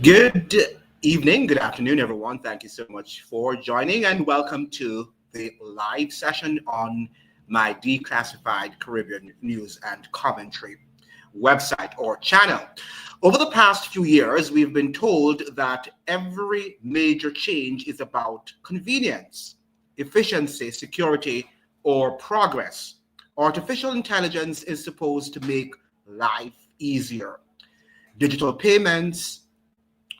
Good evening, good afternoon, everyone. Thank you so much for joining and welcome to the live session on my declassified Caribbean news and commentary website or channel. Over the past few years, we've been told that every major change is about convenience, efficiency, security, or progress. Artificial intelligence is supposed to make life easier. Digital payments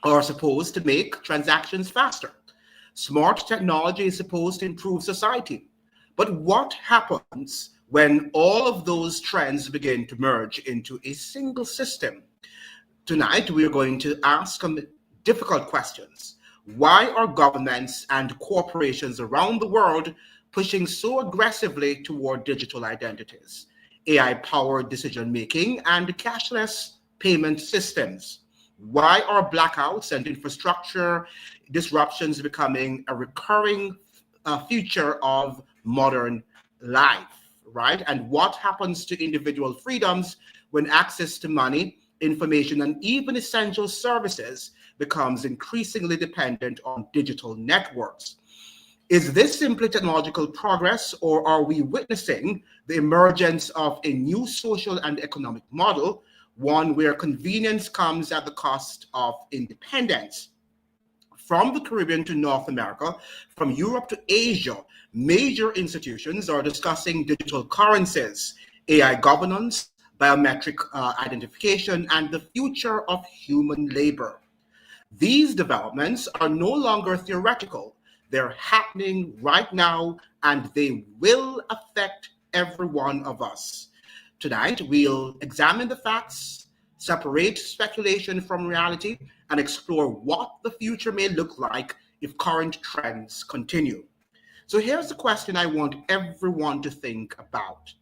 are supposed to make transactions faster. Smart technology is supposed to improve society. But what happens when all of those trends begin to merge into a single system? Tonight, we are going to ask some difficult questions. Why are governments and corporations around the world pushing so aggressively toward digital identities, AI-powered decision-making, and cashless payment systems? Why are blackouts and infrastructure disruptions becoming a recurring feature of modern life, right? And what happens to individual freedoms when access to money, information, and even essential services becomes increasingly dependent on digital networks? Is this simply technological progress, or are we witnessing the emergence of a new social and economic model, one where convenience comes at the cost of independence? From the Caribbean to North America, from Europe to Asia, major institutions are discussing digital currencies, AI governance, biometric identification, and the future of human labor. These developments are no longer theoretical. They're happening right now, and they will affect every one of us. Tonight, we'll examine the facts, separate speculation from reality, and explore what the future may look like if current trends continue. So here's the question I want everyone to think about.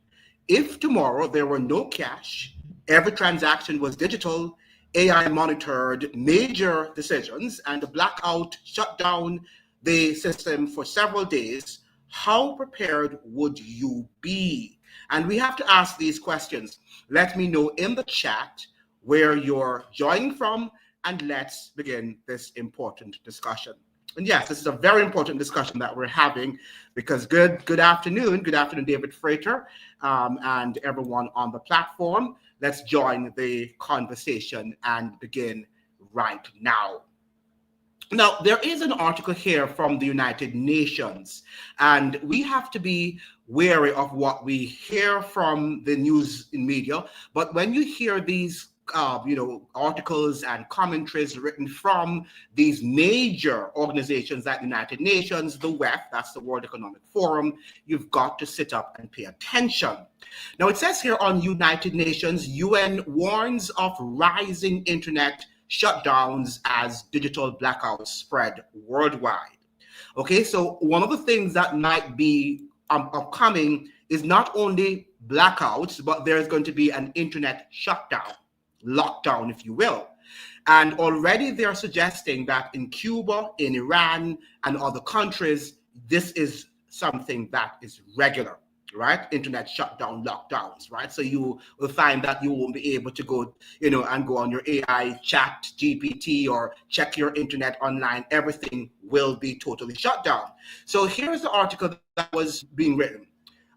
If tomorrow there were no cash, every transaction was digital, AI monitored major decisions, and a blackout shut down the system for several days, how prepared would you be? And we have to ask these questions. Let me know in the chat where you're joining from, and let's begin this important discussion. And yes, this is a very important discussion that we're having because good afternoon, David Frater, and everyone on the platform. Let's join the conversation and begin right now. Now, there is an article here from the United Nations, and we have to be wary of what we hear from the news in media. But when you hear these articles and commentaries written from these major organizations like the United Nations, the WEF, that's the World Economic Forum, you've got to sit up and pay attention. Now, it says here on United Nations, UN warns of rising internet shutdowns as digital blackouts spread worldwide. Okay, so one of the things that might be upcoming is not only blackouts, but there's going to be an internet shutdown, lockdown, if you will. And already they're suggesting that in Cuba, in Iran, and other countries, this is something that is regular, right? Internet shutdown, lockdowns, right? So you will find that you won't be able to go, and go on your AI chat GPT or check your internet online. Everything will be totally shut down. So here's the article that was being written.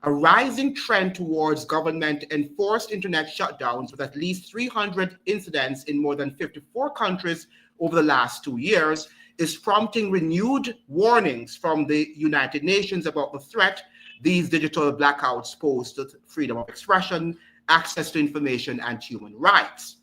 A rising trend towards government-enforced internet shutdowns with at least 300 incidents in more than 54 countries over the last 2 years is prompting renewed warnings from the United Nations about the threat these digital blackouts pose to freedom of expression, access to information, and human rights.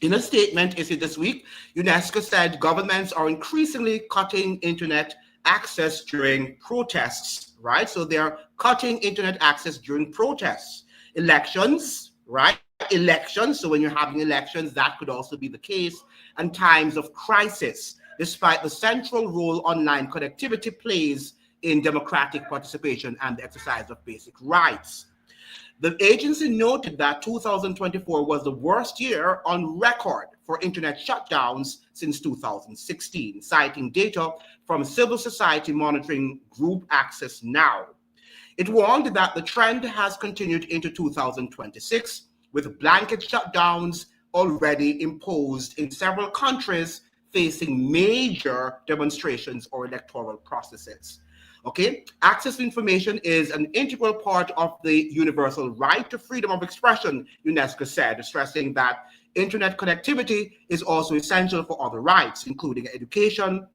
In a statement issued this week, UNESCO said governments are increasingly cutting internet access during protests, right? So they're cutting internet access during protests. Elections, right? Elections, so when you're having elections, that could also be the case, and times of crisis, despite the central role online connectivity plays in democratic participation and the exercise of basic rights. The agency noted that 2024 was the worst year on record for internet shutdowns since 2016, citing data from civil society monitoring group Access Now. It warned that the trend has continued into 2026, with blanket shutdowns already imposed in several countries facing major demonstrations or electoral processes. Okay, access to information is an integral part of the universal right to freedom of expression, UNESCO said, stressing that internet connectivity is also essential for other rights, including education,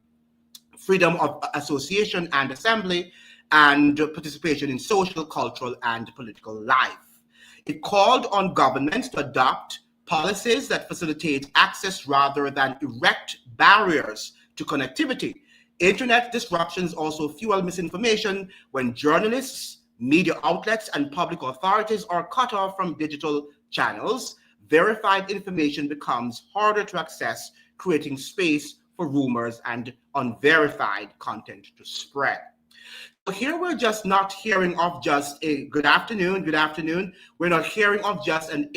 freedom of association and assembly, and participation in social, cultural, and political life. It called on governments to adopt policies that facilitate access rather than erect barriers to connectivity. Internet disruptions also fuel misinformation when journalists, media outlets, and public authorities are cut off from digital channels. Verified information becomes harder to access, creating space for rumors and unverified content to spread. So here we're just not hearing of just a good afternoon. We're not hearing of just a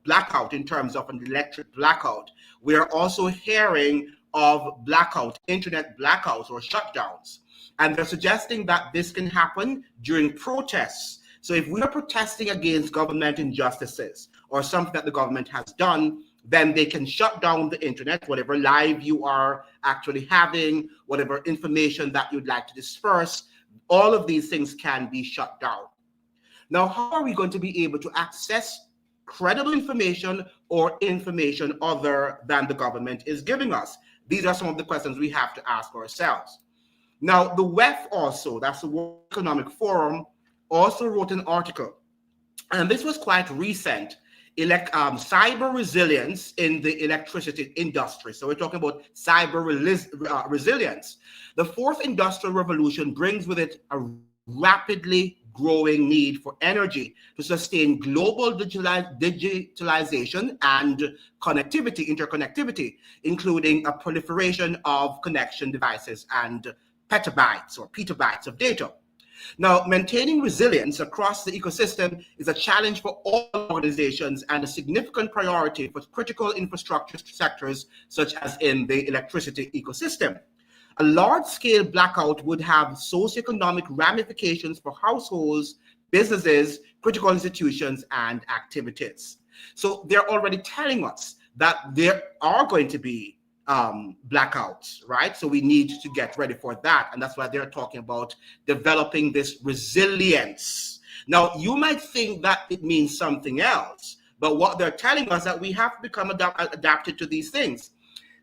blackout in terms of an electric blackout. We are also hearing of blackout, internet blackouts or shutdowns. And they're suggesting that this can happen during protests. So if we are protesting against government injustices or something that the government has done, then they can shut down the internet, whatever live you are actually having, whatever information that you'd like to disperse, all of these things can be shut down. Now, how are we going to be able to access credible information or information other than the government is giving us? These are some of the questions we have to ask ourselves. Now, the WEF also, that's the World Economic Forum, also wrote an article, and this was quite recent, cyber resilience in the electricity industry. So we're talking about cyber resilience. The fourth industrial revolution brings with it a rapidly growing need for energy to sustain global digitalization and interconnectivity, including a proliferation of connection devices and petabytes or petabytes of data. Now, maintaining resilience across the ecosystem is a challenge for all organizations and a significant priority for critical infrastructure sectors, such as in the electricity ecosystem. A large-scale blackout would have socioeconomic ramifications for households, businesses, critical institutions, and activities. So they're already telling us that there are going to be blackouts, right? So we need to get ready for that. And that's why they're talking about developing this resilience. Now, you might think that it means something else, but what they're telling us that we have to become adapted to these things.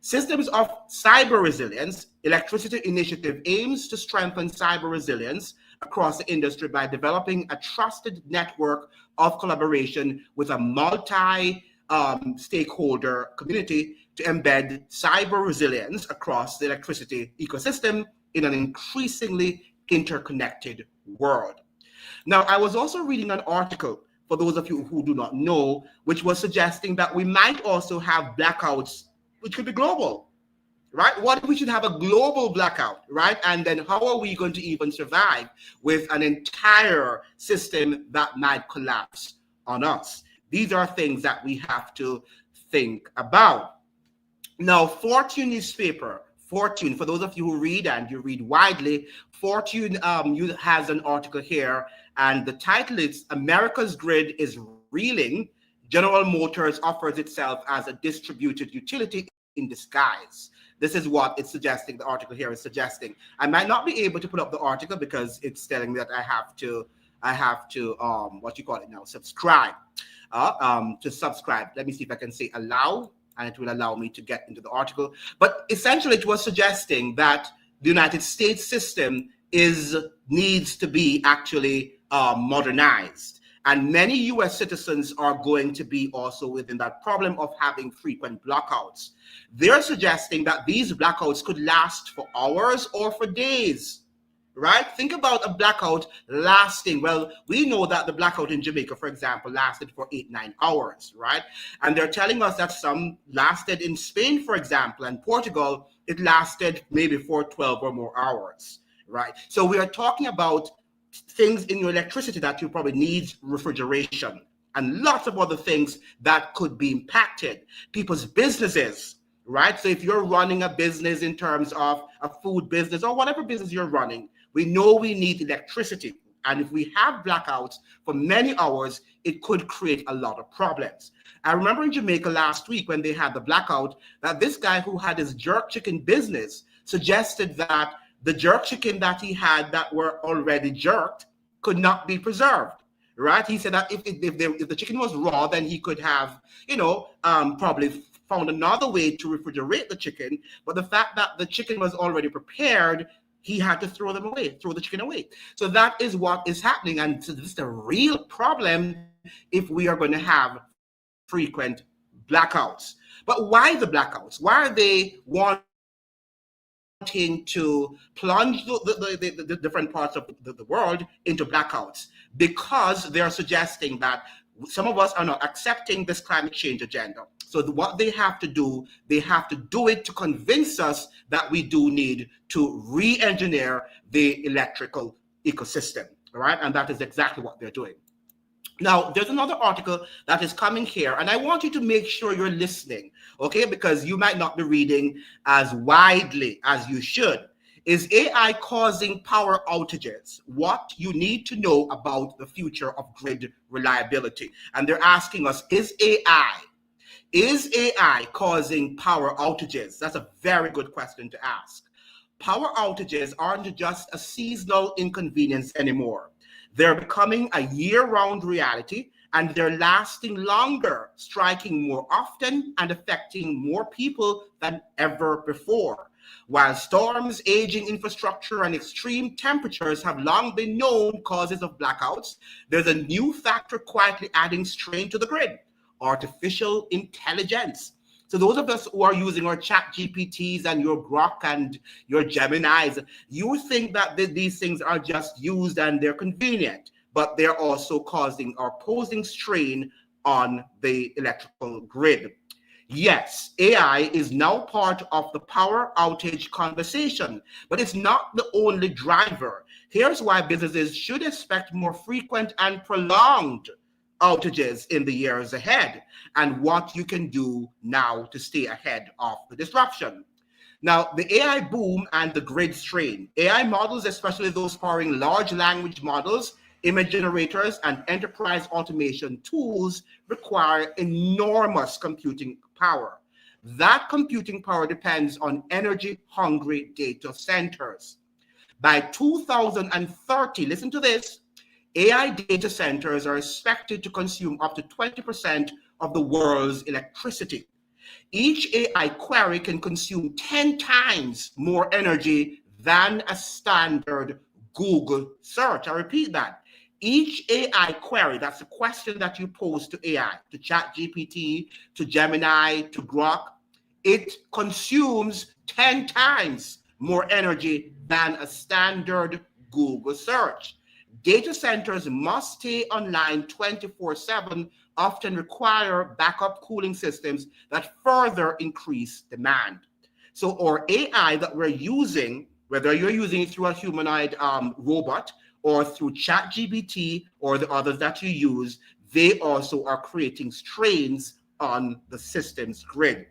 Systems of Cyber Resilience Electricity Initiative aims to strengthen cyber resilience across the industry by developing a trusted network of collaboration with a multi-stakeholder community to embed cyber resilience across the electricity ecosystem in an increasingly interconnected world. Now, I was also reading an article, for those of you who do not know, which was suggesting that we might also have blackouts which could be global, right? What if we should have a global blackout, right? And then how are we going to even survive with an entire system that might collapse on us? These are things that we have to think about. Now, Fortune newspaper, Fortune, for those of you who read and you read widely, Fortune has an article here, and the title is America's Grid is Reeling. General Motors offers itself as a distributed utility in disguise. This is what it's suggesting, the article here is suggesting. I might not be able to put up the article because it's telling me that I have to subscribe. To subscribe. Let me see if I can say allow, and it will allow me to get into the article. But essentially, it was suggesting that the United States system needs to be actually modernized. And many US citizens are going to be also within that problem of having frequent blackouts. They're suggesting that these blackouts could last for hours or for days, right? Think about a blackout lasting. Well, we know that the blackout in Jamaica, for example, lasted for 8-9 hours, right? And they're telling us that some lasted in Spain, for example, and Portugal, it lasted maybe for 12 or more hours, right? So we are talking about things in your electricity that you probably need refrigeration and lots of other things that could be impacted. People's businesses, right? So if you're running a business in terms of a food business or whatever business you're running, we know we need electricity. And if we have blackouts for many hours, it could create a lot of problems. I remember in Jamaica last week when they had the blackout, that this guy who had his jerk chicken business suggested that the jerk chicken that he had that were already jerked could not be preserved. Right? He said that if the chicken was raw, then he could have, probably found another way to refrigerate the chicken. But the fact that the chicken was already prepared, he had to throw the chicken away. So that is what is happening. And so this is the real problem if we are going to have frequent blackouts. But why the blackouts? Why are they wanting to plunge the different parts of the world into blackouts? Because they're suggesting that some of us are not accepting this climate change agenda. So what they have to do it to convince us that we do need to re-engineer the electrical ecosystem, all right? And that is exactly what they're doing. Now, there's another article that is coming here, and I want you to make sure you're listening, okay? Because you might not be reading as widely as you should. Is AI causing power outages? What you need to know about the future of grid reliability. And they're asking us, is AI causing power outages? That's a very good question to ask. Power outages aren't just a seasonal inconvenience anymore. They're becoming a year-round reality, and they're lasting longer, striking more often and affecting more people than ever before. While storms, aging infrastructure, and extreme temperatures have long been known causes of blackouts, there's a new factor quietly adding strain to the grid: artificial intelligence. So those of us who are using our chat GPTs and your Grok and your Geminis, you think that these things are just used and they're convenient, but they're also causing or posing strain on the electrical grid. Yes, AI is now part of the power outage conversation, but it's not the only driver. Here's why businesses should expect more frequent and prolonged outages in the years ahead, and what you can do now to stay ahead of the disruption. Now, the AI boom and the grid strain. AI models, especially those powering large language models, image generators, and enterprise automation tools, require enormous computing power. That computing power depends on energy-hungry data centers. By 2030, listen to this, AI data centers are expected to consume up to 20% of the world's electricity. Each AI query can consume 10 times more energy than a standard Google search. I repeat that. Each AI query, that's a question that you pose to AI, to ChatGPT, to Gemini, to Grok, it consumes 10 times more energy than a standard Google search. Data centers must stay online 24/7, often require backup cooling systems that further increase demand. So our AI that we're using, whether you're using it through a humanoid robot or through ChatGPT or the others that you use, they also are creating strains on the system's grid.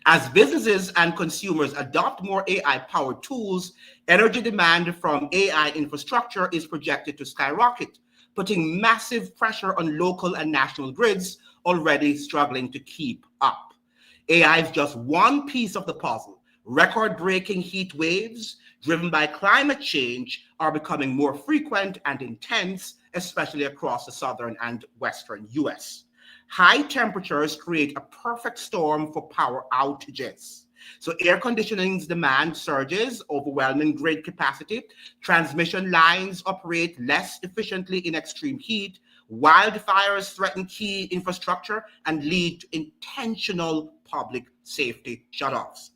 As businesses and consumers adopt more AI-powered tools, energy demand from AI infrastructure is projected to skyrocket, putting massive pressure on local and national grids already struggling to keep up. AI is just one piece of the puzzle. Record-breaking heat waves driven by climate change are becoming more frequent and intense, especially across the southern and western US. High temperatures create a perfect storm for power outages. So air conditioning's demand surges, overwhelming grid capacity. Transmission lines operate less efficiently in extreme heat. Wildfires threaten key infrastructure and lead to intentional public safety shutoffs.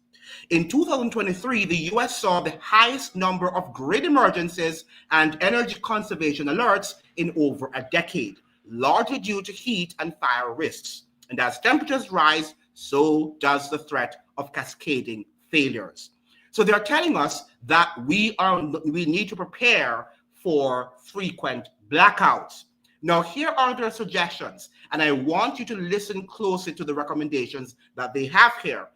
In 2023, the US saw the highest number of grid emergencies and energy conservation alerts in over a decade, largely due to heat and fire risks. And as temperatures rise, so does the threat of cascading failures. So they're telling us that we need to prepare for frequent blackouts. Now, here are their suggestions, and I want you to listen closely to the recommendations that they have here.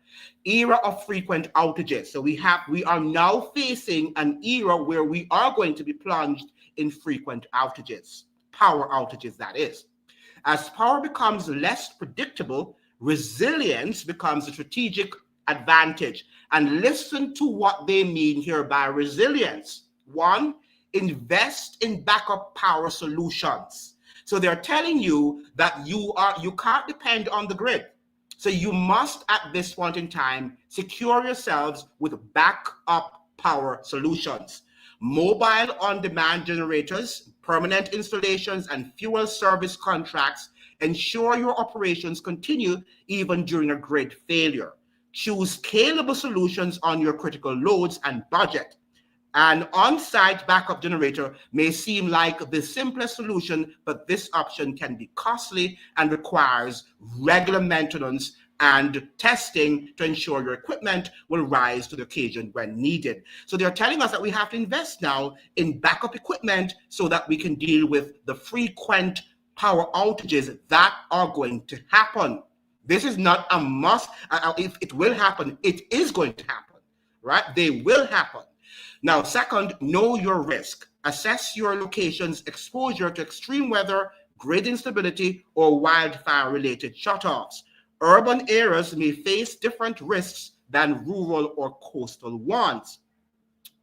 Era of frequent outages. So we are now facing an era where we are going to be plunged infrequent outages, power outages, that is. As power becomes less predictable, resilience becomes a strategic advantage. And listen to what they mean here by resilience. One, invest in backup power solutions. So they're telling you that you can't depend on the grid. So you must, at this point in time, secure yourselves with backup power solutions. Mobile on-demand generators, permanent installations, and fuel service contracts ensure your operations continue even during a grid failure. Choose scalable solutions on your critical loads and budget. An on-site backup generator may seem like the simplest solution, but this option can be costly and requires regular maintenance and testing to ensure your equipment will rise to the occasion when needed. So they're telling us that we have to invest now in backup equipment so that we can deal with the frequent power outages that are going to happen. This is not a must. If it will happen, it is going to happen, right? They will happen. Now, second, know your risk. Assess your location's exposure to extreme weather, grid instability, or wildfire-related shutoffs. Urban areas may face different risks than rural or coastal ones.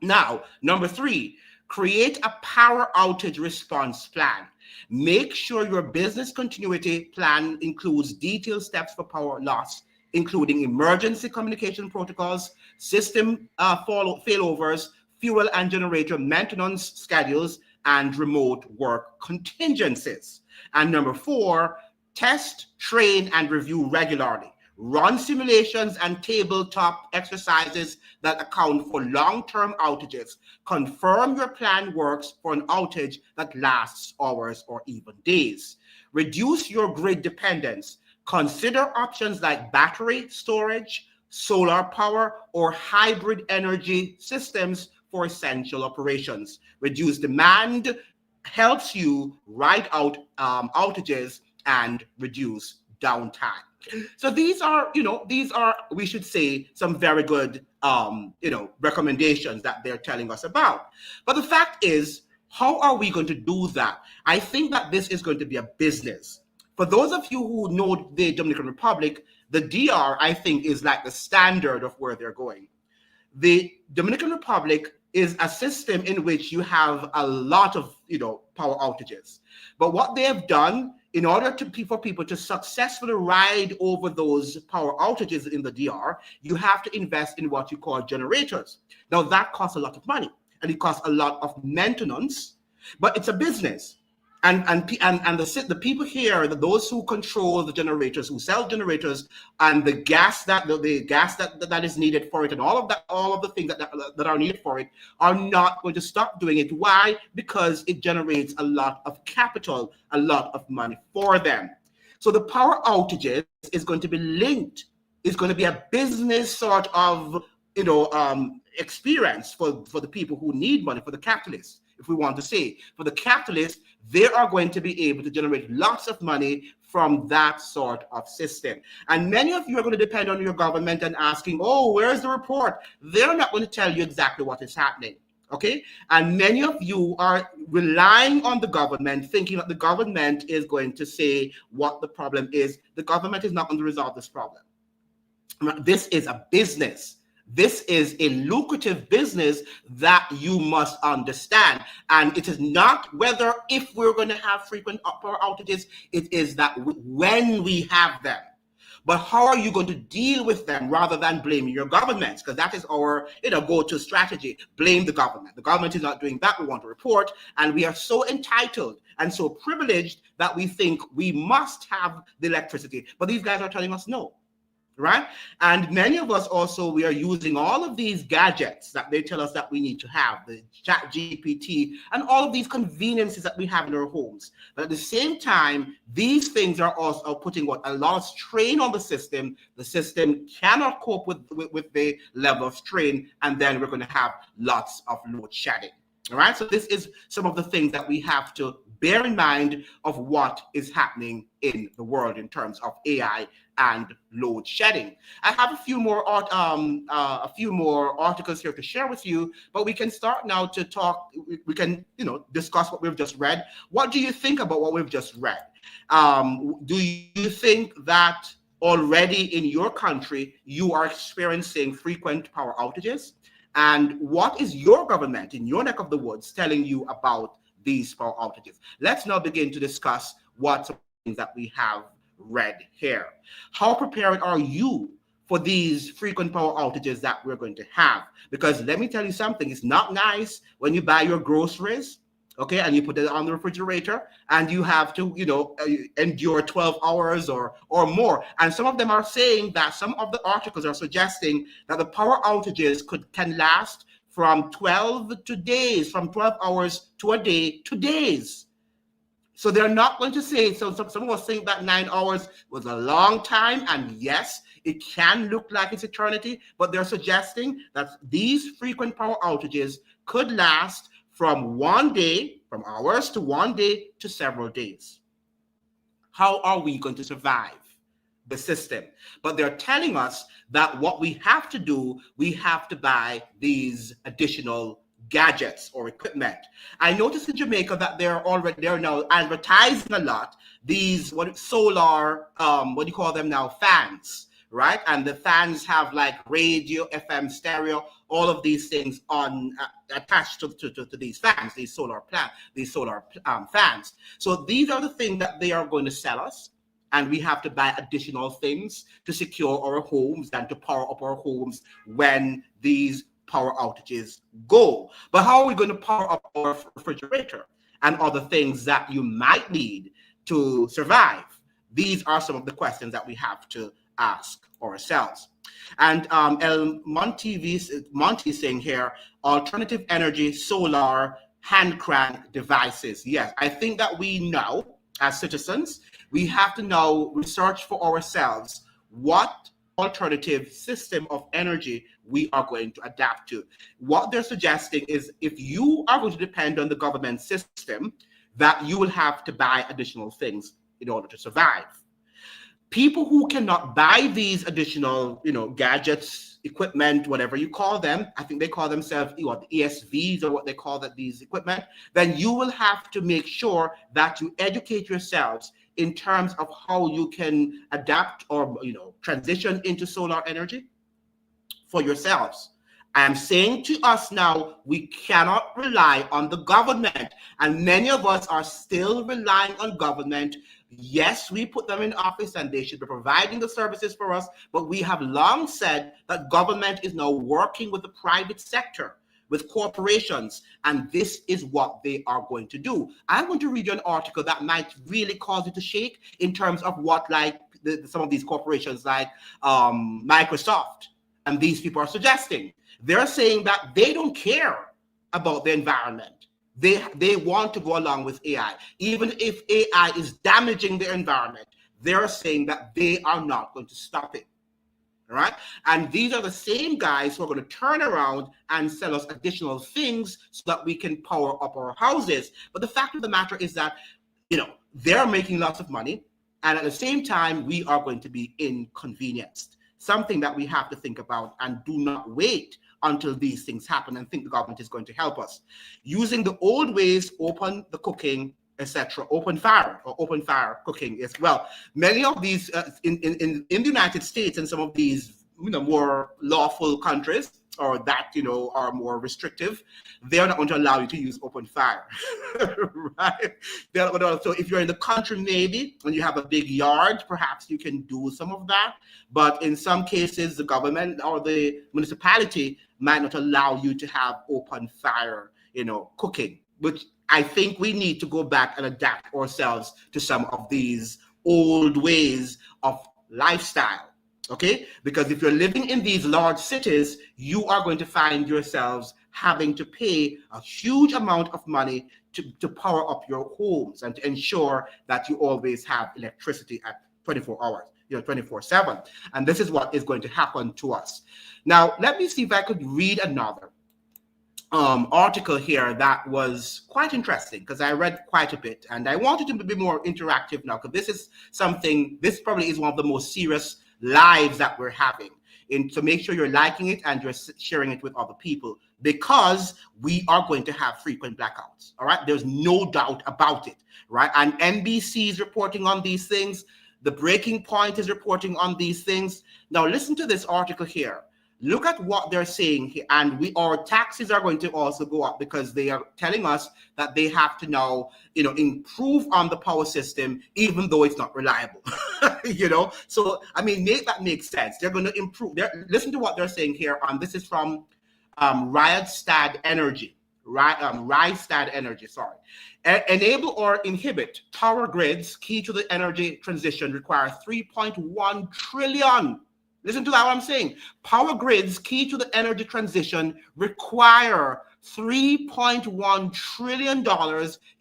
Now, number three, create a power outage response plan. Make sure your business continuity plan includes detailed steps for power loss, including emergency communication protocols, system failovers, fuel and generator maintenance schedules, and remote work contingencies. And number four, test, train, and review regularly. Run simulations and tabletop exercises that account for long-term outages. Confirm your plan works for an outage that lasts hours or even days. Reduce your grid dependence. Consider options like battery storage, solar power, or hybrid energy systems for essential operations. Reduce demand helps you ride out outages and reduce downtime. So these are, we should say, some very good, recommendations that they're telling us about. But the fact is, how are we going to do that? I think that this is going to be a business. For those of you who know the Dominican Republic, the DR, I think, is like the standard of where they're going. The Dominican Republic is a system in which you have a lot of, power outages. But what they have done in order for people to successfully ride over those power outages in the DR, you have to invest in what you call generators. Now that costs a lot of money and it costs a lot of maintenance, but it's a business. And the people here, those who control the generators, who sell generators, and the gas that is needed for it, and all of the things that are needed for it, are not going to stop doing it. Why? Because it generates a lot of capital, a lot of money for them. So the power outages is going to be linked. It's going to be a business sort of experience for the people who need money, for the capitalists. If we want to say, for the capitalists, they are going to be able to generate lots of money from that sort of system. And many of you are going to depend on your government and asking, oh, where's the report? They're not going to tell you exactly what is happening, okay? And many of you are relying on the government, thinking that the government is going to say what the problem is. The government is not going to resolve this problem. This is a business. This is a lucrative business that you must understand. And it is not whether if we're going to have frequent power outages, it is that when we have them. But how are you going to deal with them rather than blaming your governments? Because that is our go-to strategy. Blame the government. The government is not doing that. We want to report. And we are so entitled and so privileged that we think we must have the electricity. But these guys are telling us no. Right? And many of us also, we are using all of these gadgets that they tell us that we need to have, the chat GPT and all of these conveniences that we have in our homes. But at the same time, these things are also putting a lot of strain on the system. The system cannot cope with the level of strain, and then we're going to have lots of load shedding. All right, so this is some of the things that we have to bear in mind of what is happening in the world in terms of AI and load shedding. I have a few more articles here to share with you, but we can start now to talk. We can discuss what we've just read. What do you think about what we've just read? Do you think that already in your country you are experiencing frequent power outages? And what is your government in your neck of the woods telling you about these power outages? Let's now begin to discuss what some things that we have read here. How prepared are you for these frequent power outages that we're going to have? Because let me tell you something, it's not nice when you buy your groceries, okay, and you put it on the refrigerator and you have to, endure 12 hours or more. And some of them are saying that some of the articles are suggesting that the power outages can last from 12 hours to a day to days. So they're not going to say, so someone was saying that 9 hours was a long time, and yes, it can look like it's eternity, but they're suggesting that these frequent power outages could last from hours to 1 day to several days. How are we going to survive the system? But they're telling us that what we have to do, we have to buy these additional gadgets or equipment. I noticed in Jamaica that they're now advertising a lot these solar fans, right? And the fans have like radio, FM, stereo, all of these things attached to these fans, these solar fans. So these are the things that they are going to sell us, and we have to buy additional things to secure our homes and to power up our homes when these power outages go. But how are we going to power up our refrigerator and other things that you might need to survive? These are some of the questions that we have to ask ourselves. And Monty is saying here, alternative energy, solar, hand crank devices. Yes, I think that we know as citizens, we have to now research for ourselves what alternative system of energy we are going to adapt to. What they're suggesting is if you are going to depend on the government system, that you will have to buy additional things in order to survive. People who cannot buy these additional, gadgets, equipment, whatever you call them, I think they call themselves the ESVs or what they call these equipment, then you will have to make sure that you educate yourselves in terms of how you can adapt or, transition into solar energy for yourselves. I am saying to us now, we cannot rely on the government. And many of us are still relying on government. Yes, we put them in office and they should be providing the services for us. But we have long said that government is now working with the private sector, with corporations, and this is what they are going to do. I'm going to read you an article that might really cause you to shake in terms of what some of these corporations like Microsoft and these people are suggesting. They're saying that they don't care about the environment. They want to go along with AI. Even if AI is damaging the environment, they're saying that they are not going to stop it. All right. And these are the same guys who are going to turn around and sell us additional things so that we can power up our houses. But the fact of the matter is that, they're making lots of money. And at the same time, we are going to be inconvenienced. Something that we have to think about, and do not wait until these things happen and think the government is going to help us. Using the old ways, open the cooking, etc., open fire cooking as well. Many of these in the United States and some of these more lawful countries or that are more restrictive, they're not going to allow you to use open fire. Right? They're not going to, so if you're in the country maybe and you have a big yard, perhaps you can do some of that. But in some cases, the government or the municipality might not allow you to have open fire, cooking, which I think we need to go back and adapt ourselves to some of these old ways of lifestyle. Okay, because if you're living in these large cities, you are going to find yourselves having to pay a huge amount of money to power up your homes and to ensure that you always have electricity at 24 hours, 24/7. And this is what is going to happen to us. Now, let me see if I could read another article here that was quite interesting because I read quite a bit and I wanted to be more interactive now because this probably is one of the most serious lives that we're having. So make sure you're liking it and you're sharing it with other people because we are going to have frequent blackouts. All right. There's no doubt about it. Right. And NBC is reporting on these things. The Breaking Point is reporting on these things. Now, listen to this article here. Look at what they're saying here, and our taxes are going to also go up because they are telling us that they have to now, improve on the power system, even though it's not reliable. So I mean, make that make sense. They're going to improve. Listen to what they're saying here. This is from Rystad Energy. Rystad Energy. Sorry. Enable or inhibit power grids key to the energy transition require 3.1 trillion. Listen to that, what I'm saying. Power grids key to the energy transition require $3.1 trillion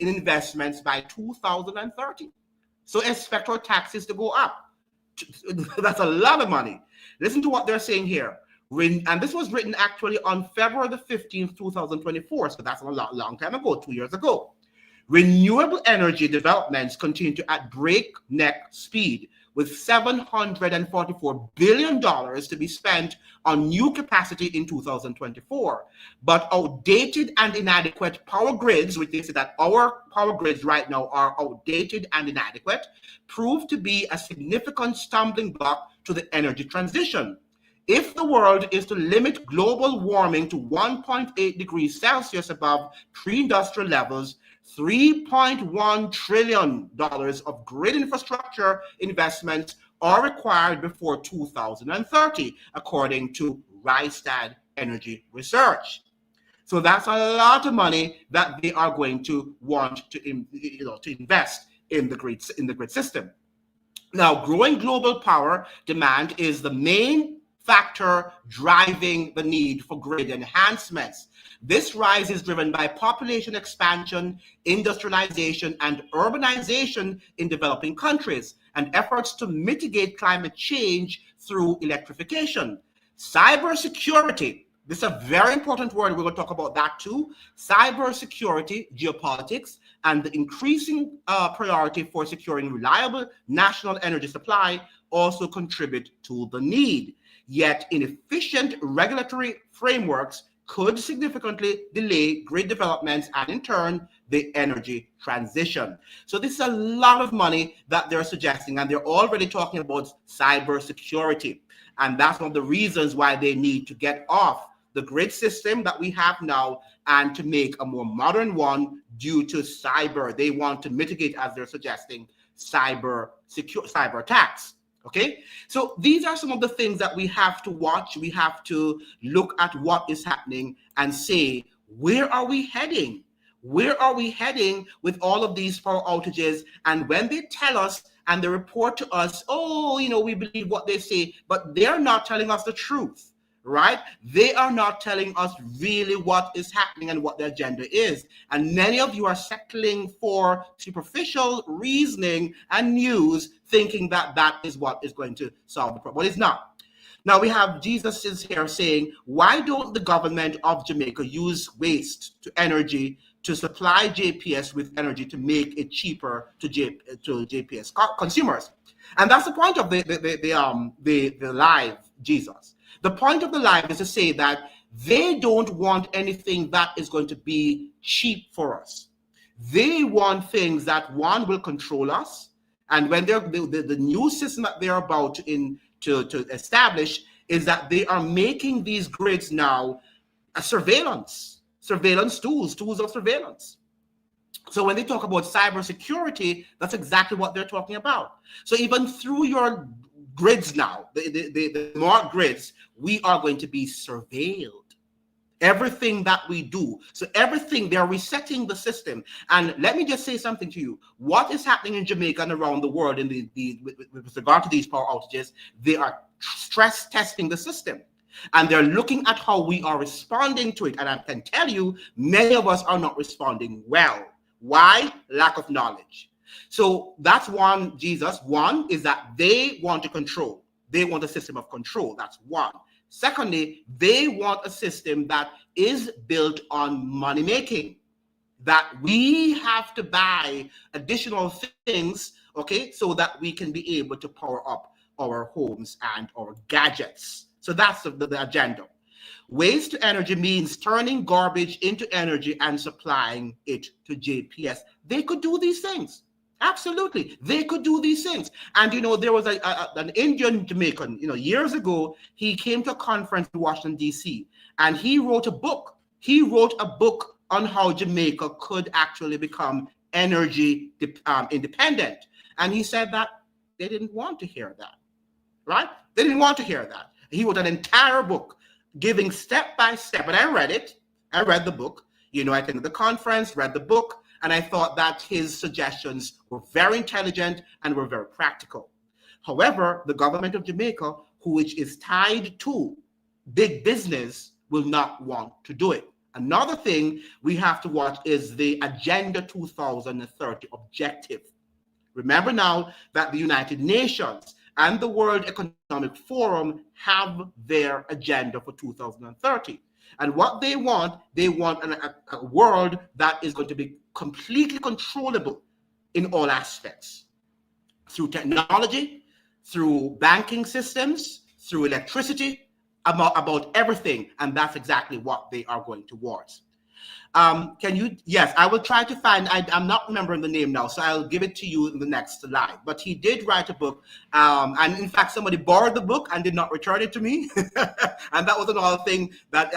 in investments by 2030. So expect our taxes to go up. That's a lot of money. Listen to what they're saying here. And this was written actually on February the 15th, 2024. So that's a long time ago, 2 years ago. Renewable energy developments continue to at breakneck speed, with $744 billion to be spent on new capacity in 2024. But outdated and inadequate power grids, which they say that our power grids right now are outdated and inadequate, prove to be a significant stumbling block to the energy transition. If the world is to limit global warming to 1.8 degrees Celsius above pre-industrial levels, $3.1 trillion of grid infrastructure investments are required before 2030, according to Rystad Energy Research. So that's a lot of money that they are going to want to invest in the grid system. Now, growing global power demand is the main factor driving the need for grid enhancements. This rise is driven by population expansion, industrialization, and urbanization in developing countries, and efforts to mitigate climate change through electrification. Cybersecurity. This is a very important word. We're going to talk about that too. Cybersecurity, geopolitics, and the increasing priority for securing reliable national energy supply also contribute to the need. Yet inefficient regulatory frameworks could significantly delay grid developments and in turn the energy transition. So this is a lot of money that they're suggesting, and they're already talking about cybersecurity. And that's one of the reasons why they need to get off the grid system that we have now and to make a more modern one due to cyber. They want to mitigate, as they're suggesting, cyber attacks. Okay, so these are some of the things that we have to watch. We have to look at what is happening and say, where are we heading? Where are we heading with all of these power outages? And when they tell us and they report to us, we believe what they say, but they're not telling us the truth, right? They are not telling us really what is happening and what the agenda is. And many of you are settling for superficial reasoning and news, thinking that that is what is going to solve the problem. But it's not. Now we have Jesus is here saying, why don't the government of Jamaica use waste to energy to supply JPS with energy to make it cheaper to JPS consumers? And that's the point of the live Jesus. The point of the live is to say that they don't want anything that is going to be cheap for us. They want things that, one, will control us. And when the new system that they're about to establish is that they are making these grids now a surveillance tools of surveillance. So when they talk about cybersecurity, that's exactly what they're talking about. So even through your grids now, the smart grids, we are going to be surveilled. Everything that we do. So everything, they're resetting the system. And let me just say something to you. What is happening in Jamaica and around the world with regard to these power outages, they are stress testing the system. And they're looking at how we are responding to it. And I can tell you, many of us are not responding well. Why? Lack of knowledge. So that's one, Jesus. One is that they want to control. They want a system of control. That's one. Secondly, they want a system that is built on money making, that we have to buy additional things, okay, so that we can be able to power up our homes and our gadgets. So that's the agenda. Waste to energy means turning garbage into energy and supplying it to JPS. They could do these things. Absolutely. They could do these things. And, there was an Indian Jamaican, years ago, he came to a conference in Washington, D.C., and he wrote a book. He wrote a book on how Jamaica could actually become energy independent. And he said that they didn't want to hear that, right? They didn't want to hear that. He wrote an entire book giving step by step, and I read it. I read the book. I attended the conference, read the book, and I thought that his suggestions were very intelligent and were very practical. However, the government of Jamaica, which is tied to big business, will not want to do it. Another thing we have to watch is the Agenda 2030 objective. Remember now that the United Nations and the World Economic Forum have their agenda for 2030. And what they want a world that is going to be completely controllable in all aspects, through technology, through banking systems, through electricity, about everything. And that's exactly what they are going towards. Yes, I will try to find, I'm not remembering the name now, so I'll give it to you in the next slide. But he did write a book, and in fact, somebody borrowed the book and did not return it to me. And that was another thing that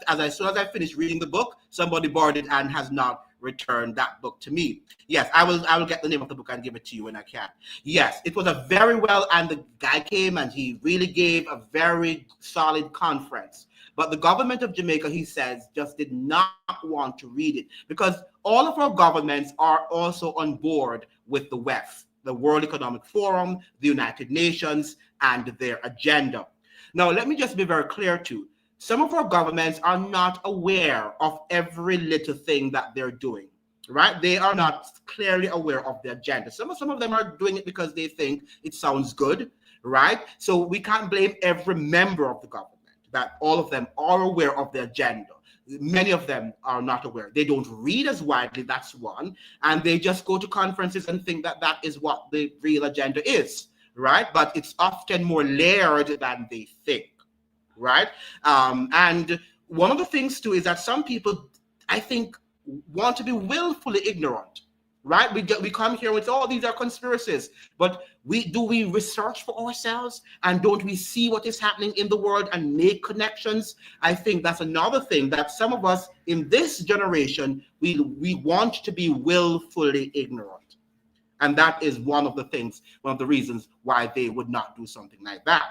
as soon as I finished reading the book, somebody borrowed it and has not returned that book to me. Yes, I will get the name of the book and give it to you when I can. Yes, it was a very well, and the guy came and he really gave a very solid conference. But the government of Jamaica, he says, just did not want to read it, because all of our governments are also on board with the WEF, the World Economic Forum, the United Nations, and their agenda. Now, let me just be very clear too. Some of our governments are not aware of every little thing that they're doing, right? They are not clearly aware of the agenda. Some of them are doing it because they think it sounds good, right? So we can't blame every member of the government, that all of them are aware of the agenda. Many of them are not aware. They don't read as widely, that's one. And they just go to conferences and think that that is what the real agenda is, right? But it's often more layered than they think, right? And one of the things too is that some people, I think, want to be willfully ignorant, right? We come here with, oh, these are conspiracies, but do we research for ourselves, and don't we see what is happening in the world and make connections? I think that's another thing that some of us in this generation, we want to be willfully ignorant. And that is one of the reasons why they would not do something like that.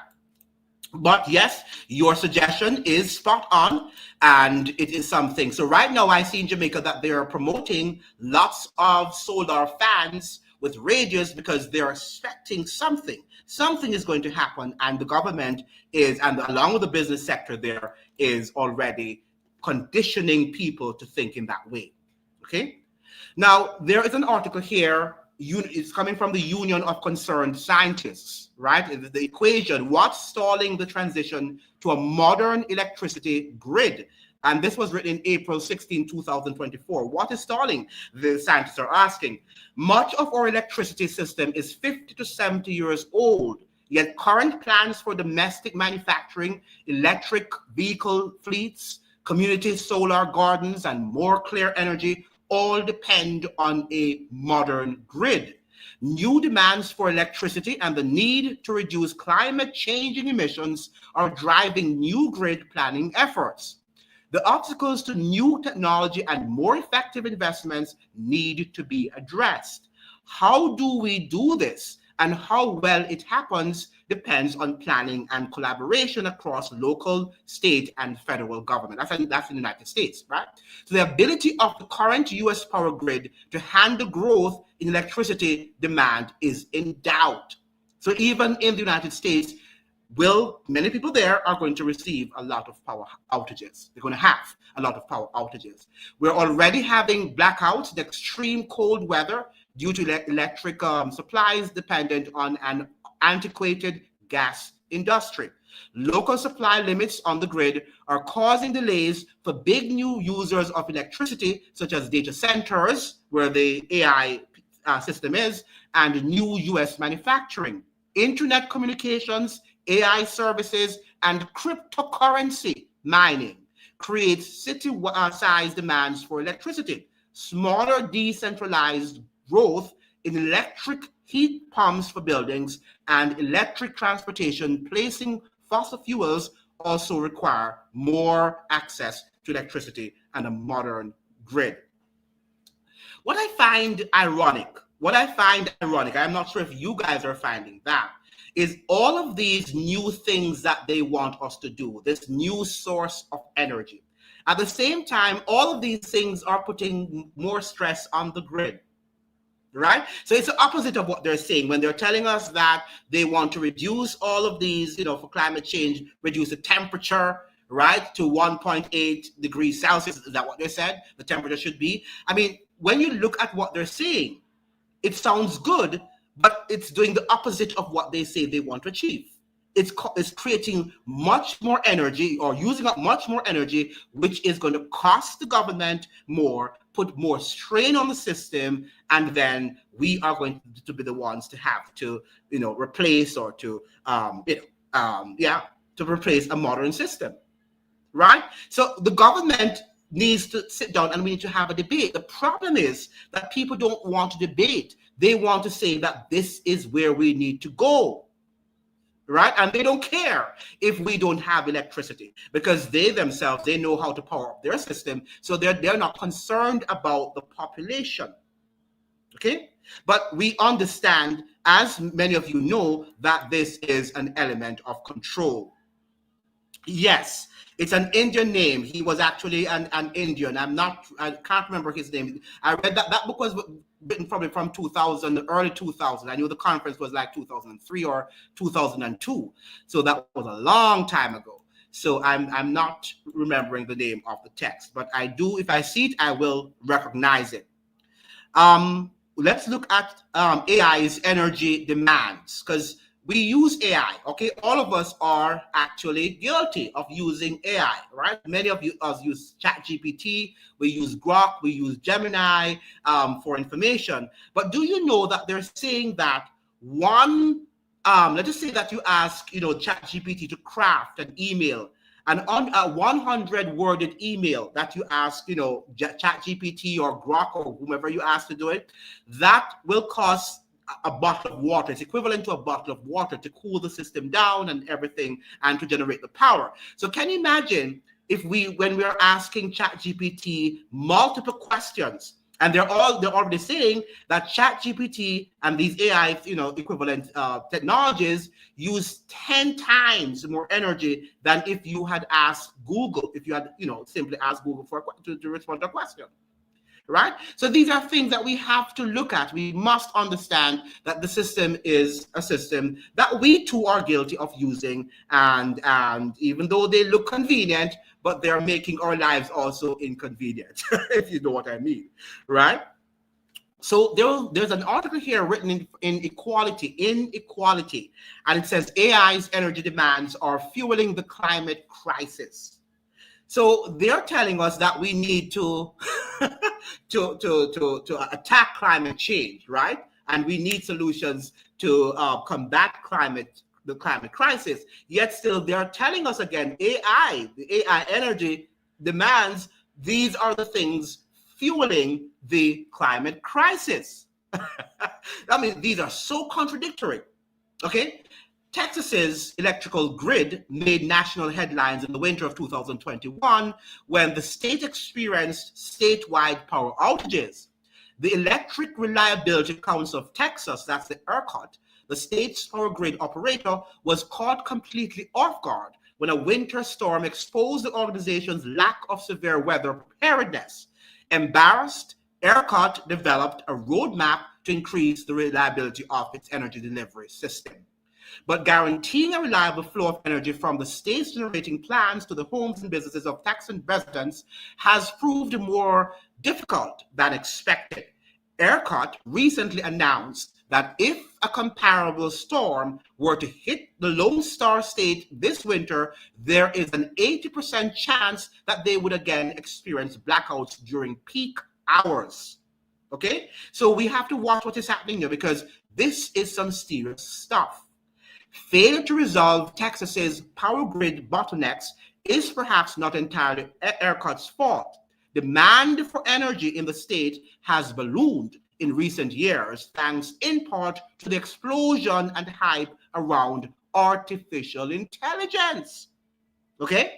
But yes, your suggestion is spot on, and it is something. So right now I see in Jamaica that they are promoting lots of solar fans with radios because they're expecting something. Something is going to happen, and the government is, and along with the business sector there, is already conditioning people to think in that way. Okay? Now, there is an article here. It's coming from the Union of Concerned Scientists, right? The equation, what's stalling the transition to a modern electricity grid? And this was written in April 16, 2024. What is stalling? The scientists are asking. Much of our electricity system is 50 to 70 years old, yet current plans for domestic manufacturing, electric vehicle fleets, community solar gardens, and more clear energy all depend on a modern grid. New demands for electricity and the need to reduce climate changing emissions are driving new grid planning efforts. The obstacles to new technology and more effective investments need to be addressed. How do we do this, and how well it happens depends on planning and collaboration across local, state, and federal government. That's in the United States, right? So the ability of the current U.S. power grid to handle growth in electricity demand is in doubt. So even in the United States, many people there are going to receive a lot of power outages. They're going to have a lot of power outages. We're already having blackouts, the extreme cold weather due to electric supplies dependent on an antiquated gas industry. Local supply limits on the grid are causing delays for big new users of electricity, such as data centers, where the AI system is, and new US manufacturing, internet communications, AI services, and cryptocurrency mining creates city-sized demands for electricity. Smaller decentralized growth in electric heat pumps for buildings and electric transportation placing fossil fuels also require more access to electricity and a modern grid. What I find ironic, I'm not sure if you guys are finding that, is all of these new things that they want us to do, this new source of energy. At the same time, all of these things are putting more stress on the grid, right? So it's the opposite of what they're saying when they're telling us that they want to reduce all of these, for climate change, reduce the temperature, right, to 1.8 degrees Celsius. Is that what they said the temperature should be? I mean, when you look at what they're saying, it sounds good, but it's doing the opposite of what they say they want to achieve. It's creating much more energy or using up much more energy, which is going to cost the government more, put more strain on the system, and then we are going to be the ones to have to, replace or to, to replace a modern system, right? So the government needs to sit down and we need to have a debate. The problem is that people don't want to debate. They want to say that this is where we need to go. Right? And they don't care if we don't have electricity because they themselves, they know how to power up their system. So they're not concerned about the population. Okay? But we understand, as many of you know, that this is an element of control. Yes, it's an Indian name. He was actually an Indian. I can't remember his name. I read that book was written probably from 2000, early 2000. I knew the conference was like 2003 or 2002. So that was a long time ago. So I'm not remembering the name of the text, but I do, if I see it, I will recognize it. Let's look at AI's energy demands, because we use AI, okay? All of us are actually guilty of using AI, right? Many of us use ChatGPT, we use Grok, we use Gemini for information. But do you know that they're saying that let's just say that you ask, ChatGPT to craft an email, and on a 100-worded email that you ask, ChatGPT or Grok or whomever you ask to do it, that will cost a bottle of water. It's equivalent to a bottle of water to cool the system down and everything and to generate the power. So can you imagine if when we're asking ChatGPT multiple questions, and they're already saying that ChatGPT and these AI, equivalent technologies use 10 times more energy than if you had asked Google, if you had, simply asked Google to respond to a question. Right? So these are things that we have to look at. We must understand that the system is a system that we too are guilty of using. And even though they look convenient, but they're making our lives also inconvenient, if you know what I mean. Right? So there's an article here written in Inequality, and it says AI's energy demands are fueling the climate crisis. So they're telling us that we need to to attack climate change, right? And we need solutions to combat the climate crisis. Yet still, they're telling us again, the AI energy demands, these are the things fueling the climate crisis. I mean, these are so contradictory. Okay. Texas's electrical grid made national headlines in the winter of 2021 when the state experienced statewide power outages. The Electric Reliability Council of Texas, that's the ERCOT, the state's power grid operator, was caught completely off guard when a winter storm exposed the organization's lack of severe weather preparedness. Embarrassed, ERCOT developed a roadmap to increase the reliability of its energy delivery system. But guaranteeing a reliable flow of energy from the state's generating plants to the homes and businesses of Texan residents has proved more difficult than expected. ERCOT recently announced that if a comparable storm were to hit the Lone Star State this winter, there is an 80% chance that they would again experience blackouts during peak hours. Okay, so we have to watch what is happening here, because this is some serious stuff. Failure to resolve Texas's power grid bottlenecks is perhaps not entirely ERCOT's fault. Demand for energy in the state has ballooned in recent years, thanks in part to the explosion and hype around artificial intelligence. Okay?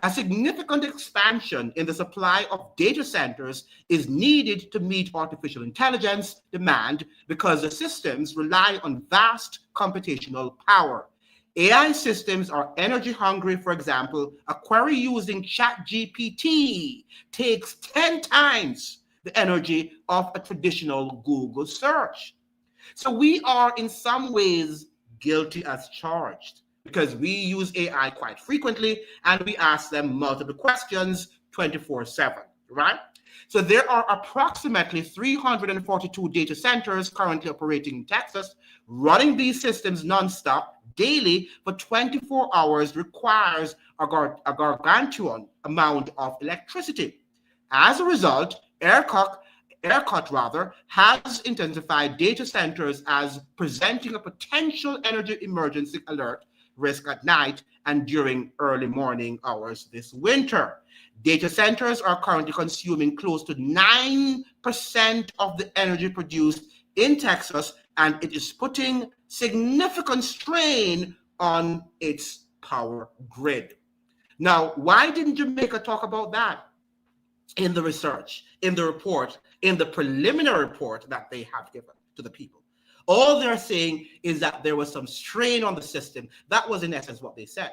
A significant expansion in the supply of data centers is needed to meet artificial intelligence demand, because the systems rely on vast computational power. AI systems are energy hungry. For example, a query using ChatGPT takes 10 times the energy of a traditional Google search. So we are in some ways guilty as charged, because we use AI quite frequently and we ask them multiple questions 24/7, right? So there are approximately 342 data centers currently operating in Texas. Running these systems nonstop daily for 24 hours requires a gargantuan amount of electricity. As a result, ERCOT has intensified data centers as presenting a potential energy emergency alert risk at night and during early morning hours this winter. Data centers are currently consuming close to 9% of the energy produced in Texas, and it is putting significant strain on its power grid. Now, why didn't Jamaica talk about that in the research, in the report, in the preliminary report that they have given to the people? All they're saying is that there was some strain on the system. That was in essence what they said.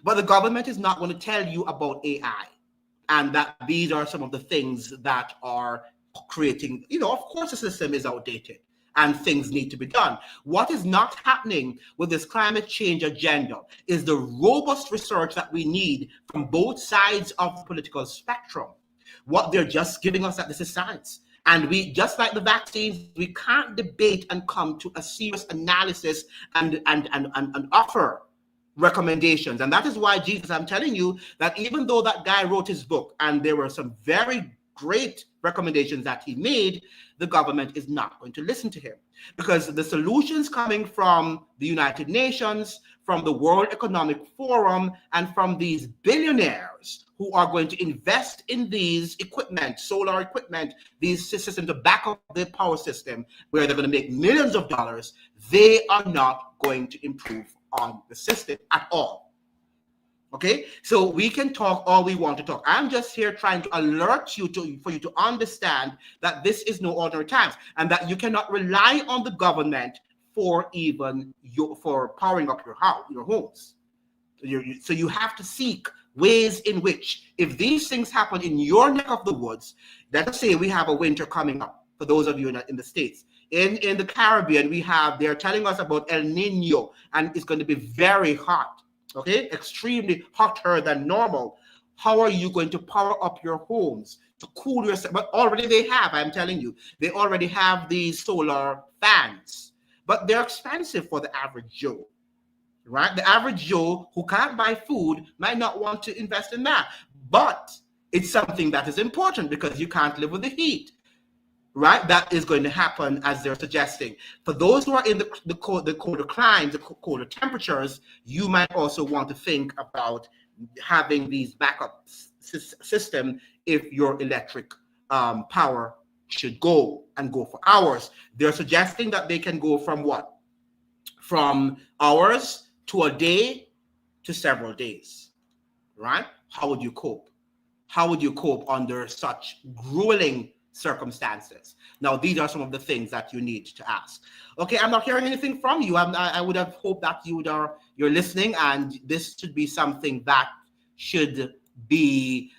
But the government is not going to tell you about AI, and that these are some of the things that are creating, of course the system is outdated and things need to be done. What is not happening with this climate change agenda is the robust research that we need from both sides of the political spectrum. What they're just giving us that this is science. And we, just like the vaccines, we can't debate and come to a serious analysis and offer recommendations. And that is why, Jesus, I'm telling you that even though that guy wrote his book and there were some very great recommendations that he made, the government is not going to listen to him, because the solutions coming from the United Nations, from the World Economic Forum, and from these billionaires who are going to invest in these equipment, solar equipment, these systems to back up their power system, where they're going to make millions of dollars, they are not going to improve on the system at all. Okay, so we can talk all we want to talk. I'm just here trying to alert you for you to understand that this is no ordinary times, and that you cannot rely on the government for for powering up your homes. So you have to seek ways in which, if these things happen in your neck of the woods, let us say we have a winter coming up, for those of you in the States. In the Caribbean, they're telling us about El Nino, and it's going to be very hot. Okay, extremely hotter than normal. How are you going to power up your homes to cool yourself? But already they have, I'm telling you, they already have these solar fans, but they're expensive for the average Joe, right? The average Joe who can't buy food might not want to invest in that, but it's something that is important, because you can't live with the heat. Right, that is going to happen, as they're suggesting. For those who are in the colder climes, the colder temperatures, you might also want to think about having these backup system if your electric power should go for hours. They're suggesting that they can go from what? From hours to a day to several days, right? How would you cope? How would you cope under such grueling circumstances? Now, these are some of the things that you need to ask. Okay, I'm not hearing anything from you. I would have hoped that you're listening, and this should be something that should be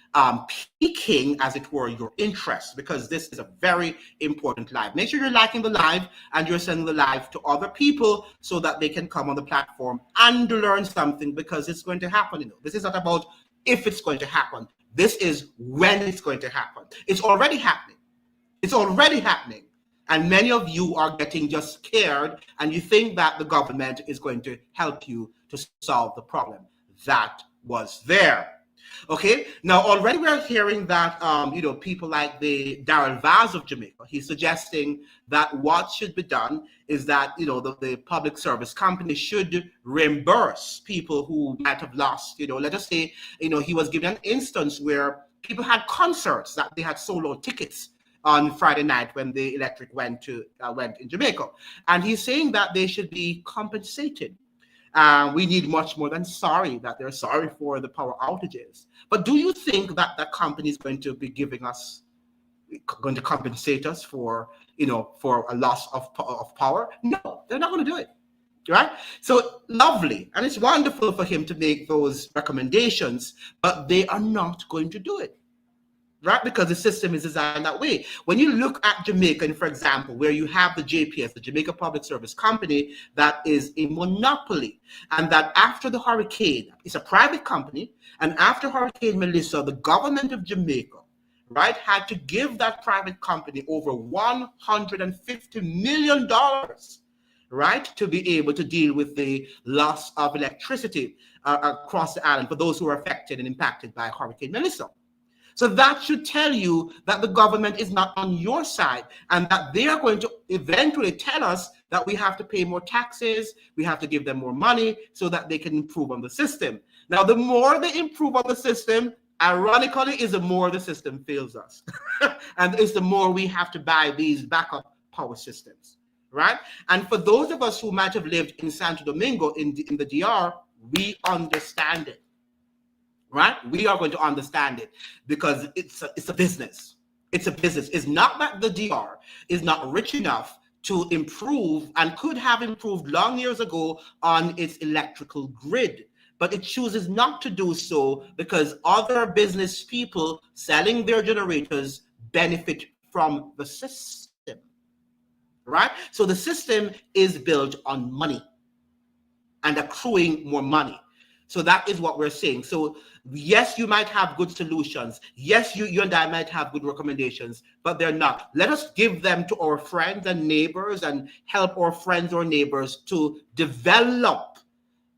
piquing, as it were, your interest, because this is a very important live. Make sure you're liking the live and you're sending the live to other people so that they can come on the platform and learn something, because it's going to happen. This is not about if it's going to happen. This is when it's going to happen. It's already happening. It's already happening. And many of you are getting just scared, and you think that the government is going to help you to solve the problem that was there. Okay, now already we're hearing that people like the Darren Vaz of Jamaica, he's suggesting that what should be done is that the public service company should reimburse people who might have lost. Let us say he was given an instance where people had concerts that they had sold out tickets on Friday night when the electric went in Jamaica, and he's saying that they should be compensated. We need much more than sorry, that they're sorry for the power outages. But do you think that that company is going to be going to compensate us for a loss of power? No, they're not going to do it. Right? So lovely. And it's wonderful for him to make those recommendations, but they are not going to do it. Right? Because the system is designed that way. When you look at Jamaica, for example, where you have the JPS, the Jamaica Public Service Company, that is a monopoly, and that after the hurricane, it's a private company, and after Hurricane Melissa, the government of Jamaica, right, had to give that private company over $150 million, right, to be able to deal with the loss of electricity across the island for those who are affected and impacted by Hurricane Melissa. So that should tell you that the government is not on your side, and that they are going to eventually tell us that we have to pay more taxes, we have to give them more money so that they can improve on the system. Now, the more they improve on the system, ironically, is the more the system fails us. And it's the more we have to buy these backup power systems, right? And for those of us who might have lived in Santo Domingo, in the DR, we understand it. Right? We are going to understand it because it's a business. It's a business. It's not that the DR is not rich enough to improve, and could have improved long years ago on its electrical grid, but it chooses not to do so because other business people selling their generators benefit from the system. Right? So the system is built on money and accruing more money. So that is what we're saying. So yes, you might have good solutions. Yes, you and I might have good recommendations, but they're not. Let us give them to our friends and neighbors and help our friends or neighbors to develop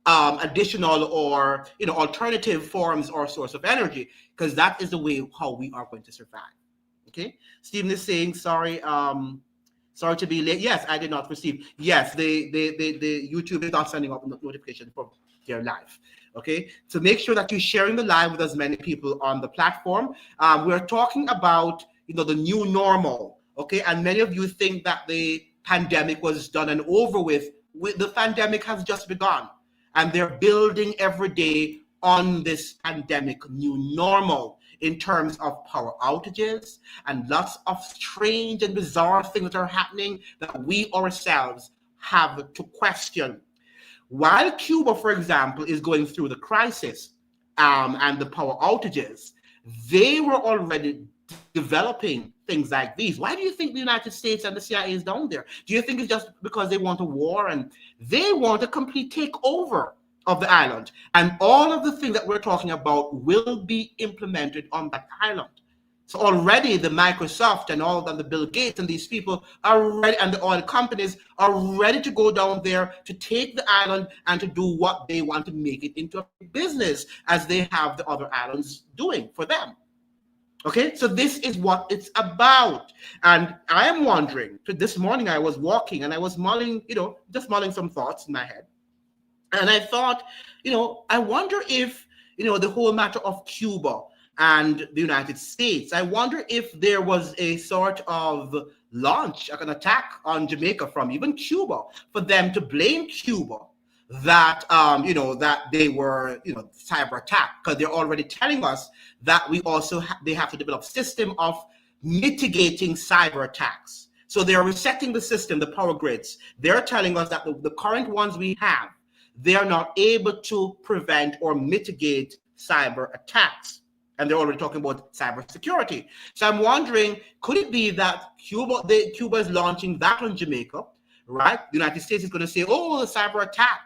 additional or alternative forms or source of energy, because that is the way how we are going to survive. Okay. Stephen is saying, sorry to be late. Yes, I did not receive. Yes, the YouTube is not sending up notification for their live. Okay, so make sure that you're sharing the live with as many people on the platform. We're talking about the new normal. Okay, and many of you think that the pandemic was done and over with. The pandemic has just begun, and they're building every day on this pandemic new normal in terms of power outages and lots of strange and bizarre things that are happening that we ourselves have to question. While Cuba, for example, is going through the crisis and the power outages, they were already developing things like these. Why do you think the United States and the CIA is down there? Do you think it's just because they want a war and they want a complete takeover of the island? And all of the things that we're talking about will be implemented on that island. So already the Microsoft and all of them, the Bill Gates and these people are ready, and the oil companies are ready to go down there to take the island and to do what they want to make it into a business, as they have the other islands doing for them. Okay, so this is what it's about. And I am wondering, this morning I was walking and I was mulling, just mulling some thoughts in my head. And I thought, I wonder if, the whole matter of Cuba and the United States, I wonder if there was a sort of launch, like an attack on Jamaica from even Cuba, for them to blame Cuba that, that they were, cyber attack, because they're already telling us that we also they have to develop system of mitigating cyber attacks. So they're resetting the system, the power grids. They're telling us that the current ones we have, they are not able to prevent or mitigate cyber attacks. And they're already talking about cybersecurity. So I'm wondering, could it be that Cuba is launching that on Jamaica, right? The United States is going to say, oh, the cyber attack,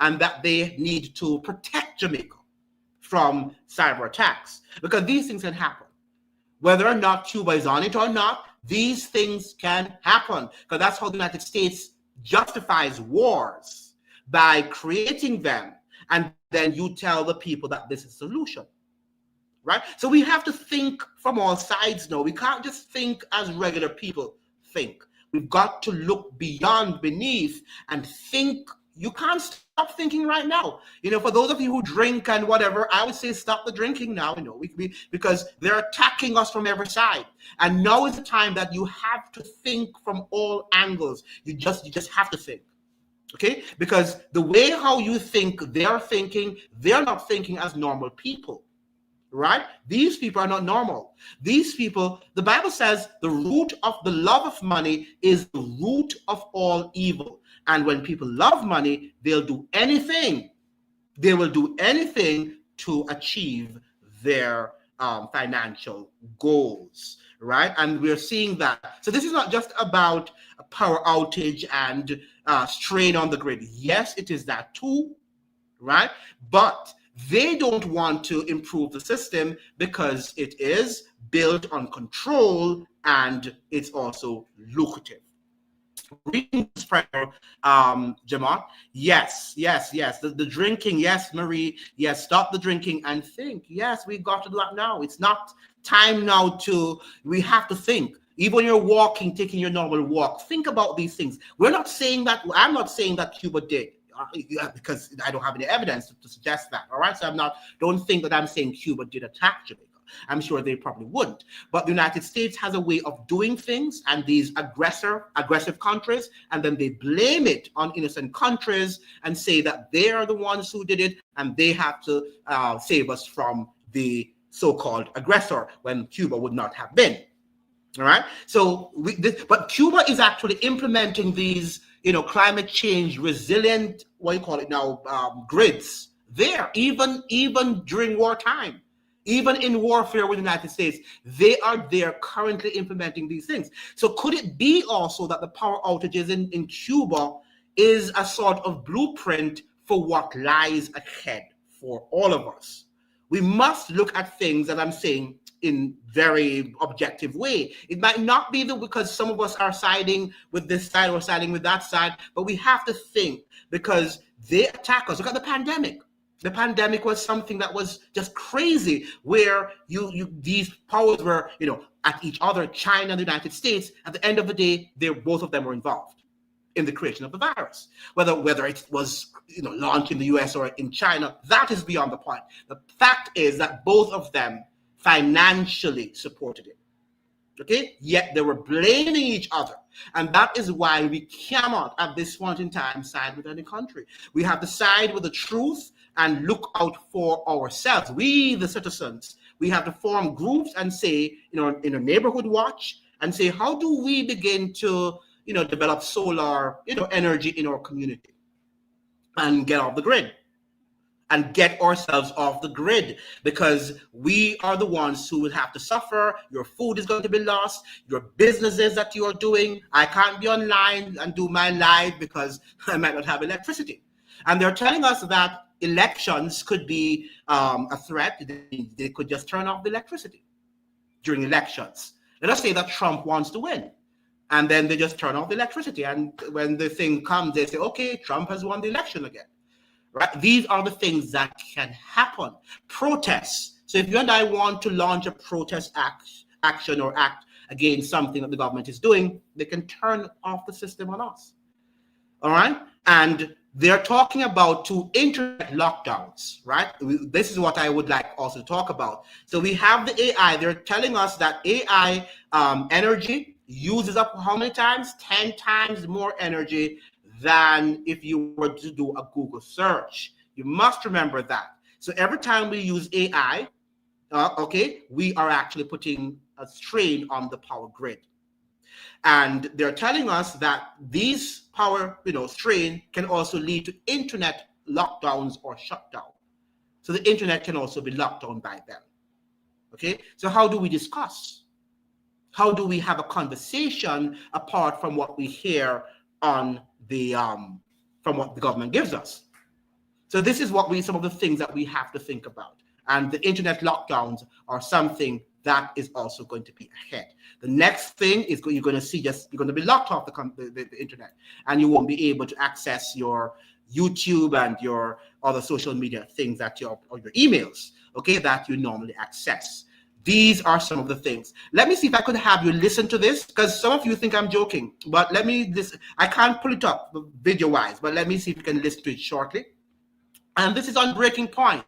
and that they need to protect Jamaica from cyber attacks, because these things can happen. Whether or not Cuba is on it or not, these things can happen, because that's how the United States justifies wars, by creating them, and then you tell the people that this is a solution. Right? So we have to think from all sides now. We can't just think as regular people think. We've got to look beyond, beneath, and think. You can't stop thinking right now. For those of you who drink and whatever, I would say stop the drinking now, because they're attacking us from every side. And now is the time that you have to think from all angles. You just have to think. Okay? Because the way how you think, they're not thinking as normal people. Right? These people are not normal. These people, the Bible says, the root of the love of money is the root of all evil. And when people love money, they'll do anything. They will do anything to achieve their financial goals. Right? And we're seeing that. So this is not just about a power outage and strain on the grid. Yes, it is that too. Right? But they don't want to improve the system because it is built on control and it's also lucrative. Reading this prayer, Jamal. Yes. The drinking, yes, Marie. Yes, stop the drinking and think. Yes, we've got to do that now. It's not time now we have to think. Even when you're walking, taking your normal walk, think about these things. I'm not saying that Cuba did. Because I don't have any evidence to suggest that. All right, so don't think that I'm saying Cuba did attack Jamaica. I'm sure they probably wouldn't. But the United States has a way of doing things, and these aggressive countries, and then they blame it on innocent countries and say that they are the ones who did it, and they have to save us from the so-called aggressor, when Cuba would not have been. All right. So, but Cuba is actually implementing these, climate change resilient, grids there, even during wartime, even in warfare with the United States, they are there currently implementing these things. So could it be also that the power outages in Cuba is a sort of blueprint for what lies ahead for all of us? We must look at things, and I'm saying in very objective way. It might not be because some of us are siding with this side or siding with that side, but we have to think, because they attack us. Look at the pandemic. The pandemic was something that was just crazy, where these powers were, at each other, China and the United States. At the end of the day, both of them were involved in the creation of the virus. Whether it was launched in the US or in China, that is beyond the point. The fact is that both of them financially supported it. Okay? Yet they were blaming each other. And that is why we cannot, at this point in time, side with any country. We have to side with the truth and look out for ourselves. We, the citizens, we have to form groups and say, in a neighborhood watch, and say, how do we begin to, develop solar, energy in our community and get off the grid? And get ourselves off the grid, because we are the ones who will have to suffer. Your food is going to be lost. Your businesses that you are doing, I can't be online and do my live because I might not have electricity. And they're telling us that elections could be a threat. They could just turn off the electricity during elections. Let us say that Trump wants to win, and then they just turn off the electricity. And when the thing comes, they say, okay, Trump has won the election again. Right? These are the things that can happen. Protests. So if you and I want to launch a protest action or act against something that the government is doing, they can turn off the system on us. All right? And they're talking about 2 internet lockdowns, right? This is what I would like also to talk about. So we have the AI. They're telling us that AI energy uses up how many times? 10 times more energy than if you were to do a Google search. You must remember that. So every time we use AI, we are actually putting a strain on the power grid. And they're telling us that these power, strain can also lead to internet lockdowns or shutdown. So the internet can also be locked down by them. Okay, so how do we discuss? How do we have a conversation apart from what we hear on the from what the government gives us? So this is some of the things that we have to think about. And the internet lockdowns are something that is also going to be ahead. The next thing is you're going to see you're going to be locked off the internet, and you won't be able to access your YouTube and your other social media things or your emails, okay, that you normally access. These are some of the things. Let me see if I could have you listen to this, because some of you think I'm joking, but let me listen. I can't pull it up video wise, but let me see if you can listen to it shortly. And this is on Breaking Point.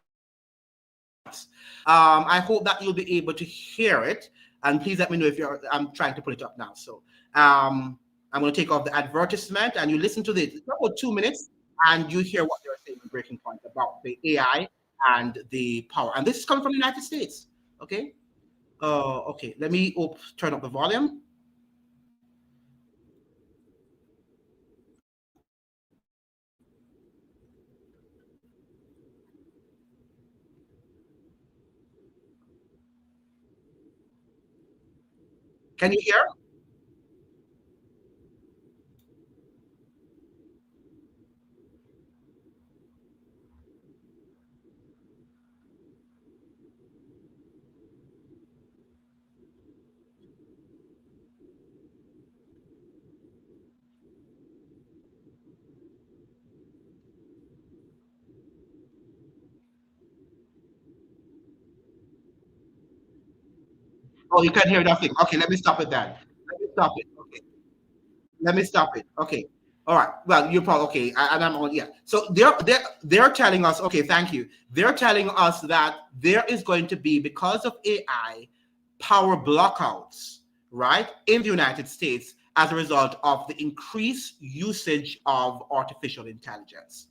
I hope that you'll be able to hear it, and please let me know if I'm trying to pull it up now. So I'm going to take off the advertisement, and you listen to this. It's about 2 minutes, and you hear what they're saying in Breaking Point about the AI and the power. And this is coming from the United States. Okay. Okay. Let me turn up the volume. Can you hear? Oh, you can hear nothing. Okay, let me stop it then. Let me stop it. Okay. Let me stop it. Okay. All right. Well, you're probably okay. And I'm on. Yeah. So they're telling us. Okay. Thank you. They're telling us that there is going to be, because of AI, power blockouts, right, in the United States as a result of the increased usage of artificial intelligence.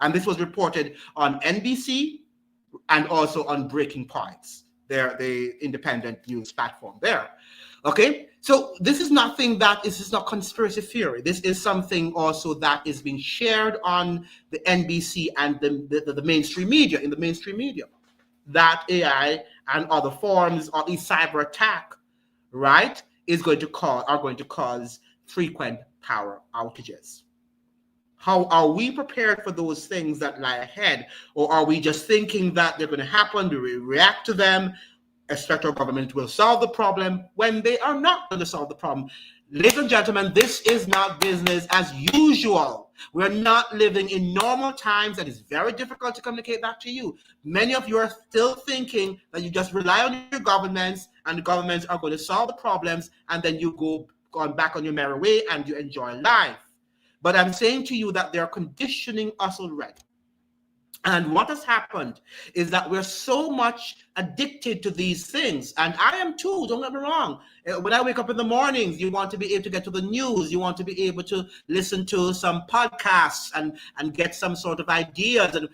And this was reported on NBC and also on Breaking Points, the independent news platform there. Okay, so this is nothing that is not conspiracy theory. This is something also that is being shared on the NBC and the mainstream media, in the mainstream media, that AI and other forms of the cyber attack, right, are going to cause frequent power outages. How are we prepared for those things that lie ahead? Or are we just thinking that they're going to happen, we react to them, expect our government will solve the problem, when they are not going to solve the problem? Ladies and gentlemen, this is not business as usual. We're not living in normal times, and it's very difficult to communicate that to you. Many of you are still thinking that you just rely on your governments, and the governments are going to solve the problems, and then you go on back on your merry way and you enjoy life. But I'm saying to you that they're conditioning us already. And what has happened is that we're so much addicted to these things. And I am too, don't get me wrong. When I wake up in the mornings, you want to be able to get to the news. You want to be able to listen to some podcasts and get some sort of ideas. And,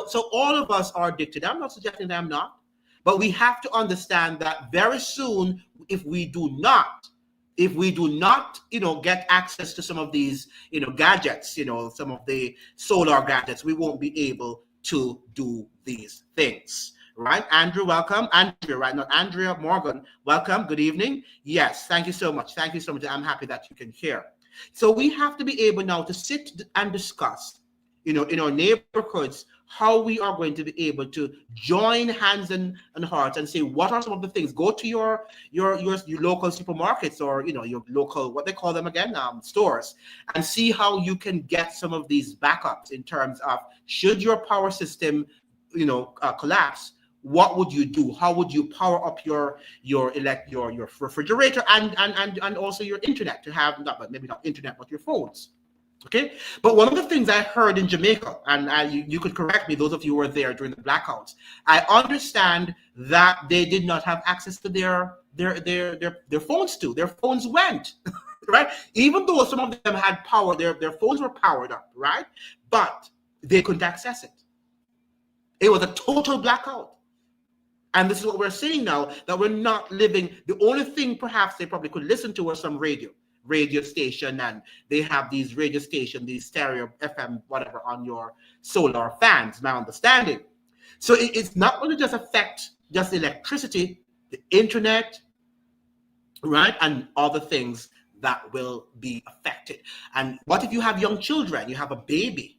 so all of us are addicted. I'm not suggesting that I'm not. But we have to understand that very soon, if we do not, get access to some of these, gadgets, some of the solar gadgets, we won't be able to do these things. Right? Andrew, welcome. Andrea, right? Not Andrea Morgan. Welcome. Good evening. Yes. Thank you so much. Thank you so much. I'm happy that you can hear. So we have to be able now to sit and discuss, in our neighborhoods, how we are going to be able to join hands and hearts and say, what are some of the things? Go to your local supermarkets, or your local, what they call them again, stores, and see how you can get some of these backups in terms of, should your power system collapse, what would you do? How would you power up your refrigerator and also your internet, to have maybe not internet but your phones? Okay, but one of the things I heard in Jamaica, and you could correct me, those of you who were there during the blackouts, I understand that they did not have access to their phones too. Their phones went, right? Even though some of them had power, their phones were powered up, right? But they couldn't access it. It was a total blackout. And this is what we're seeing now, that we're not living. The only thing perhaps they probably could listen to was some radio station, and they have these radio stations, these stereo FM, whatever, on your solar fans, my understanding. So it's not going to just affect just electricity, the internet, right, and other things that will be affected. And what if you have young children, you have a baby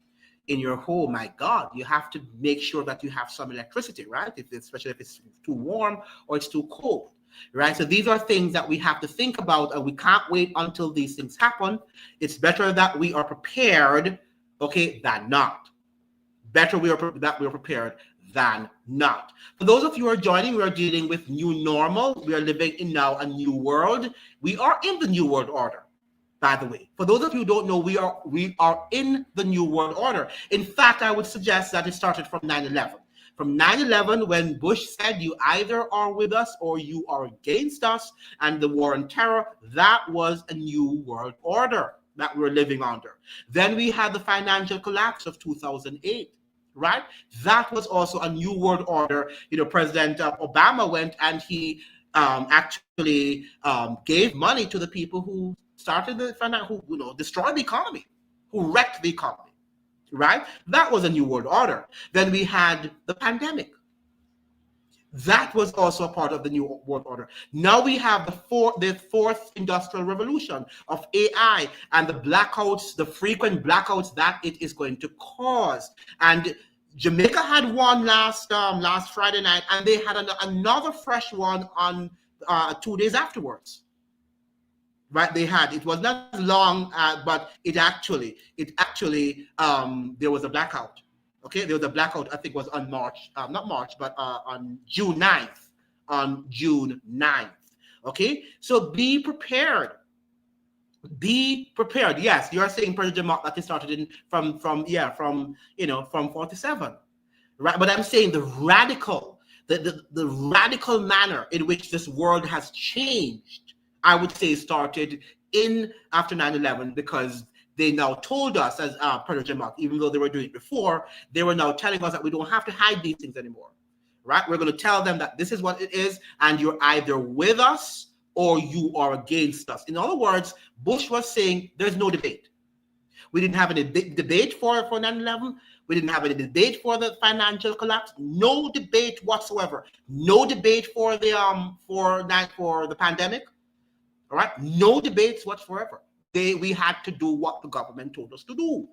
in your home? My God, you have to make sure that you have some electricity, right? Especially if it's too warm or it's too cold. right? So these are things that we have to think about, and we can't wait until these things happen. It's better that we are prepared, okay, than not. Better that we are prepared than not. For those of you who are joining, we are dealing with new normal. We are living in now a new world. We are in the new world order, by the way. For those of you who don't know, we are in the new world order. In fact, I would suggest that it started from 9/11. From 9/11, when Bush said you either are with us or you are against us, and the war on terror, that was a new world order that we're living under. Then we had the financial collapse of 2008. Right? That was also a new world order. President Obama went and he actually gave money to the people who started who destroyed the economy, who wrecked the economy. Right? That was a new world order. Then we had the pandemic. That was also a part of the new world order. Now we have the fourth industrial revolution of AI and the blackouts, the frequent blackouts that it is going to cause. And Jamaica had one last Friday night, and they had another fresh one on 2 days afterwards. Right? It was not long, but it actually there was a blackout. Okay, there was a blackout. I think it was on on June 9th. On June 9th. Okay, so be prepared. Be prepared. Yes, you are saying President Mark that it started from 47, right? But I'm saying the radical manner in which this world has changed, I would say, started after 9/11, because they now told us, as President Mark, even though they were doing it before, they were now telling us that we don't have to hide these things anymore, right? We're going to tell them that this is what it is, and you're either with us or you are against us. In other words, Bush was saying there's no debate. We didn't have any debate for 9/11. We didn't have any debate for the financial collapse. No debate whatsoever. No debate for the pandemic. All right, no debates whatsoever. We had to do what the government told us to do.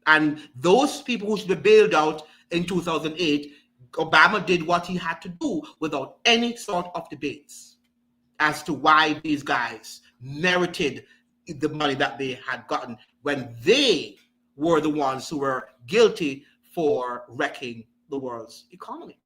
And those people who should be bailed out in 2008, Obama did what he had to do without any sort of debates as to why these guys merited the money that they had gotten when they were the ones who were guilty for wrecking the world's economy.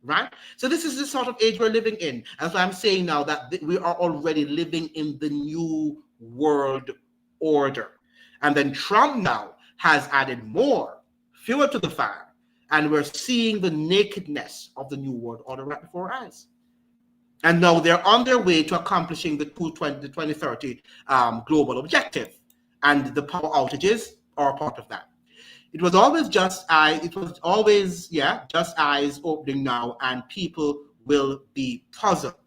Right? So this is the sort of age we're living in. And so I'm saying now that we are already living in the new world order. And then Trump now has added more fuel to the fire. And we're seeing the nakedness of the new world order right before our eyes. And now they're on their way to accomplishing the 2030 global objective. And the power outages are a part of that. It was always just eyes opening now, and people will be puzzled.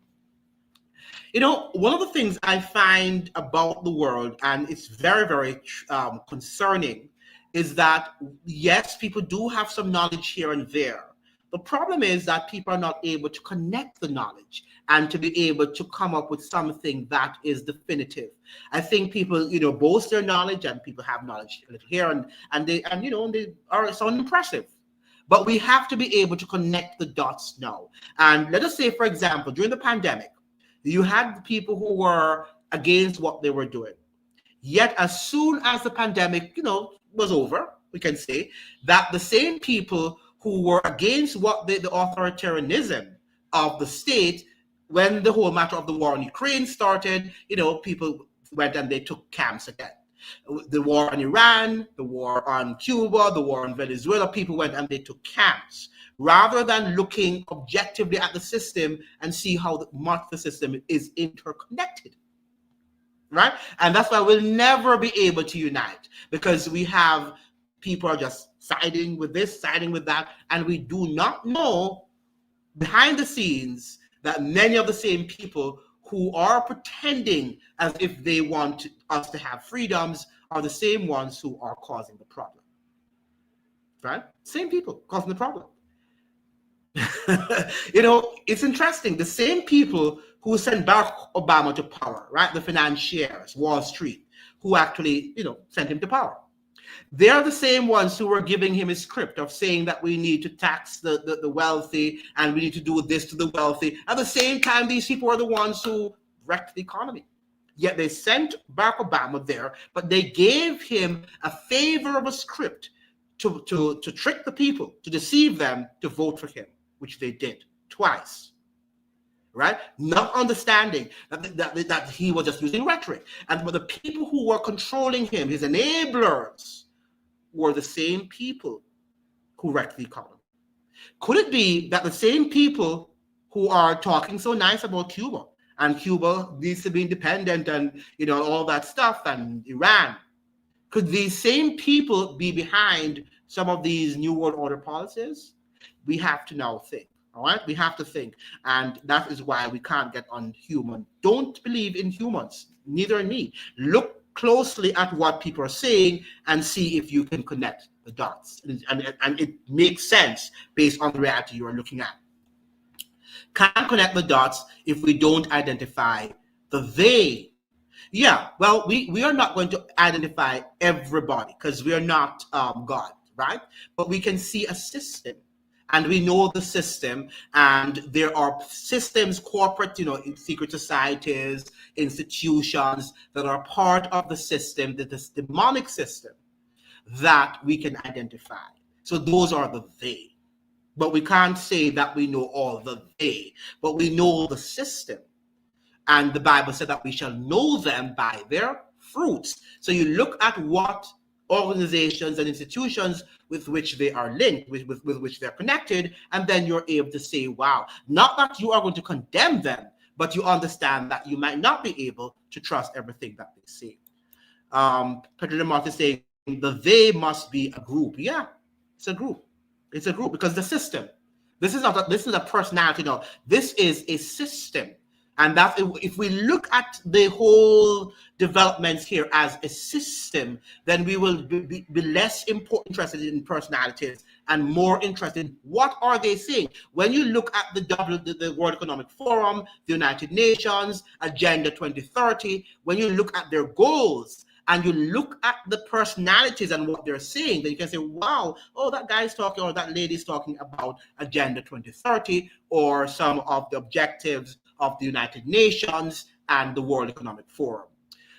One of the things I find about the world, and it's very, very concerning, is that, yes, people do have some knowledge here and there. The problem is that people are not able to connect the knowledge and to be able to come up with something that is definitive. I think people, boast their knowledge, and people have knowledge a little here and they are sound impressive. But we have to be able to connect the dots now. And let us say, for example, during the pandemic, you had people who were against what they were doing. Yet, as soon as the pandemic, was over, we can say that the same people who were against what the authoritarianism of the state, when the whole matter of the war in Ukraine started, people went and they took camps again. The war in Iran, the war on Cuba, the war in Venezuela, people went and they took camps, rather than looking objectively at the system and see how much the system is interconnected. Right? And that's why we'll never be able to unite, because we have people are just siding with this, siding with that, and we do not know behind the scenes that many of the same people who are pretending as if they want us to have freedoms are the same ones who are causing the problem. Right? Same people causing the problem. It's interesting. The same people who sent Barack Obama to power, right? The financiers, Wall Street, who actually, sent him to power. They are the same ones who were giving him a script of saying that we need to tax the wealthy and we need to do this to the wealthy. At the same time, these people are the ones who wrecked the economy. Yet they sent Barack Obama there, but they gave him a favor of a script to trick the people, to deceive them to vote for him, which they did twice. Right? Not understanding that he was just using rhetoric. But the people who were controlling him, his enablers, were the same people who wrecked the economy. Could it be that the same people who are talking so nice about Cuba and Cuba needs to be independent and all that stuff and Iran, could these same people be behind some of these New World Order policies? We have to now think. All right, we have to think, and that is why we can't get on human. Don't believe in humans, neither in me. Look closely at what people are saying and see if you can connect the dots, and it makes sense based on the reality you are looking at. Can't connect the dots if we don't identify the they. Yeah, well, we are not going to identify everybody because we are not God, right? But we can see a system. And we know the system, and there are systems, corporate, secret societies, institutions that are part of the system, this demonic system that we can identify. So those are the they. But we can't say that we know all the they, but we know the system. And the Bible said that we shall know them by their fruits. So you look at what organizations and institutions with which they are linked, with which they're connected, and then you're able to say, wow, not that you are going to condemn them, but you understand that you might not be able to trust everything that they say. Pedro de Martin is saying the they must be a group. Yeah, it's a group. It's a group because the system, this is a personality. No, this is a system. And that if we look at the whole developments here as a system, then we will be less interested in personalities and more interested in what are they saying. When you look at the World Economic Forum, the United Nations, Agenda 2030, when you look at their goals and you look at the personalities and what they're saying, then you can say, wow, oh, that guy's talking or that lady's talking about Agenda 2030 or some of the objectives of the United Nations and the World Economic Forum.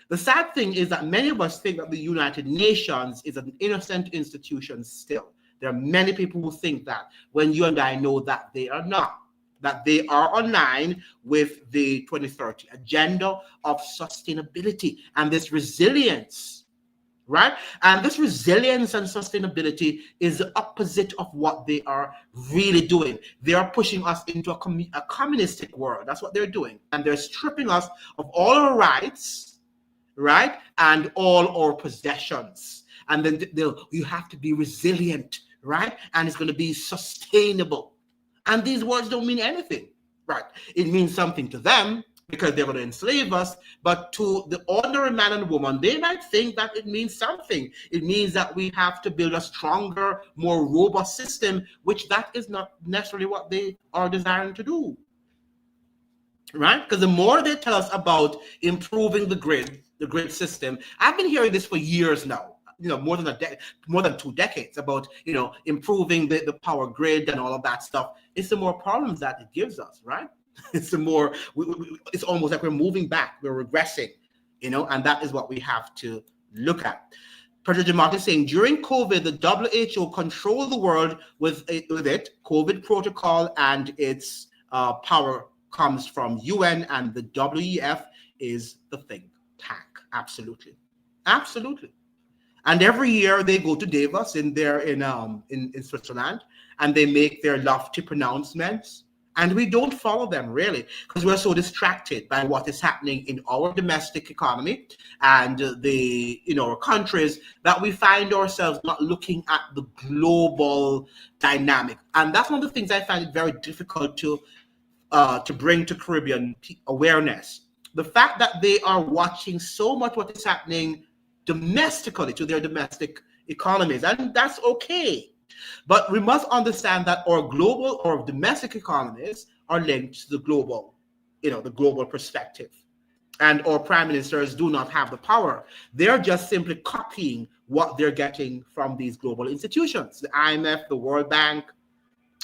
The sad thing is that many of us think that the United Nations is an innocent institution still. There are many people who think that, when you and I know that they are not, that they are online with the 2030 agenda of sustainability and this resilience. Right? And this resilience and sustainability is the opposite of what they are really doing. They are pushing us into a communistic world. That's what they're doing. And they're stripping us of all our rights, right? And all our possessions. And then you have to be resilient, right? And it's going to be sustainable. And these words don't mean anything, right? It means something to them, because they're going to enslave us, but to the ordinary man and woman, they might think that it means something. It means that we have to build a stronger, more robust system, which that is not necessarily what they are desiring to do. Right? Because the more they tell us about improving the grid system, I've been hearing this for years now. More than 2 decades about improving the power grid and all of that stuff. It's the more problems that it gives us, right? It's the more it's almost like we're moving back, we're regressing, and that is what we have to look at. President Martin is saying during COVID, the WHO controlled the world with it. COVID protocol and its power comes from UN, and the WEF is the think tank. Absolutely. And every year they go to Davos in Switzerland, and they make their lofty pronouncements. And we don't follow them, really, because we're so distracted by what is happening in our domestic economy and our countries, that we find ourselves not looking at the global dynamic. And that's one of the things I find it very difficult to bring to Caribbean awareness. The fact that they are watching so much what is happening domestically to their domestic economies, and that's okay. But we must understand that our global or domestic economies are linked to the global, the global perspective. And our prime ministers do not have the power. They're just simply copying what they're getting from these global institutions, the IMF, the World Bank,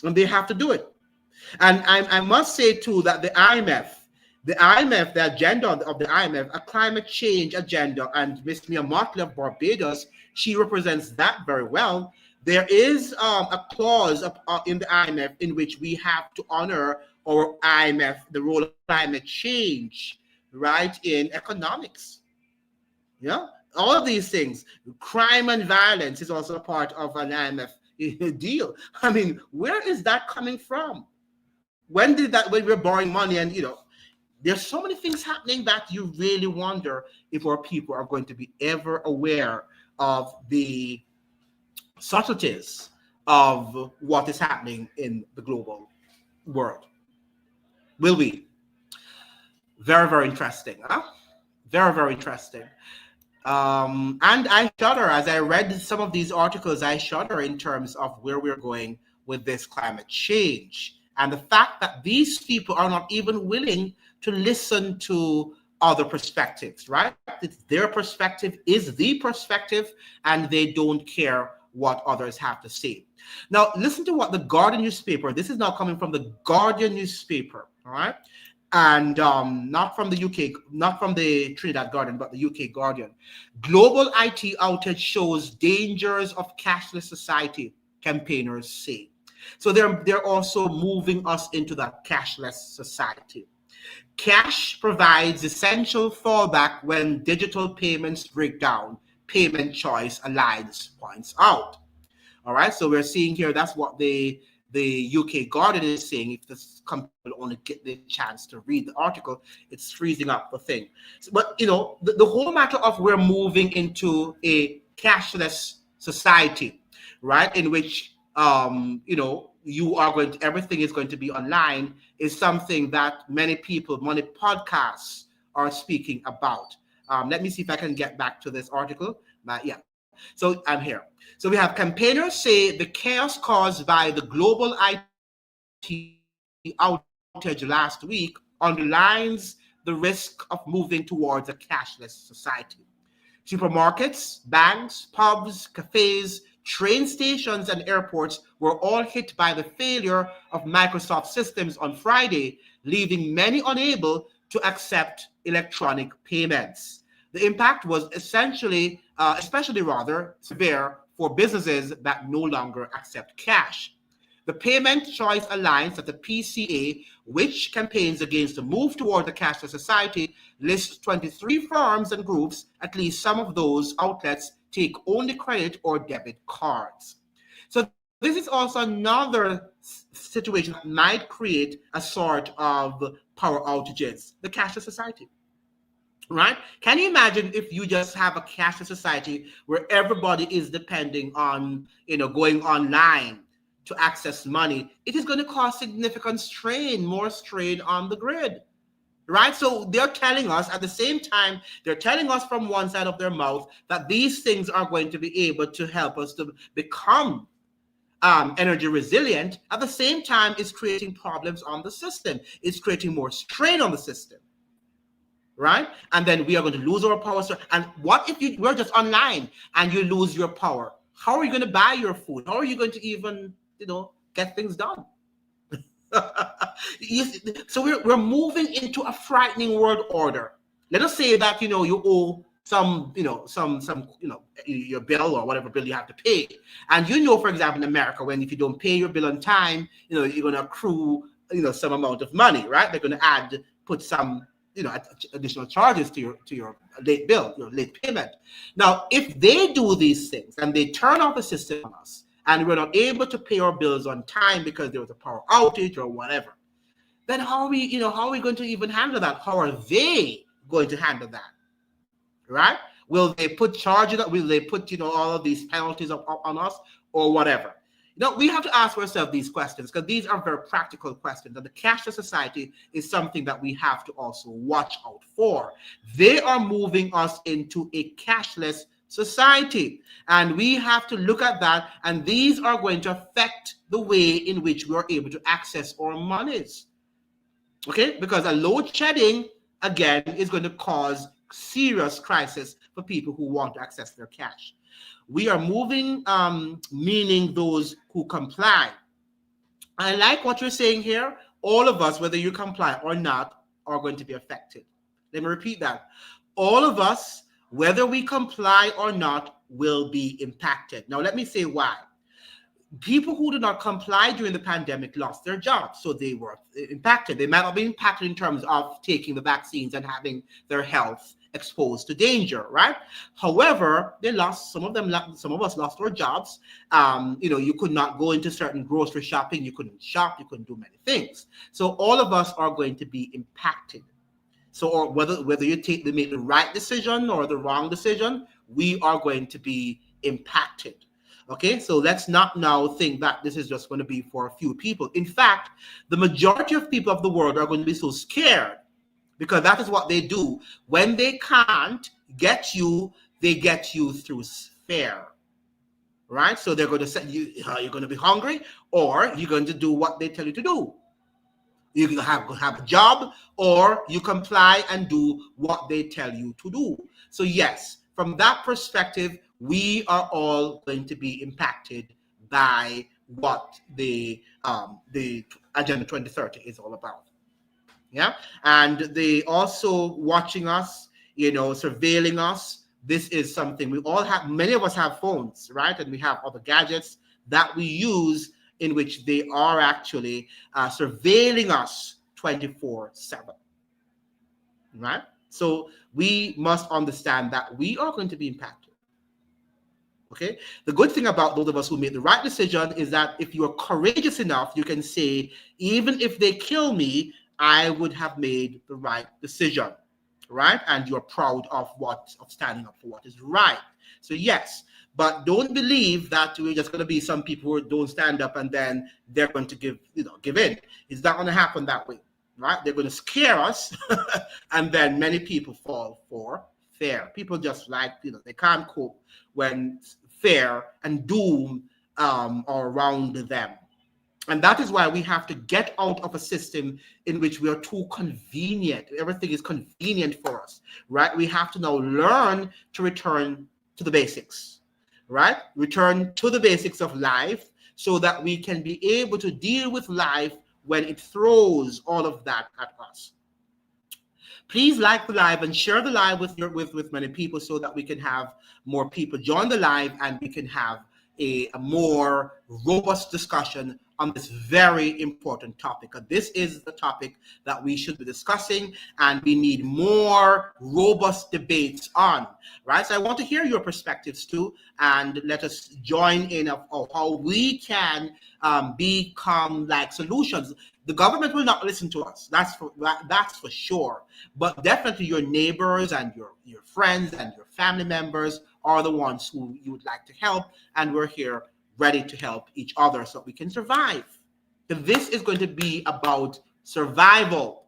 and they have to do it. And I must say too that the agenda of the IMF, a climate change agenda, and Miss Mia Motley of Barbados, she represents that very well. There is a clause in the IMF in which we have to honor our IMF, the role of climate change, right, in economics. Yeah, all of these things, crime and violence is also a part of an IMF deal. I mean, where is that coming from? When did that? When we're borrowing money, and there's so many things happening that you really wonder if our people are going to be ever aware of the subtleties of what is happening in the global world. Will we? Very, very interesting, huh? Very, very interesting. And I shudder as I read some of these articles. I shudder in terms of where we're going with this climate change, and the fact that these people are not even willing to listen to other perspectives, right? Their perspective is the perspective, and they don't care what others have to say. Now, listen to what the Guardian newspaper, this is now coming from the Guardian newspaper, all right? And not from the UK, not from the Trinidad Guardian, but the UK Guardian. Global IT outage shows dangers of cashless society, campaigners say. So they're also moving us into that cashless society. Cash provides essential fallback when digital payments break down. Payment Choice Alliance points out. All right, so we're seeing here, that's what the UK Guardian is saying. If this company will only get the chance to read the article, it's freezing up the thing. But the whole matter of we're moving into a cashless society, right, in which you are going to, everything is going to be online, is something that many people, many podcasts are speaking about. Let me see if I can get back to this article. Yeah. So I'm here. So we have campaigners say the chaos caused by the global IT outage last week underlines the risk of moving towards a cashless society. Supermarkets, banks, pubs, cafes, train stations, and airports were all hit by the failure of Microsoft systems on Friday, leaving many unable to accept electronic payments. The impact was especially severe for businesses that no longer accept cash. The Payment Choice Alliance at the PCA, which campaigns against the move toward a cashless society, lists 23 firms and groups. At least some of those outlets take only credit or debit cards. So this is also another situation that might create a sort of power outages, the cashless society. Right? Can you imagine if you just have a cashless society where everybody is depending on, going online to access money? It is going to cause significant more strain on the grid, right? So they're telling us at the same time, they're telling us from one side of their mouth that these things are going to be able to help us to become energy resilient. At the same time, it's creating problems on the system. It's creating more strain on the system. Right? And then we are going to lose our power. And what if we're just online and you lose your power? How are you going to buy your food? How are you going to even, get things done? So we're moving into a frightening world order. Let us say that, you owe some your bill or whatever bill you have to pay. And for example, in America, if you don't pay your bill on time, you're going to accrue, some amount of money, right? They're going to put some additional charges to your late bill, your late payment. Now, if they do these things and they turn off the system on us and we're not able to pay our bills on time because there was a power outage or whatever, then how are we going to even handle that? How are they going to handle that? Right? Will they put charges up? Will they put, all of these penalties on us or whatever? We have to ask ourselves these questions because these are very practical questions. And the cashless society is something that we have to also watch out for. They are moving us into a cashless society. And we have to look at that. And these are going to affect the way in which we are able to access our monies. Okay? Because a load shedding, again, is going to cause serious crisis for people who want to access their cash. We are moving, meaning those who comply. I like what you're saying here. All of us, whether you comply or not, are going to be affected. Let me repeat that. All of us, whether we comply or not, will be impacted. Now, let me say why. People who did not comply during the pandemic lost their jobs, so they were impacted. They might not be impacted in terms of taking the vaccines and having their health exposed to danger, right? However, they lost, some of us lost our jobs. You could not go into certain grocery shopping, you couldn't shop, you couldn't do many things. So all of us are going to be impacted. So, or whether you make the right decision or the wrong decision, we are going to be impacted. Okay, so let's not now think that this is just going to be for a few people. In fact, the majority of people of the world are going to be so scared, because that is what they do. When they can't get you, they get you through fear, right? So they're going to say, you're going to be hungry, or you're going to do what they tell you to do. You can have a job, or you comply and do what they tell you to do. So yes, from that perspective, we are all going to be impacted by what the Agenda 2030 is all about. Yeah, and they also watching us, surveilling us. This is something we all have. Many of us have phones, right? And we have other gadgets that we use in which they are actually surveilling us 24/7, right? So we must understand that we are going to be impacted. Okay. The good thing about those of us who made the right decision is that if you are courageous enough, you can say, even if they kill me, I would have made the right decision, right? And you're proud of standing up for what is right. So yes, but don't believe that we're just going to be some people who don't stand up and then they're going to give in. It's not going to happen that way, right? They're going to scare us, and then many people fall for fear. People just they can't cope when fear and doom are around them. And that is why we have to get out of a system in which we are too convenient. Everything is convenient for us, right? We have to now learn to return to the basics, right? Return to the basics of life so that we can be able to deal with life when it throws all of that at us. Please like the live and share the live with many people so that we can have more people join the live and we can have a more robust discussion on this very important topic. This is the topic that we should be discussing, and we need more robust debates on, right? So I want to hear your perspectives too, and let us join in of how we can become solutions. The government will not listen to us. That's for sure. But definitely your neighbors and your friends and your family members are the ones who you would like to help, and we're here ready to help each other so we can survive. This is going to be about survival,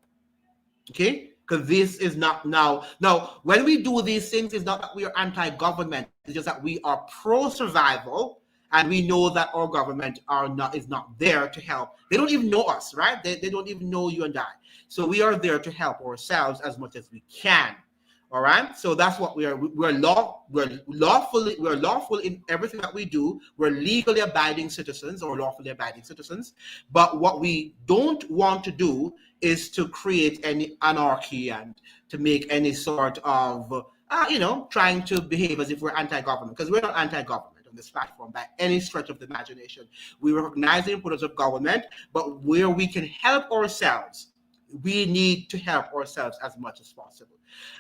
okay? Because this is not now. When we do these things, it's not that we are anti-government. It's just that we are pro-survival, and we know that our government is not there to help. They don't even know us, right? They don't even know you and I. So we are there to help ourselves as much as we can. All right, so that's what we are. We're lawful in everything that we do. We're legally abiding citizens or lawfully abiding citizens. But what we don't want to do is to create any anarchy and to make any sort of, trying to behave as if we're anti-government, because we're not anti-government on this platform by any stretch of the imagination. We recognize the importance of government, but where we can help ourselves, we need to help ourselves as much as possible.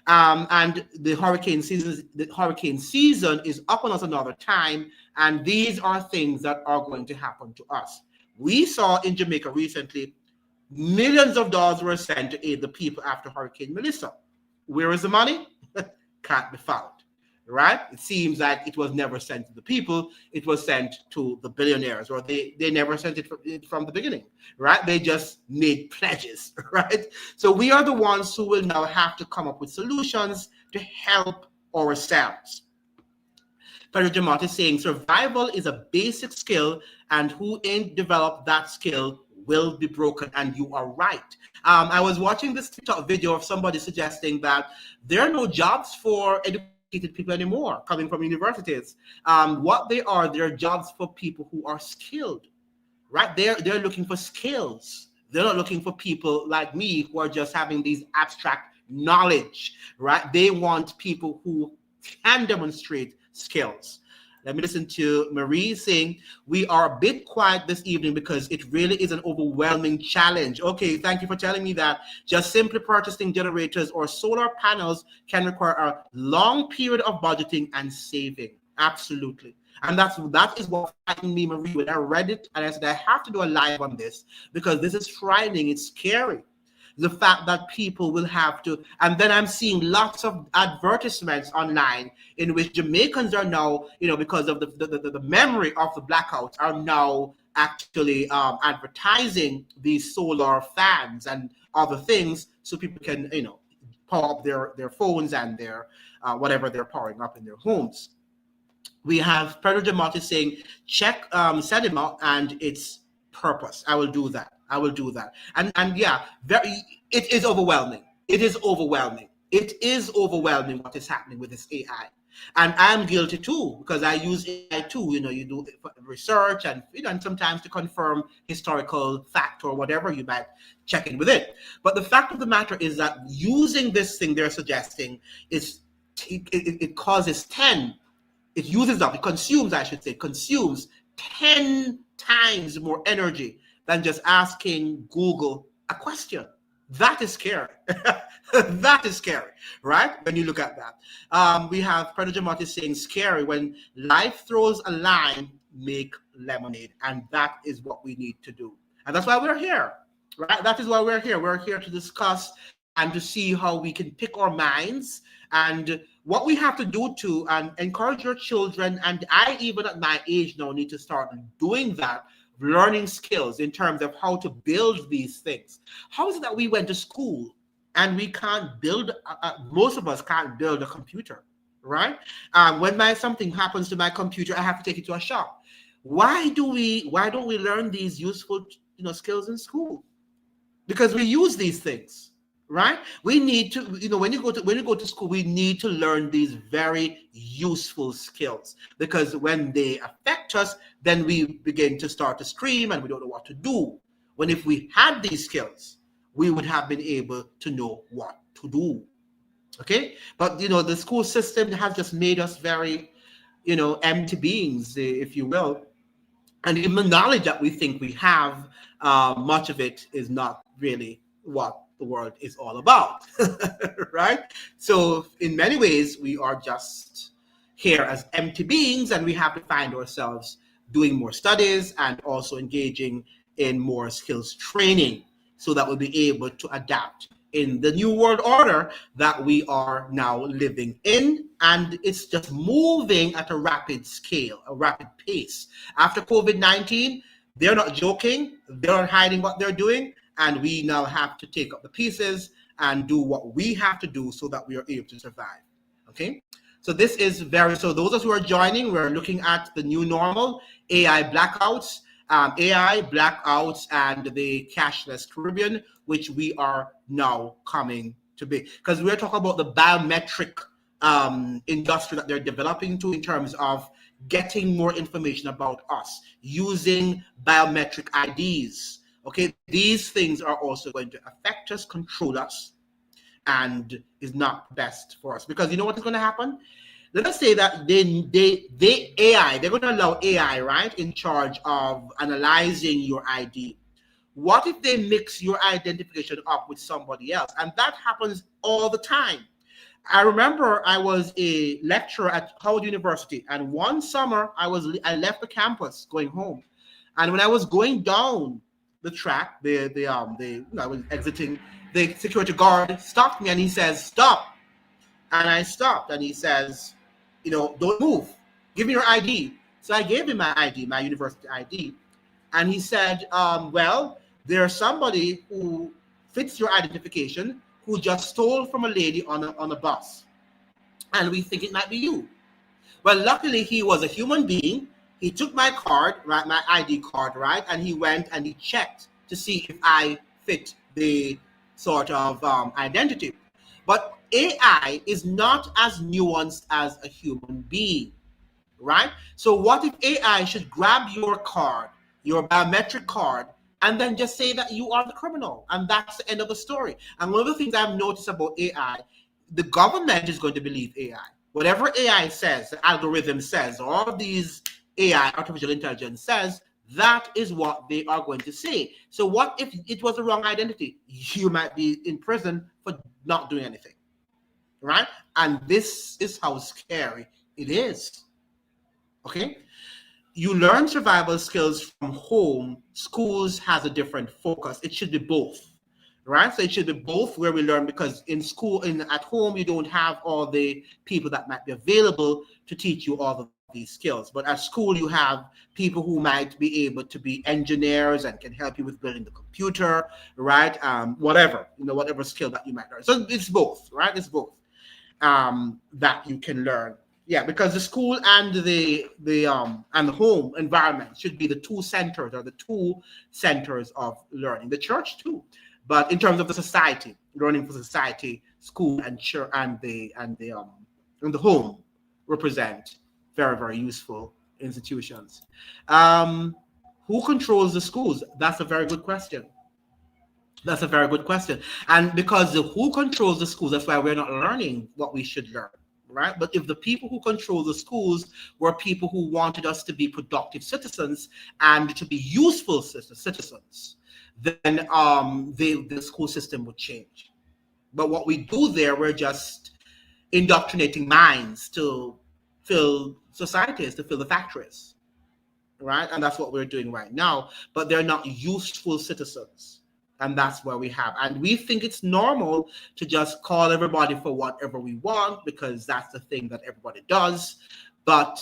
And the hurricane season is up on us another time, and these are things that are going to happen to us. We saw in Jamaica recently, millions of dollars were sent to aid the people after Hurricane Melissa. Where is the money? Can't be found, right? It seems like it was never sent to the people. It was sent to the billionaires, or they never sent it from the beginning, right? They just made pledges, right? So we are the ones who will now have to come up with solutions to help ourselves. Pedro Jamot is saying survival is a basic skill, and who ain't developed that skill will be broken, and you are right. I was watching this TikTok video of somebody suggesting that there are no jobs for education uneducated people anymore coming from universities. What they're jobs for people who are skilled, right? They're looking for skills. They're not looking for people like me who are just having these abstract knowledge, right? They want people who can demonstrate skills. Let me listen to Marie saying, we are a bit quiet this evening because it really is an overwhelming challenge. Okay, thank you for telling me that. Just simply purchasing generators or solar panels can require a long period of budgeting and saving. Absolutely. And that is what frightened me, Marie, when I read it. And I said, I have to do a live on this because this is frightening. It's scary. The fact that people will have to, and then I'm seeing lots of advertisements online in which Jamaicans are now, because of the memory of the blackouts, are now actually advertising these solar fans and other things so people can, power up their phones and their whatever they're powering up in their homes. We have Pedro Demotti saying, check Sedima and its purpose. I will do that. And yeah, it is overwhelming. It is overwhelming what is happening with this AI. And I'm guilty too, because I use AI too. You do research and and sometimes to confirm historical fact or whatever, you might check in with it. But the fact of the matter is that using this thing they're suggesting it causes 10. It uses up, it consumes 10 times more energy than just asking Google a question. That is scary. That is scary, right? When you look at that. We have Predator Marty saying, scary when life throws a line, make lemonade. And that is what we need to do. And that's why we're here, right? That is why we're here. We're here to discuss and to see how we can pick our minds and what we have to do to encourage your children. And I, even at my age now, need to start doing that, learning skills in terms of how to build these things. How is it that we went to school and we can't build, most of us can't build a computer, right? When something happens to my computer, I have to take it to a shop. Why don't we learn these useful skills in school? Because we use these things. Right? We need to, when you go to school, we need to learn these very useful skills, because when they affect us, then we begin to start to scream and we don't know what to do. When if we had these skills, we would have been able to know what to do. Okay? But the school system has just made us very, empty beings, if you will. And even the knowledge that we think we have, much of it is not really what the world is all about, right? So in many ways, we are just here as empty beings, and we have to find ourselves doing more studies and also engaging in more skills training so that we'll be able to adapt in the new world order that we are now living in. And it's just moving at a rapid scale, a rapid pace. After COVID-19, they're not joking, they're not hiding what they're doing. And we now have to take up the pieces and do what we have to do so that we are able to survive. Okay? So this is so those of us who are joining, we're looking at the new normal, AI blackouts, and the cashless Caribbean, which we are now coming to be. Because we're talking about the biometric industry that they're developing in terms of getting more information about us, using biometric IDs. Okay, these things are also going to affect us, control us, and is not best for us. Because you know what is going to happen? Let us say that they're going to allow AI, right, in charge of analyzing your ID. What if they mix your identification up with somebody else? And that happens all the time. I remember I was a lecturer at Howard University, and one summer I left the campus going home, and when I was going down the track, I was exiting, the security guard stopped me and he says, "Stop." And I stopped and he says, "Don't move. Give me your ID." So I gave him my ID, my university ID. And he said, well, there's somebody who fits your identification who just stole from a lady on a bus. And we think it might be you. Well, luckily he was a human being. He took my card, right, my ID card, right, and he went and he checked to see if I fit the sort of identity. But AI is not as nuanced as a human being, right? So what if AI should grab your card, your biometric card, and then just say that you are the criminal, and that's the end of the story? And one of the things I've noticed about AI, the government is going to believe AI. Whatever AI says, the algorithm says, all of these AI, artificial intelligence says, that is what they are going to say. So what if it was the wrong identity? You might be in prison for not doing anything, right? And this is how scary it is. Okay, you learn survival skills from home. Schools has a different focus. It should be both, right? So it should be both, where we learn, because in school, at home, you don't have all the people that might be available to teach you all of these skills. But at school, you have people who might be able to be engineers and can help you with building the computer, right? Whatever, whatever skill that you might learn. So it's both, right? It's both that you can learn. Yeah, because the school and the home environment should be the two centers, or the two centers of learning. The church too, but in terms of the society, learning for society, school and church and the home represent very, very useful institutions. Who controls the schools? That's a very good question. That's a very good question. And because who controls the schools, that's why we're not learning what we should learn, right? But if the people who control the schools were people who wanted us to be productive citizens and to be useful citizens, then the school system would change. But what we do there, we're just indoctrinating minds to fill societies, to fill the factories, right? And that's what we're doing right now. But they're not useful citizens. And that's where we have. And we think it's normal to just call everybody for whatever we want, because that's the thing that everybody does. But,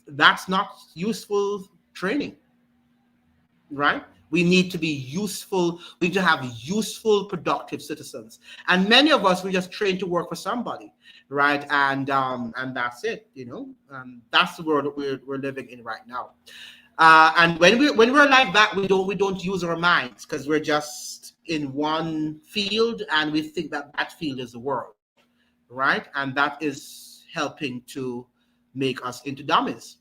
that's not useful training, right? We need to be useful. We need to have useful, productive citizens. And many of us, we just train to work for somebody, right? And that's it. That's the world that we're living in right now. And when we're like that, we don't use our minds, because we're just in one field, and we think that that field is the world, right? And that is helping to make us into dummies.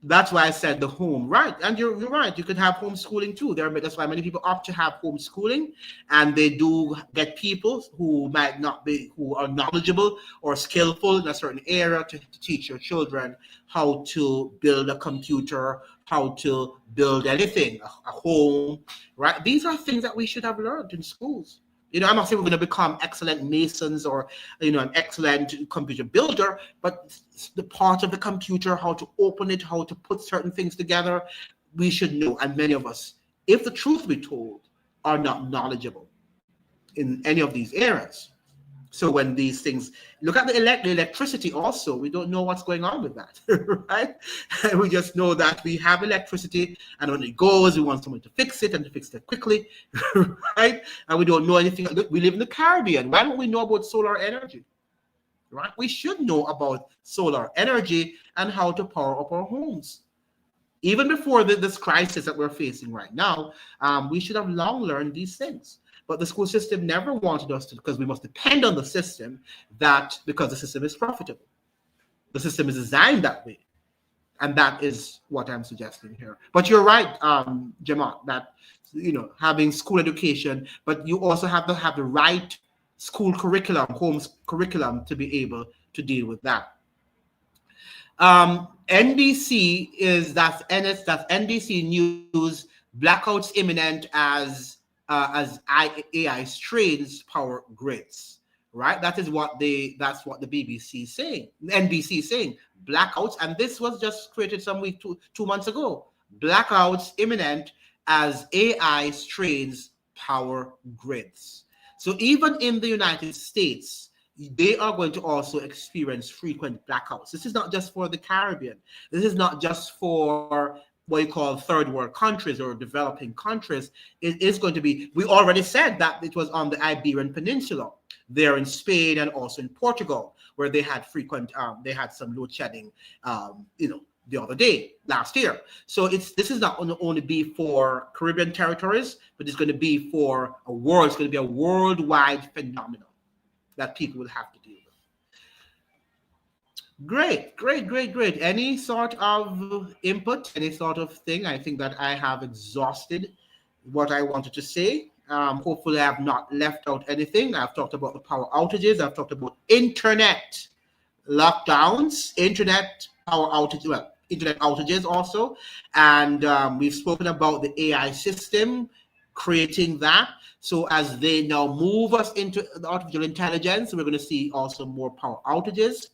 That's why I said the home, right? And you're right. You could have homeschooling too. That's why many people opt to have homeschooling, and they do get people who might not be, who are knowledgeable or skillful in a certain area to teach your children how to build a computer, how to build anything, a home, right? These are things that we should have learned in schools. I'm not saying we're going to become excellent masons or, an excellent computer builder, but the part of the computer, how to open it, how to put certain things together, we should know. And many of us, if the truth be told, are not knowledgeable in any of these areas. So when these things, look at the electricity also, we don't know what's going on with that, right? We just know that we have electricity, and when it goes, we want someone to fix it, and to fix it quickly, right? And we don't know anything. We live in the Caribbean. Why don't we know about solar energy, right? We should know about solar energy and how to power up our homes. Even before this crisis that we're facing right now, we should have long learned these things. But the school system never wanted us to, because we must depend on the system, because the system is profitable. The system is designed that way. And that is what I'm suggesting here. But you're right, Jamal, that, having school education, but you also have to have the right school curriculum, home curriculum, to be able to deal with that. NBC that's NBC News. Blackouts imminent as AI strains power grids. Right, that's what the BBC is saying. NBC is saying blackouts, and this was just created some week 2 months ago. Blackouts imminent as AI strains power grids. So even in the United States, they are going to also experience frequent blackouts. This is not just for the Caribbean. This is not just for what you call third world countries or developing countries. It is going to be, we already said that it was on the Iberian Peninsula, there in Spain and also in Portugal, where they had frequent, they had some load shedding, the other day, last year. So this is not going to only be for Caribbean territories, but it's going to be for a world. It's going to be a worldwide phenomenon that people will have to deal with. Great. Any sort of input, any sort of thing? I think that I have exhausted what I wanted to say. Hopefully, I have not left out anything. I've talked about the power outages. I've talked about internet lockdowns, internet power outages, well, internet outages also. And we've spoken about the AI system, creating that. So as they now move us into the artificial intelligence, we're going to see also more power outages.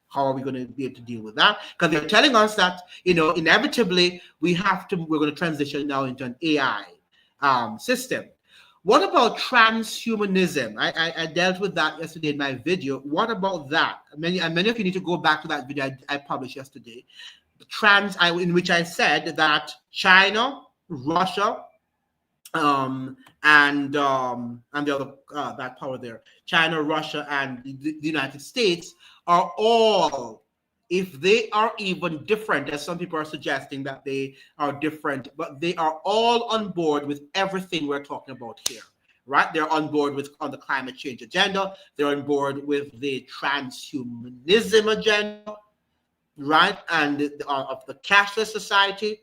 How are we going to be able to deal with that? Because they're telling us that, inevitably we're going to transition now into an AI system. What about transhumanism? I dealt with that yesterday in my video. What about that? Many of you need to go back to that video I published yesterday. In which I said that China, Russia, and the other that power there, China, Russia, and the United States are all, if they are even different, as some people are suggesting that they are different, but they are all on board with everything we're talking about here, right? They're on board on the climate change agenda. They're on board with the transhumanism agenda, right? And of the cashless society.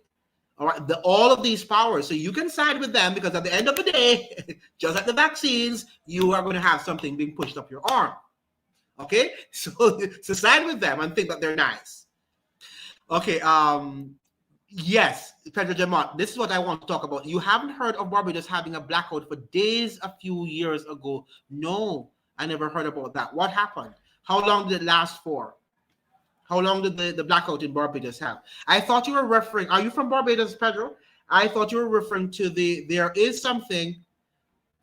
All right, all of these powers. So you can side with them, because at the end of the day, just like the vaccines, you are going to have something being pushed up your arm. Okay, so side with them and think that they're nice. Okay, yes, Pedro Jamont, this is what I want to talk about. You haven't heard of Barbados having a blackout for days a few years ago? No, I never heard about that. What happened? How long did it last for? How long did the blackout in Barbados have? I thought you were referring, are you from Barbados, Pedro? I thought you were referring to there is something,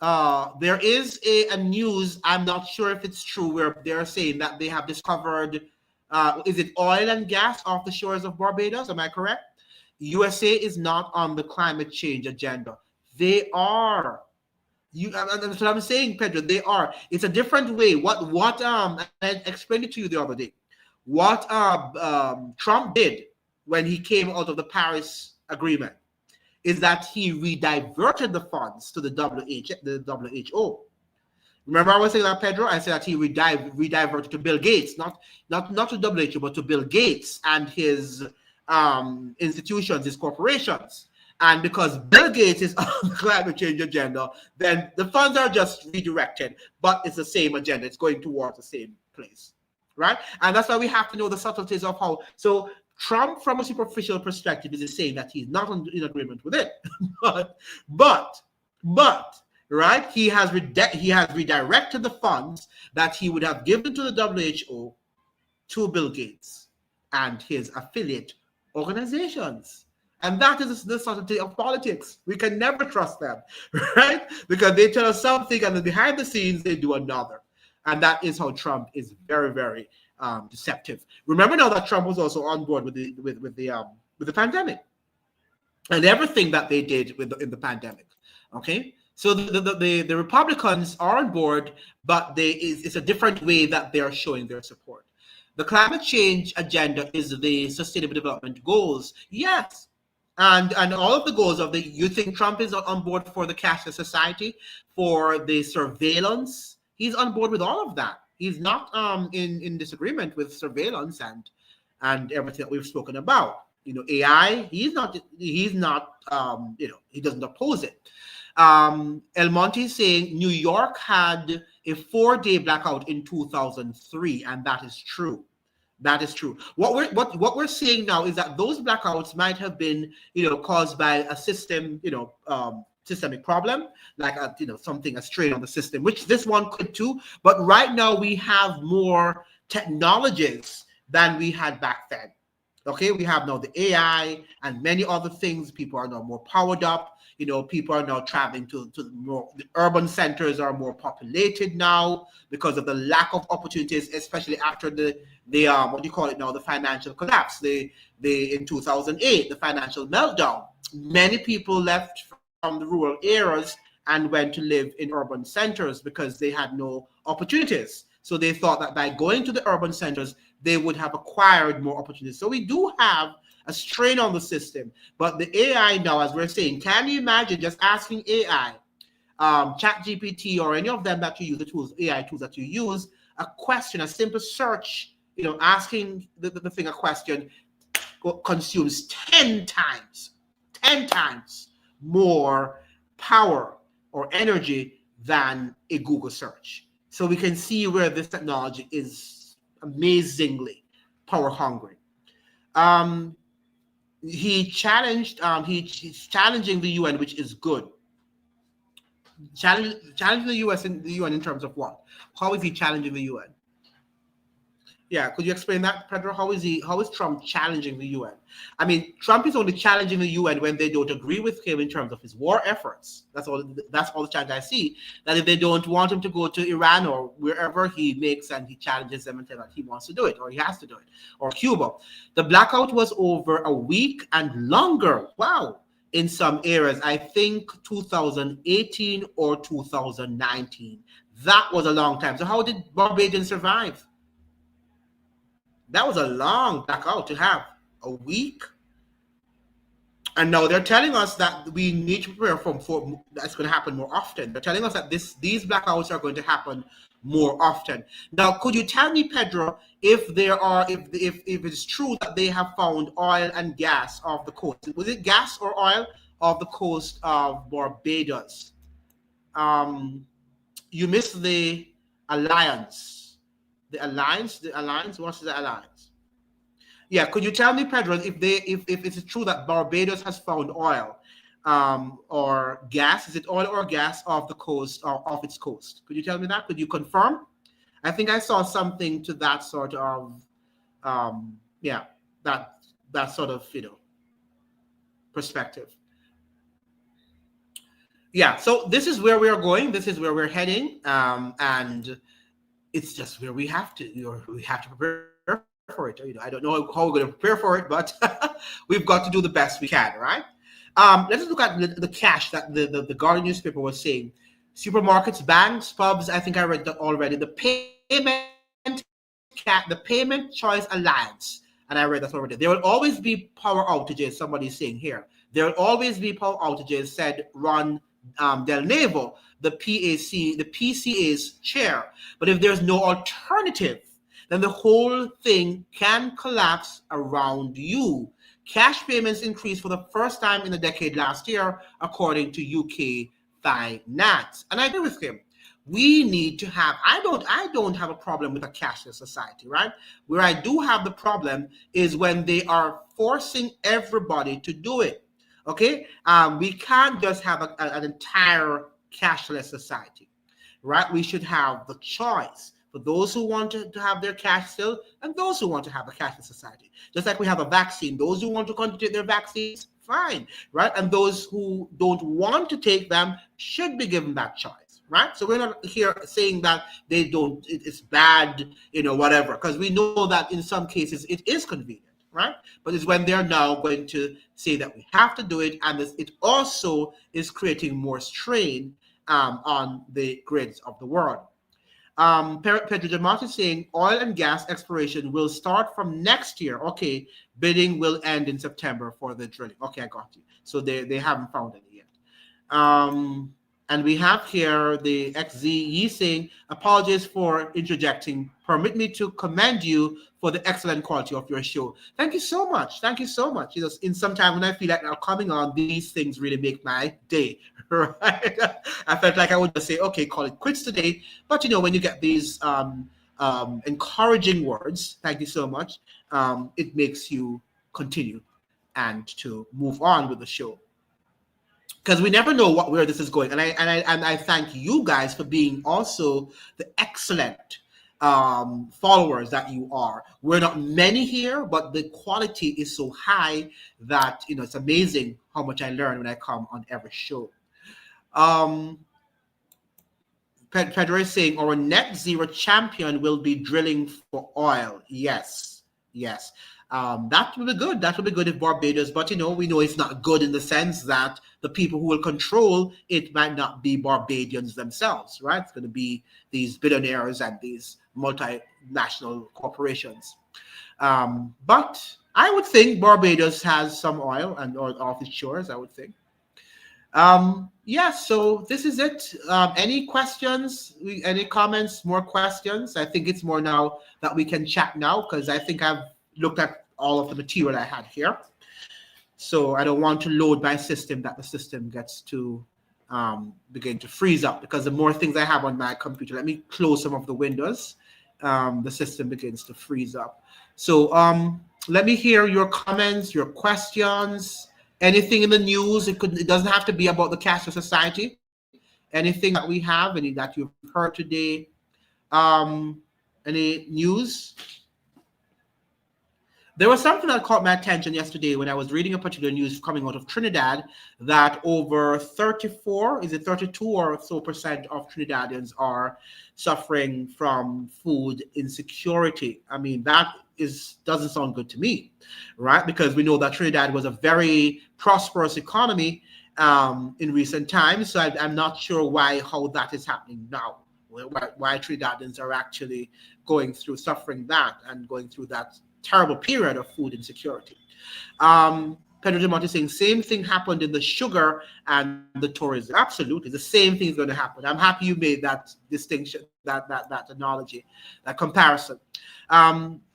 there is a news, I'm not sure if it's true, where they're saying that they have discovered, is it oil and gas off the shores of Barbados? Am I correct? USA is not on the climate change agenda. They are. That's what I'm saying, Pedro. They are. It's a different way. What I explained it to you the other day. What Trump did when he came out of the Paris Agreement is that he rediverted the funds to the WHO. Remember I was saying that, Pedro? I said that he rediverted to Bill Gates, not to WHO, but to Bill Gates and his institutions, his corporations. And because Bill Gates is on the climate change agenda, then the funds are just redirected, but it's the same agenda. It's going towards the same place. Right? And that's why we have to know the subtleties of how. So Trump, from a superficial perspective, is saying that he's not in agreement with it. but right, he has redirected the funds that he would have given to the WHO to Bill Gates and his affiliate organizations. And that is the subtlety of politics. We can never trust them, right? Because they tell us something and then behind the scenes they do another. And that is how Trump is very, very deceptive. Remember now that Trump was also on board with the pandemic and everything that they did in the pandemic. Okay, so the Republicans are on board, but it's a different way that they are showing their support. The climate change agenda is the Sustainable Development Goals. Yes. And all of the goals of you think Trump is on board for the cashless society, for the surveillance? He's on board with all of that. He's not in disagreement with surveillance and everything that we've spoken about. AI. He's not. He doesn't oppose it. El Monte is saying New York had a 4-day blackout in 2003, and that is true. That is true. What we're seeing now is that those blackouts might have been caused by a system systemic problem, like a strain on the system, which this one could too. But right now we have more technologies than we had back then. Okay, we have now the AI and many other things. People are now more powered up. People are now traveling to more. The urban centers are more populated now because of the lack of opportunities, especially after the what do you call it now? The financial collapse. In 2008, the financial meltdown. Many people left from the rural areas and went to live in urban centers because they had no opportunities. So they thought that by going to the urban centers, they would have acquired more opportunities. So we do have a strain on the system. But the AI now, as we're saying, can you imagine just asking AI, ChatGPT or any of them that you use, the tools, AI tools that you use, a question, a simple search, asking the thing a question consumes 10 times more power or energy than a Google search. So we can see where this technology is amazingly power hungry. He's challenging the UN, which is good. Challenging the UN in terms of what? How is he challenging the UN? Yeah, could you explain that, Pedro? How is Trump challenging the UN? I mean, Trump is only challenging the UN when they don't agree with him in terms of his war efforts. That's all the challenge I see. That if they don't want him to go to Iran or wherever he makes and he challenges them and tells that he wants to do it or he has to do it, or Cuba. The blackout was over a week and longer. Wow. In some areas, I think 2018 or 2019. That was a long time. So how did Barbadians survive? That was a long blackout to have, a week. And now they're telling us that we need to prepare for that's going to happen more often. They're telling us that these blackouts are going to happen more often. Now, could you tell me, Pedro, if it's true that they have found oil and gas off the coast? Was it gas or oil off the coast of Barbados? You missed the alliance. The alliance. What's the alliance? Yeah, could you tell me, Pedro, if it's true that Barbados has found oil or gas? Is it oil or gas off the coast or off its coast? Could you tell me that? Could you confirm? I think I saw something to that sort of that sort of perspective. Yeah, so this is where we are going. This is where we're heading, and it's just where we have to prepare for it. I don't know how we're going to prepare for it, but we've got to do the best we can, right? Let's look at the cash that the Guardian newspaper was saying. Supermarkets, banks, pubs. I think I read that already. The Payment Choice Alliance, and I read that already. There will always be power outages. Somebody's saying here. There will always be power outages, said Ron Del Nevo, the PCA's chair. But if there's no alternative, then the whole thing can collapse around you. Cash payments increased for the first time in a decade last year, according to UK Finance. And I agree with him. We need to have, I don't have a problem with a cashless society, right? Where I do have the problem is when they are forcing everybody to do it. Okay, we can't just have an entire cashless society, right? We should have the choice for those who want to have their cash still and those who want to have a cashless society. Just like we have a vaccine, those who want to continue to take their vaccines, fine, right? And those who don't want to take them should be given that choice, right? So we're not here saying that they don't, it's bad, whatever, because we know that in some cases it is convenient. Right? But it's when they're now going to say that we have to do it, and it also is creating more strain on the grids of the world. Pedro Jamat is saying oil and gas exploration will start from next year. Okay, bidding will end in September for the drilling. Okay, I got you. So they haven't found any yet. And we have here the XZE saying, apologies for interjecting. Permit me to commend you for the excellent quality of your show. Thank you so much. Thank you so much. In some time when I feel like now coming on, these things really make my day, right? I felt like I would just say, okay, call it quits today. But when you get these encouraging words, thank you so much, it makes you continue and to move on with the show. Because we never know where this is going, and I thank you guys for being also the excellent followers that you are. We're not many here, but the quality is so high that it's amazing how much I learn when I come on every show. Pedro is saying our net zero champion will be drilling for oil. Yes. That will be good. That will be good if Barbados, but we know it's not good in the sense that the people who will control it might not be Barbadians themselves, right? It's going to be these billionaires and these multinational corporations. But I would think Barbados has some oil and or off its shores. I would think. Yeah, so this is it. Any questions? Any comments? More questions? I think it's more now that we can chat now because I think I've looked at all of the material I had here. So I don't want to load my system that the system gets to begin to freeze up because the more things I have on my computer, let me close some of the windows, the system begins to freeze up. So let me hear your comments, your questions, anything in the news. It doesn't have to be about the Cashless Society. Anything that we have, any that you've heard today, any news. There was something that caught my attention yesterday when I was reading a particular news coming out of Trinidad that over 34, is it 32 or so percent of Trinidadians are suffering from food insecurity. I mean, that doesn't sound good to me, right? Because we know that Trinidad was a very prosperous economy in recent times. So I'm not sure how that is happening now. Why Trinidadians are actually suffering that and going through that terrible period of food insecurity. Pedro Dumont is saying same thing happened in the sugar and the tourism. Absolutely, the same thing is going to happen. I'm happy you made that distinction, that analogy, that comparison. XZ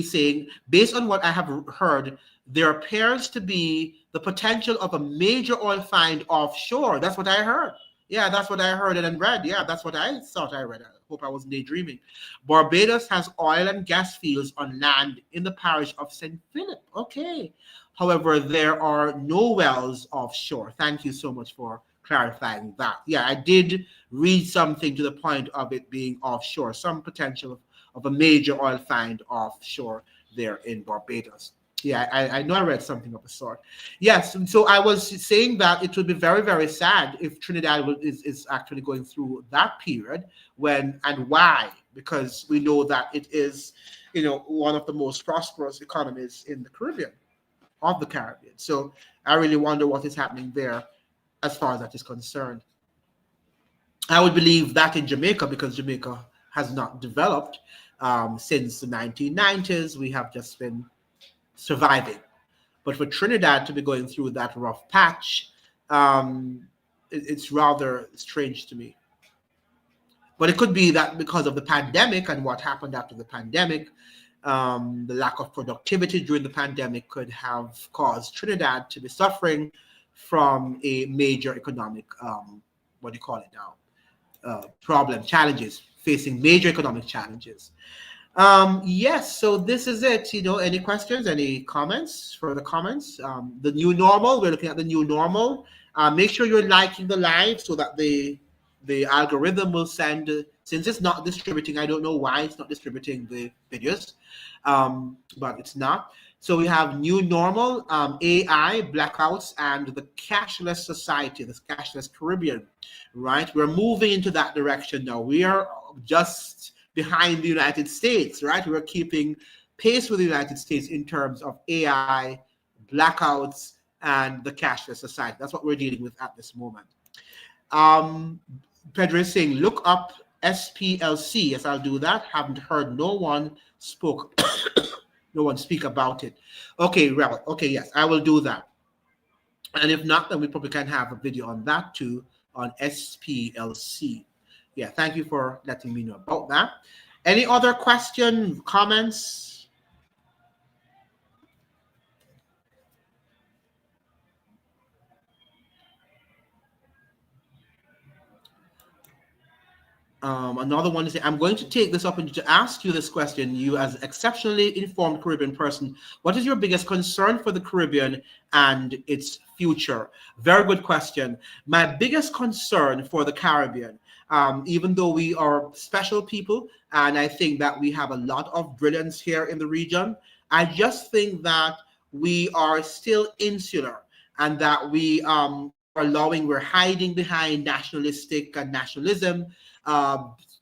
saying, based on what I have heard, there appears to be the potential of a major oil find offshore. That's what I heard. Yeah, that's what I heard and read. Yeah, that's what I thought I read. I hope I wasn't daydreaming. Barbados has oil and gas fields on land in the parish of St. Philip. Okay. However, there are no wells offshore. Thank you so much for clarifying that. Yeah, I did read something to the point of it being offshore, some potential of a major oil find offshore there in Barbados. Yeah, I know I read something of the sort. Yes, so I was saying that it would be very, very sad if Trinidad is actually going through that period and why? Because we know that it is, one of the most prosperous economies in the Caribbean, of the Caribbean. So I really wonder what is happening there as far as that is concerned. I would believe that in Jamaica, because Jamaica has not developed since the 1990s. We have just been surviving. But for Trinidad to be going through that rough patch, it's rather strange to me. But it could be that because of the pandemic and what happened after the pandemic, the lack of productivity during the pandemic could have caused Trinidad to be suffering from a major economic, challenges, facing major economic challenges. Yes, so this is it. Any questions, any comments, further comments? The new normal, we're looking at the new normal. Make sure you're liking the live so that the algorithm will send, since it's not distributing, I don't know why it's not distributing the videos, but it's not. So we have new normal, AI, blackouts, and the cashless society, the cashless Caribbean, right? We're moving into that direction now. We are just behind the United States, right? We're keeping pace with the United States in terms of AI, blackouts, and the cashless society. That's what we're dealing with at this moment. Pedro is saying, look up SPLC. Yes, I'll do that. Haven't heard no one speak about it. Okay, well, okay, yes, I will do that. And if not, then we probably can have a video on that too, on SPLC. Yeah, thank you for letting me know about that. Any other question, comments? Another one is, I'm going to take this opportunity to ask you this question. You, as an exceptionally informed Caribbean person, what is your biggest concern for the Caribbean and its future? Very good question. My biggest concern for the Caribbean, even though we are special people, and I think that we have a lot of brilliance here in the region, I just think that we are still insular and that we're hiding behind nationalistic and nationalism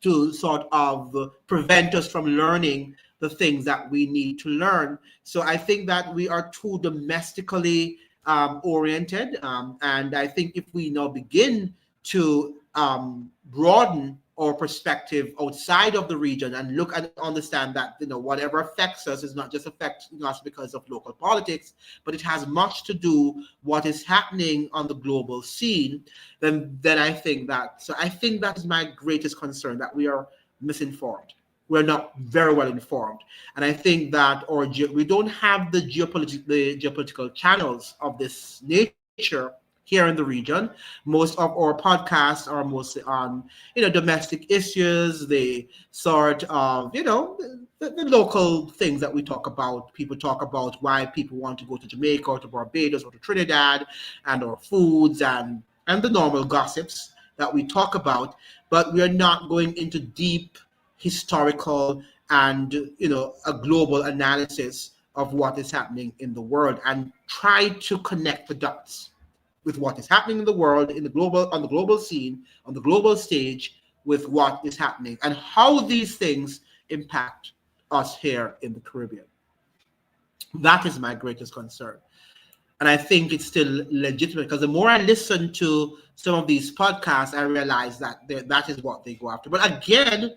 to sort of prevent us from learning the things that we need to learn. So I think that we are too domestically oriented. And I think if we now begin to broaden our perspective outside of the region and look and understand that whatever affects us is not just affecting us because of local politics, but it has much to do what is happening on the global scene, then I think that is my greatest concern, that we are misinformed. We're not very well informed, and I think that we don't have the geopolitical channels of this nature here in the region. Most of our podcasts are mostly on, domestic issues, the sort of, the local things that we talk about. People talk about why people want to go to Jamaica or to Barbados or to Trinidad, and our foods and the normal gossips that we talk about, but we are not going into deep historical and a global analysis of what is happening in the world, and try to connect the dots with what is happening in the world, on the global scene, on the global stage, with what is happening and how these things impact us here in the Caribbean. That is my greatest concern. And I think it's still legitimate, because the more I listen to some of these podcasts, I realize that that is what they go after. But again,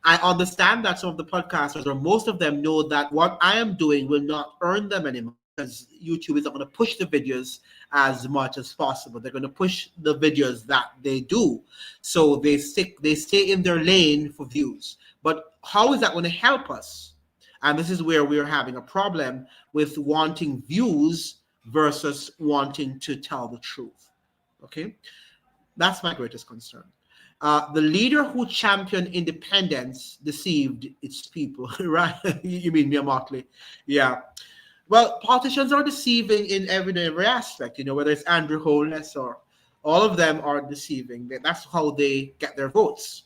I understand that some of the podcasters, or most of them, know that what I am doing will not earn them anymore, because YouTube is not going to push the videos as much as possible. They're going to push the videos that they do. So they stay in their lane for views. But how is that going to help us? And this is where we're having a problem with wanting views versus wanting to tell the truth. Okay? That's my greatest concern. The leader who championed independence deceived its people, right? You mean Mia Motley? Yeah. Well, politicians are deceiving in every aspect, whether it's Andrew Holness or all of them are deceiving. That's how they get their votes.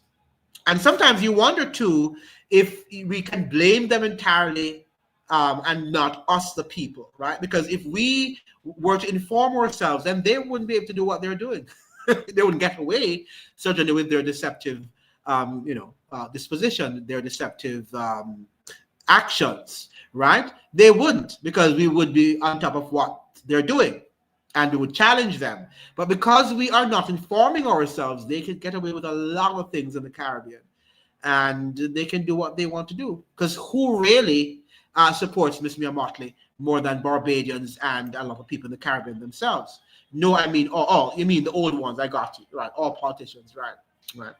And sometimes you wonder too if we can blame them entirely, and not us, the people, right? Because if we were to inform ourselves, then they wouldn't be able to do what they're doing. They wouldn't get away, certainly with their deceptive, disposition, their deceptive actions, right? They wouldn't, because we would be on top of what they're doing and we would challenge them. But because we are not informing ourselves, they can get away with a lot of things in the Caribbean, and they can do what they want to do. Because who really supports Miss Mia Motley more than Barbadians and a lot of people in the Caribbean themselves? No, I mean, you mean the old ones. I got you, right? All politicians, right.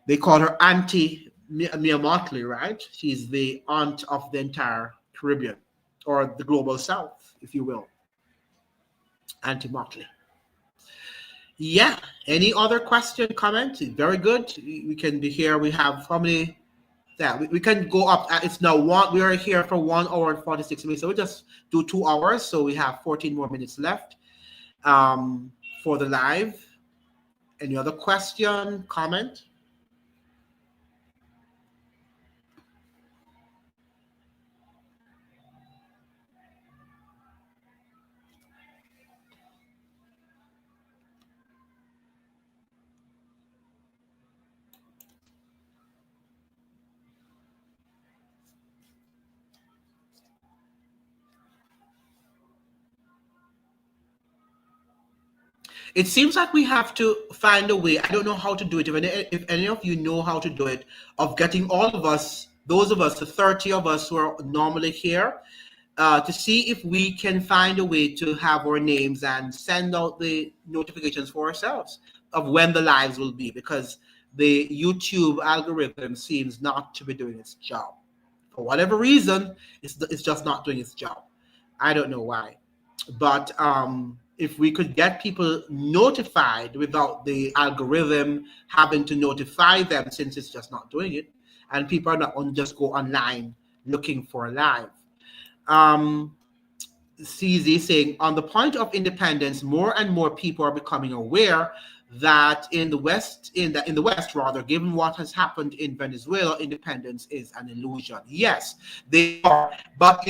They call her Auntie Mia Motley, right? She's the aunt of the entire Caribbean, or the global South, if you will. Auntie Motley. Yeah. Any other question, comment? Very good. We can be here. We have how many? Yeah, we can go up. It's now one. We are here for 1 hour and 46 minutes. So we just do 2 hours. So we have 14 more minutes left for the live. Any other question, comment? It seems like we have to find a way. I don't know how to do it. If any of you know how to do it, of getting all of us, those of us, the 30 of us who are normally here, to see if we can find a way to have our names and send out the notifications for ourselves of when the lives will be, because the YouTube algorithm seems not to be doing its job. For whatever reason, it's just not doing its job. I don't know why. But if we could get people notified without the algorithm having to notify them, since it's just not doing it, and people are not on just go online looking for a live. CZ saying, on the point of independence, more and more people are becoming aware that in the West, rather, given what has happened in Venezuela, independence is an illusion. Yes, they are. But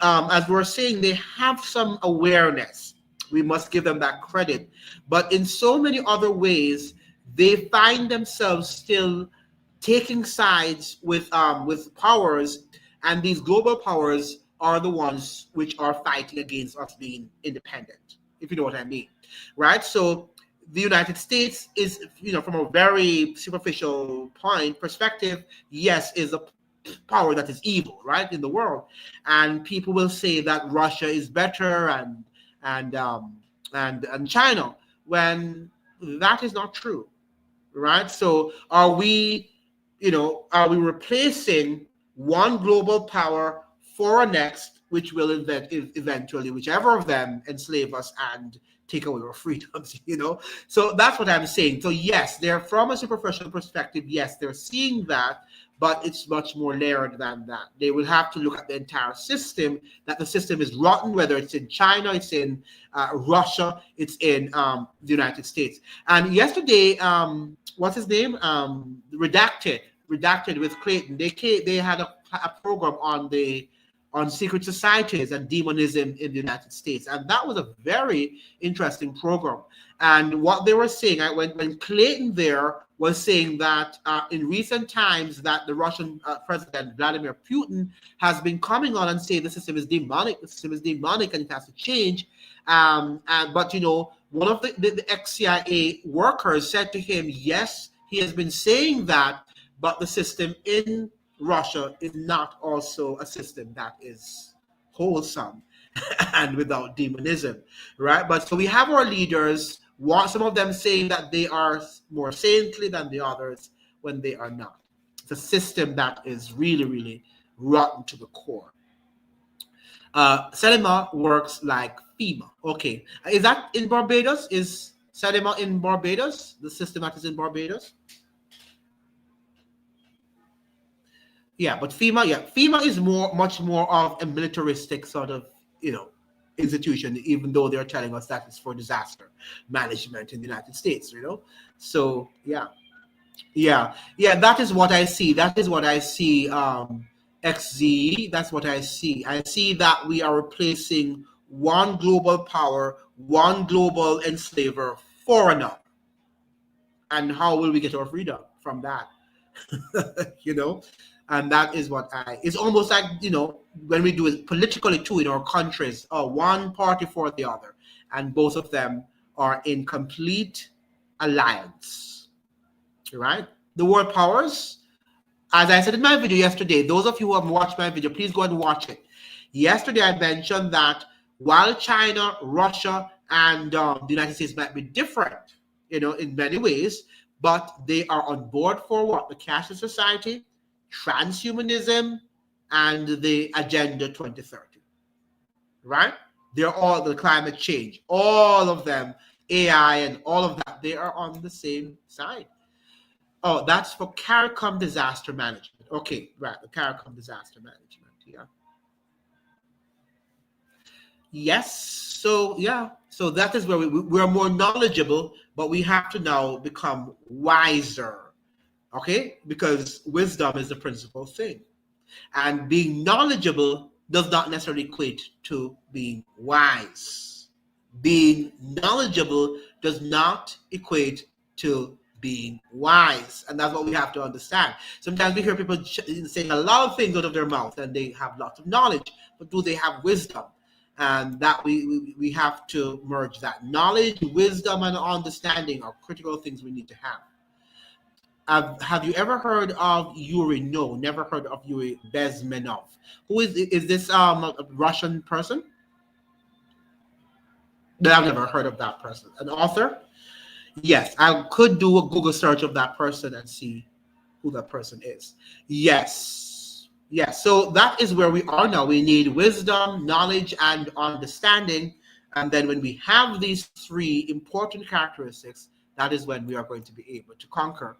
as we're saying, they have some awareness. We must give them that credit. But in so many other ways, they find themselves still taking sides with powers, and these global powers are the ones which are fighting against us being independent, if you know what I mean, right? So the United States is, from a very superficial perspective, yes, is a power that is evil, right, in the world, and people will say that Russia is better, and and China, when that is not true, right? So are we replacing one global power for a next, which will eventually, whichever of them, enslave us and take away our freedoms, So that's what I'm saying. So yes, they're, from a superficial perspective, yes, they're seeing that, but it's much more layered than that. They will have to look at the entire system, that the system is rotten, whether it's in China, it's in Russia, it's in the United States. And yesterday, what's his name? Redacted with Clayton. They had a program on secret societies and demonism in the United States, and that was a very interesting program. And what they were saying, when Clayton there was saying that in recent times that the Russian President Vladimir Putin has been coming on and saying the system is demonic, and it has to change. But one of the ex-CIA workers said to him, yes, he has been saying that, but the system in Russia is not also a system that is wholesome and without demonism, right? But so we have our leaders, some of them saying that they are more saintly than the others when they are not. It's a system that is really, really rotten to the core. Selima works like FEMA. Okay. Is that in Barbados? Is Selima in Barbados? The system that is in Barbados? Yeah, but FEMA is much more of a militaristic sort of, institution, even though they're telling us that it's for disaster management in the United States, So yeah, that is what I see. XZ, that's what I see. I see that we are replacing one global power, one global enslaver for another. And how will we get our freedom from that? And that is it's almost like, when we do it politically too in our countries, one party for the other, and both of them are in complete alliance, right? The world powers, as I said in my video yesterday, those of you who haven't watched my video, please go and watch it. Yesterday I mentioned that while China, Russia, and the United States might be different, in many ways, but they are on board for what? The cashless society, transhumanism, and the Agenda 2030, right? They're all the climate change, all of them, AI and all of that, they are on the same side. Oh, that's for CARICOM disaster management. Okay, right, the CARICOM disaster management, yeah. Yes, so that is where we're more knowledgeable, but we have to now become wiser, okay? Because wisdom is the principal thing. And being knowledgeable does not necessarily equate to being wise. Being knowledgeable does not equate to being wise. And that's what we have to understand. Sometimes we hear people saying a lot of things out of their mouth and they have lots of knowledge, but do they have wisdom? And that we have to merge that. Knowledge, wisdom, and understanding are critical things we need to have. Have you ever heard of Yuri? No, never heard of Yuri Bezmenov. Who is this a Russian person? No, I've never heard of that person. An author? Yes, I could do a Google search of that person and see who that person is. Yes. So that is where we are now. We need wisdom, knowledge, and understanding. And then when we have these three important characteristics, that is when we are going to be able to conquer.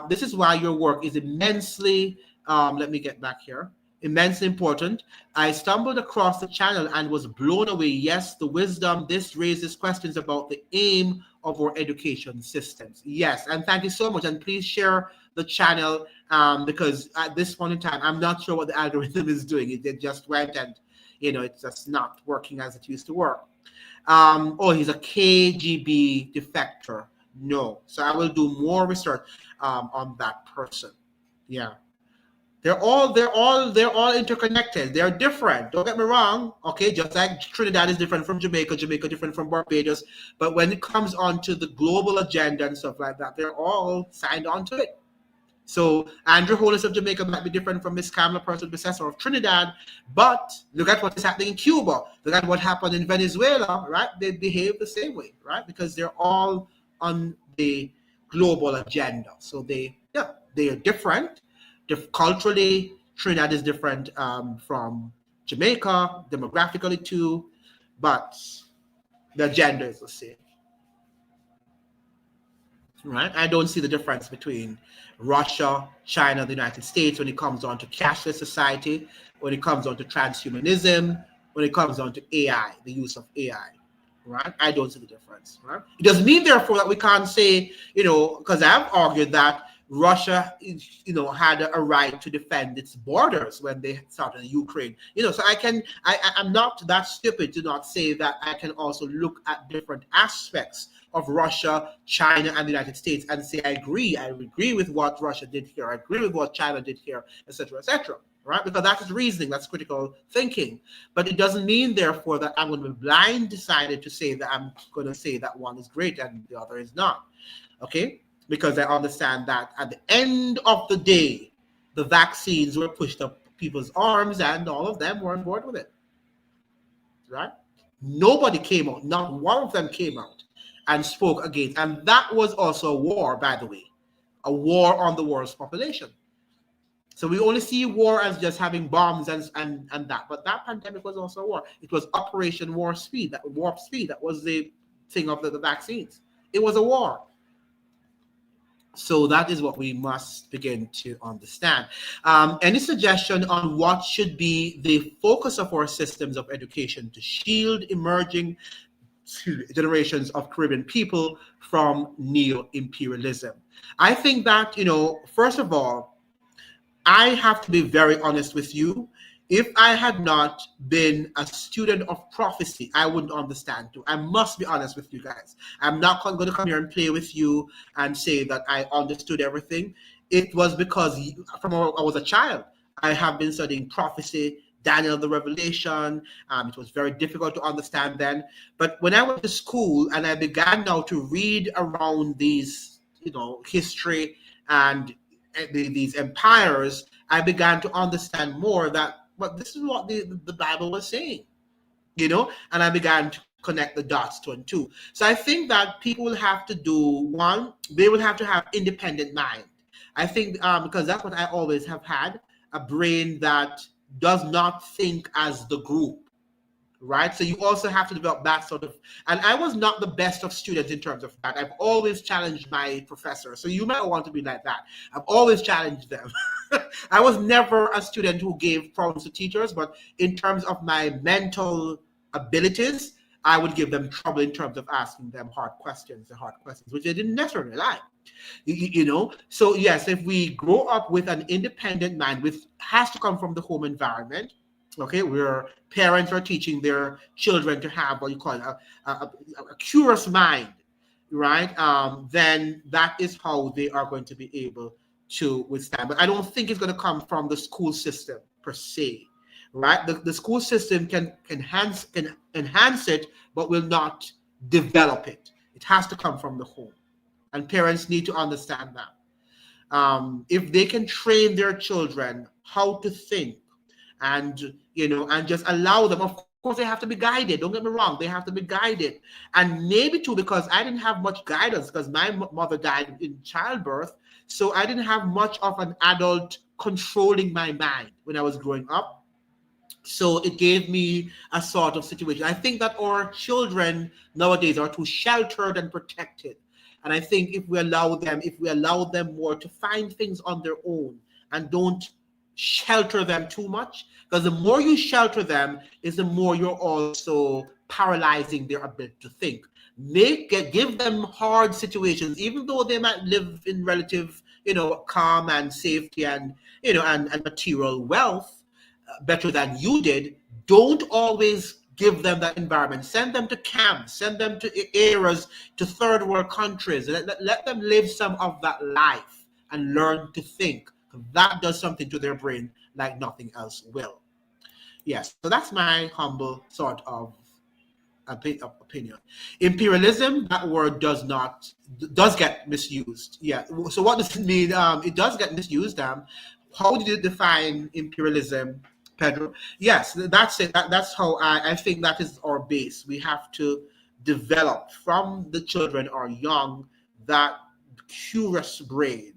This is why your work is immensely, let me get back here, immensely important. I stumbled across the channel and was blown away. Yes, the wisdom, this raises questions about the aim of our education systems. Yes, and thank you so much. And please share the channel because at this point in time, I'm not sure what the algorithm is doing. It just went and, it's just not working as it used to work. He's a KGB defector. No. So I will do more research on that person. Yeah. They're all interconnected. They're different. Don't get me wrong. Okay, just like Trinidad is different from Jamaica, Jamaica different from Barbados. But when it comes onto the global agenda and stuff like that, they're all signed on to it. So Andrew Holness of Jamaica might be different from Miss Kamala Person Besessor of Trinidad, but look at what is happening in Cuba. Look at what happened in Venezuela, right? They behave the same way, right? Because they're all on the global agenda. So they are different. Culturally, Trinidad is different from Jamaica, demographically too, but the agenda is the same. Right? I don't see the difference between Russia, China, the United States when it comes on to cashless society, when it comes on to transhumanism, when it comes on to AI, the use of AI. Right? I don't see the difference. Right? It doesn't mean, therefore, that we can't say, because I've argued that Russia, had a right to defend its borders when they started in Ukraine. So I'm not that stupid to not say that I can also look at different aspects of Russia, China, and the United States and say, I agree with what Russia did here. I agree with what China did here, etc., etc. Right? Because that's reasoning, that's critical thinking. But it doesn't mean, therefore, that I'm going to be blind decided to say that I'm going to say that one is great and the other is not. Okay? Because I understand that at the end of the day, the vaccines were pushed up people's arms and all of them were on board with it. Right? Nobody came out, not one of them came out and spoke against. And that was also a war, by the way, a war on the world's population. So we only see war as just having bombs and that. But that pandemic was also a war. It was Operation Warp Speed. That was the thing of the vaccines. It was a war. So that is what we must begin to understand. Any suggestion on what should be the focus of our systems of education to shield emerging generations of Caribbean people from neo-imperialism? I think that, first of all, I have to be very honest with you. If I had not been a student of prophecy, I wouldn't understand too. I must be honest with you guys. I'm not going to come here and play with you and say that I understood everything. It was because from when I was a child, I have been studying prophecy, Daniel, the Revelation. It was very difficult to understand then. But when I went to school and I began now to read around these, history and these empires, I began to understand more that, but this is what the Bible was saying, and I began to connect the dots 2 and 2. So I think that people will have to do one, they will have to have independent mind. I think because that's what I always have had, a brain that does not think as the group. Right? So you also have to develop that sort of, and I was not the best of students in terms of that. I've always challenged my professor. So you might want to be like that. I've always challenged them. I was never a student who gave problems to teachers, but in terms of my mental abilities, I would give them trouble in terms of asking them hard questions, which they didn't necessarily like. So yes, if we grow up with an independent mind, which has to come from the home environment, okay, where parents are teaching their children to have what you call a curious mind, right? Then that is how they are going to be able to withstand. But I don't think it's going to come from the school system per se, right? The school system can enhance it, but will not develop it. It has to come from the home, and parents need to understand that. If they can train their children how to think, and just allow them, of course they have to be guided, don't get me wrong, they have to be guided, and maybe too, because I didn't have much guidance because my mother died in childbirth, so I didn't have much of an adult controlling my mind when I was growing up. So it gave me a sort of situation. I think that our children nowadays are too sheltered and protected, and I think if we allow them more to find things on their own and don't shelter them too much, because the more you shelter them is the more you're also paralyzing their ability to think. Give them hard situations, even though they might live in relative calm and safety and and material wealth, better than you did. Don't always give them that environment. Send them to camps, send them to areas, to third world countries. Let them live some of that life and learn to think. that does something to their brain like nothing else will. Yes, so that's my humble sort of opinion. Imperialism, that word does get misused. Yeah. So what does it mean? It does get misused. How did you define imperialism, Pedro? Yes, that's it. That's how I think that is our base. We have to develop from the children or young that curious brain,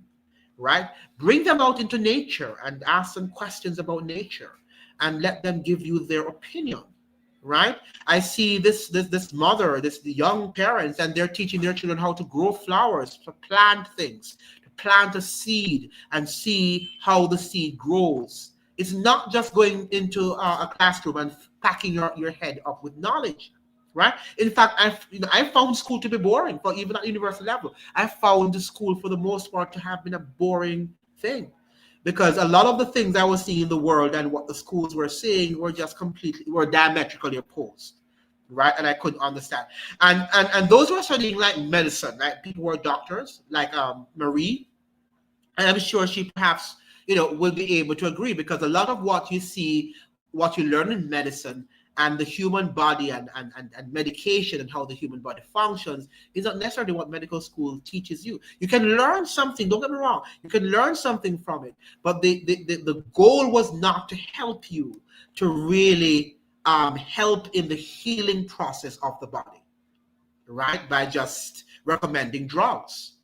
right? Bring them out into nature and ask them questions about nature and let them give you their opinion, right? I see this mother, this young parents, and they're teaching their children how to grow flowers, to plant things, to plant a seed and see how the seed grows. It's not just going into a classroom and packing your head up with knowledge, right? In fact, I found school to be boring for even at university level. I found the school for the most part to have been a boring thing because a lot of the things I was seeing in the world and what the schools were saying were diametrically opposed, right? And I couldn't understand. And those who are studying like medicine, like people who are doctors, like Marie, and I'm sure she perhaps will be able to agree because a lot of what you see, what you learn in medicine and the human body and medication and how the human body functions is not necessarily what medical school teaches you. You can learn something, don't get me wrong, you can learn something from it, but the goal was not to help you to really help in the healing process of the body, right? By just recommending drugs.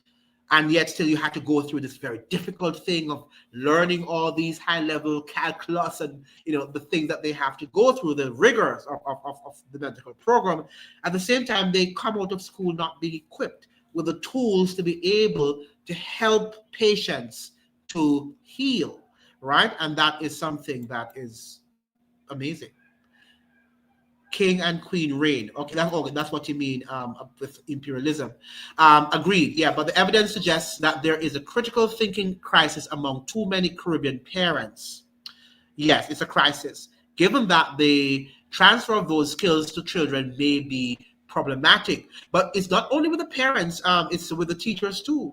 And yet still you had to go through this very difficult thing of learning all these high level calculus and the things that they have to go through, the rigors of the medical program. At the same time, they come out of school not being equipped with the tools to be able to help patients to heal, right? And that is something that is amazing. King and queen reign. Okay, that's what you mean with imperialism. Agreed. Yeah, but the evidence suggests that there is a critical thinking crisis among too many Caribbean parents. Yes, it's a crisis. Given that the transfer of those skills to children may be problematic, but it's not only with the parents, it's with the teachers too.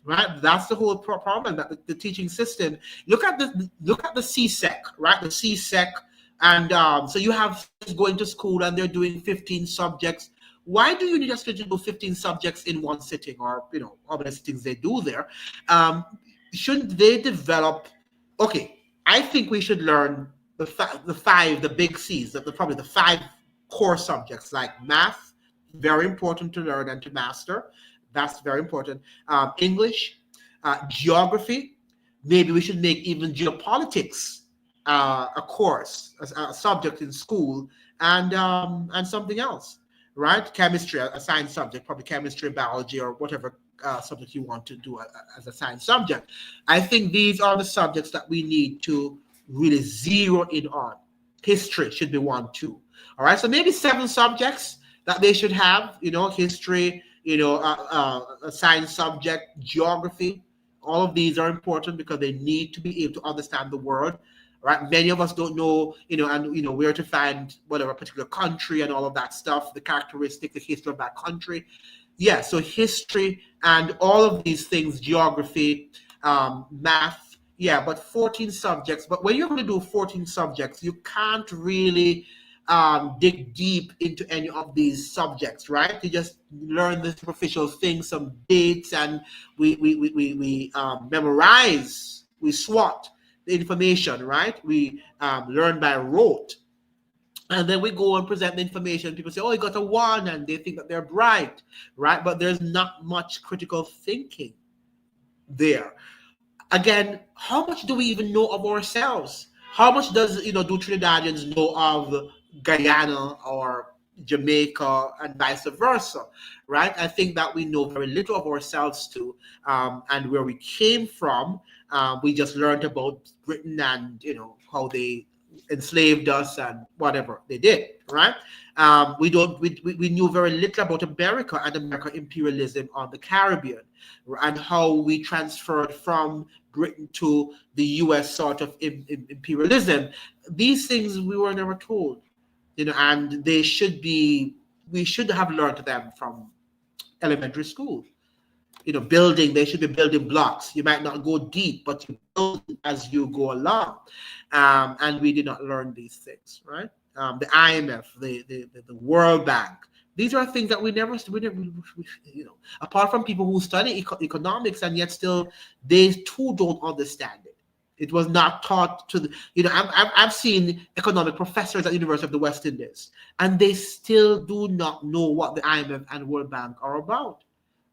Right, that's the whole problem. That the teaching system. Look at the CSEC, right? The CSEC, and so you have students going to school and they're doing 15 subjects. Why do you need us to do 15 subjects in one sitting, or how many sittings they do there? Shouldn't they develop? Okay, I think we should learn the big C's, probably the 5 core subjects like math, very important to learn and to master. That's very important. English, geography. Maybe we should make even geopolitics a course, a subject in school, and something else, right? Chemistry, a science subject, probably chemistry, biology, or whatever subject you want to do as a science subject. I think these are the subjects that we need to really zero in on. History should be one too. All right, so maybe 7 subjects that they should have. History, a science subject, geography. All of these are important because they need to be able to understand the world, right? Many of us don't know, where to find whatever particular country and all of that stuff, the characteristic, the history of that country. Yeah, so history and all of these things, geography, math. Yeah, but 14 subjects. But when you're going to do 14 subjects, you can't really dig deep into any of these subjects, right? You just learn the superficial things, some dates, and we memorize, we SWOT the information, right? We learn by rote. And then we go and present the information. People say, oh, you got a 1, and they think that they're bright, right? But there's not much critical thinking there. Again, how much do we even know of ourselves? How much do Trinidadians know of Guyana or Jamaica and vice versa, right? I think that we know very little of ourselves too, and where we came from. We just learned about Britain and how they enslaved us and whatever they did, right? We knew very little about America and American imperialism on the Caribbean, and how we transferred from Britain to the U.S. sort of imperialism. These things we were never told, and we should have learned them from elementary school. building, they should be building blocks. You might not go deep, but you build as you go along. And we did not learn these things, right? The IMF, the World Bank. These are things that we never, apart from people who study economics, and yet still they too don't understand it. It was not taught to I've seen economic professors at the University of the West Indies, and they still do not know what the IMF and World Bank are about,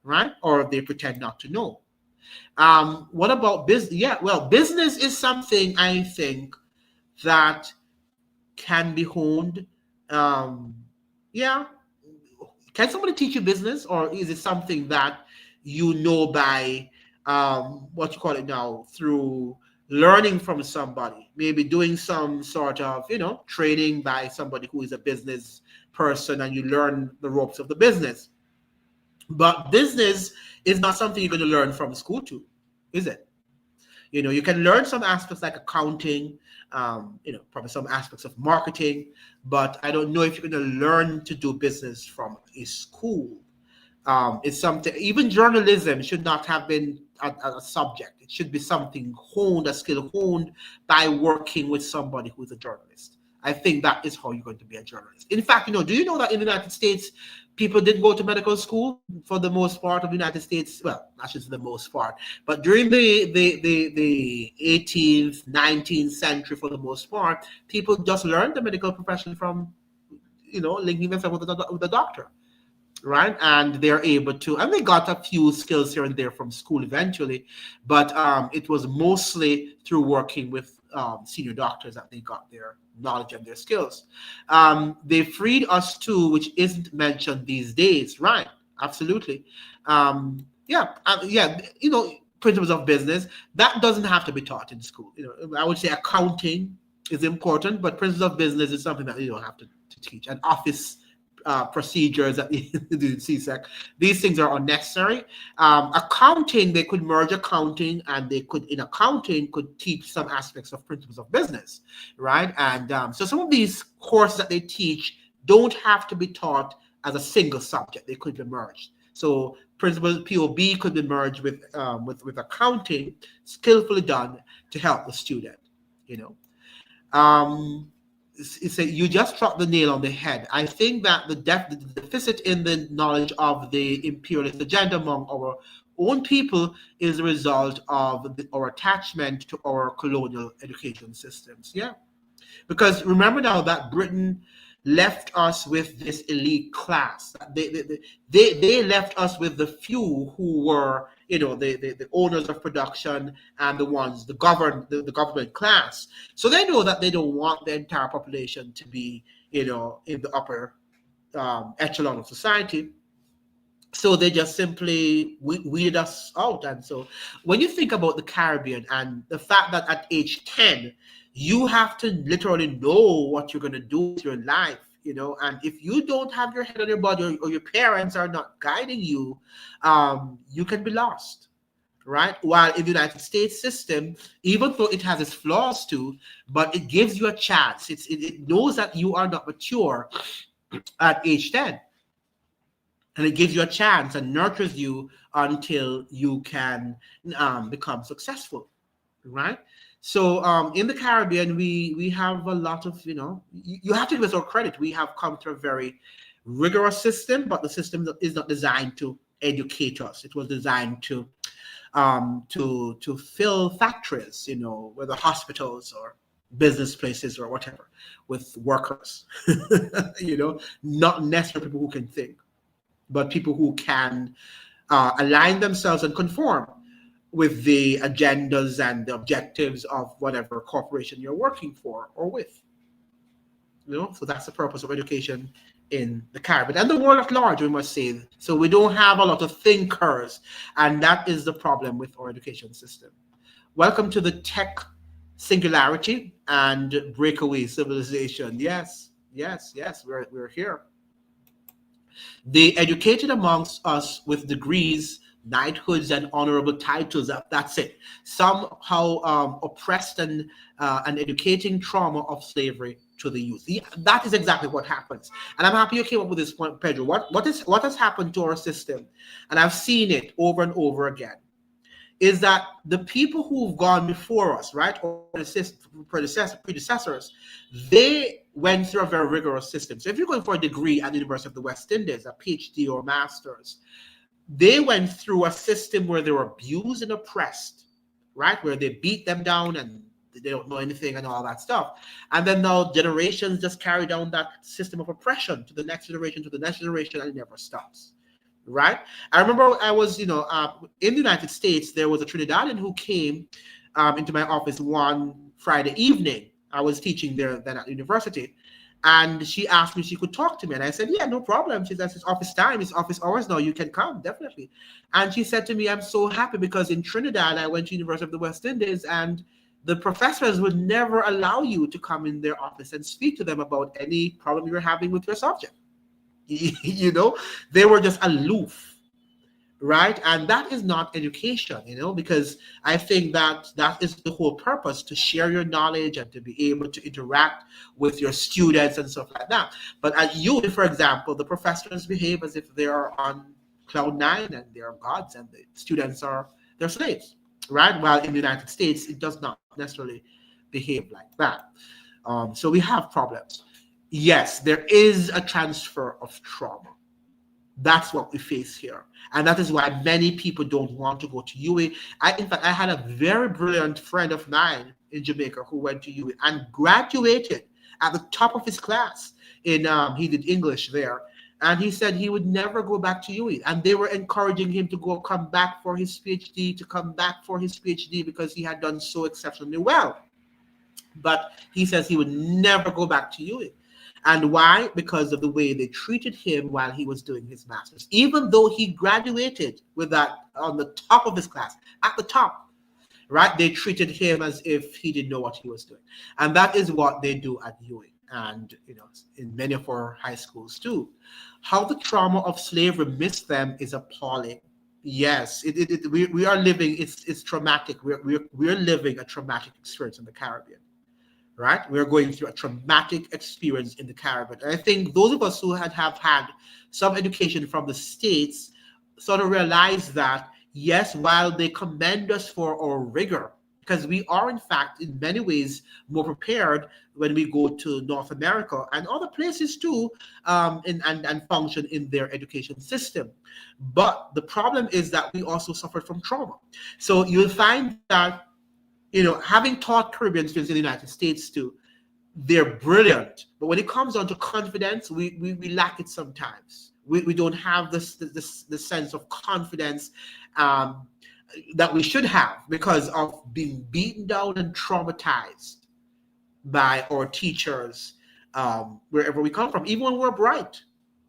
right? Or they pretend not to know. What about business? Yeah, well, business is something I think that can be honed. Yeah, can somebody teach you business, or is it something that by what you call it now, through learning from somebody, maybe doing some sort of training by somebody who is a business person, and you learn the ropes of the business? But business is not something you're going to learn from school too, is it? You can learn some aspects like accounting, probably some aspects of marketing, but I don't know if you're going to learn to do business from a school. It's something, even journalism should not have been a subject. It should be something honed, a skill honed by working with somebody who's a journalist. I think that is how you're going to be a journalist. In fact, do you know that in the United States, people didn't go to medical school for the most part of the United States? Well, not just the most part, but during the 18th, 19th century, for the most part, people just learned the medical profession from, linking themselves with a doctor, right? And they're able to, and they got a few skills here and there from school eventually, but it was mostly through working with senior doctors that they got their knowledge and their skills. They freed us too, which isn't mentioned these days, right? Absolutely. Principles of business, that doesn't have to be taught in school. I would say accounting is important, but principles of business is something that you don't have to teach. And office procedures at the CSEC. These things are unnecessary. Accounting, they could merge accounting, and they could, in accounting, could teach some aspects of principles of business, right? And so some of these courses that they teach don't have to be taught as a single subject. They could be merged. So principles POB could be merged with accounting, skillfully done to help the student. You just struck the nail on the head. I think that the deficit in the knowledge of the imperialist agenda among our own people is a result of our attachment to our colonial education systems. Yeah, because remember now that Britain left us with this elite class. They left us with the few who were, the owners of production, and the ones, the government class. So they know that they don't want the entire population to be, in the upper echelon of society. So they just simply weeded us out. And so when you think about the Caribbean and the fact that at age 10, you have to literally know what you're going to do with your life, and if you don't have your head on your body, or your parents are not guiding you, you can be lost, right? While in the United States system, even though it has its flaws too, but it gives you a chance. It knows that you are not mature at age 10. And it gives you a chance and nurtures you until you can become successful, right? So in the Caribbean, we have a lot of, you have to give us our credit. We have come through a very rigorous system, but the system is not designed to educate us. It was designed to fill factories, whether hospitals or business places or whatever, with workers, not necessarily people who can think, but people who can align themselves and conform with the agendas and the objectives of whatever corporation you're working for or with. So that's the purpose of education in the Caribbean and the world at large, we must say. So we don't have a lot of thinkers, and that is the problem with our education system. Welcome to the tech singularity and breakaway civilization. Yes, we're here. The educated amongst us with degrees, knighthoods, and honorable titles, that's it. Somehow oppressed and educating trauma of slavery to the youth. Yeah, that is exactly what happens. And I'm happy you came up with this point, Pedro. What has happened to our system, and I've seen it over and over again, is that the people who've gone before us, right, or predecessors, they went through a very rigorous system. So if you're going for a degree at the University of the West Indies, a PhD or master's, they went through a system where they were abused and oppressed, right, where they beat them down and they don't know anything and all that stuff. And then now generations just carry down that system of oppression to the next generation, to the next generation, and it never stops. Right. I remember I was, in the United States, there was a Trinidadian who came into my office one Friday evening. I was teaching there then at university. And she asked me if she could talk to me. And I said, yeah, no problem. She says, it's office time, it's office hours now. You can come, definitely. And she said to me, I'm so happy because in Trinidad, I went to University of the West Indies and the professors would never allow you to come in their office and speak to them about any problem you're having with your subject. They were just aloof, right? And that is not education, because I think that is the whole purpose, to share your knowledge and to be able to interact with your students and stuff like that. But at uni, for example, the professors behave as if they are on cloud nine and they are gods and the students are their slaves, right? While in the United States, it does not necessarily behave like that. So we have problems. Yes, there is a transfer of trauma. That's what we face here. And that is why many people don't want to go to UA. In fact, I had a very brilliant friend of mine in Jamaica who went to UA and graduated at the top of his class. He did English there. And he said he would never go back to UA. And they were encouraging him to come back for his PhD, because he had done so exceptionally well. But he says he would never go back to UA. And why? Because of the way they treated him while he was doing his master's. Even though he graduated with that on the top of his class, at the top, right? They treated him as if he didn't know what he was doing. And that is what they do at UA and, in many of our high schools too. How the trauma of slavery missed them is appalling. Yes, we are living, it's traumatic. We're living a traumatic experience in the Caribbean. Right? We're going through a traumatic experience in the Caribbean. And I think those of us who have had some education from the States sort of realize that, yes, while they commend us for our rigor, because we are, in fact, in many ways more prepared when we go to North America and other places too, and function in their education system. But the problem is that we also suffered from trauma. So you'll find that having taught Caribbean students in the United States too, they're brilliant. But when it comes down to confidence, we lack it sometimes. We don't have this sense of confidence that we should have because of being beaten down and traumatized by our teachers wherever we come from. Even when we're bright,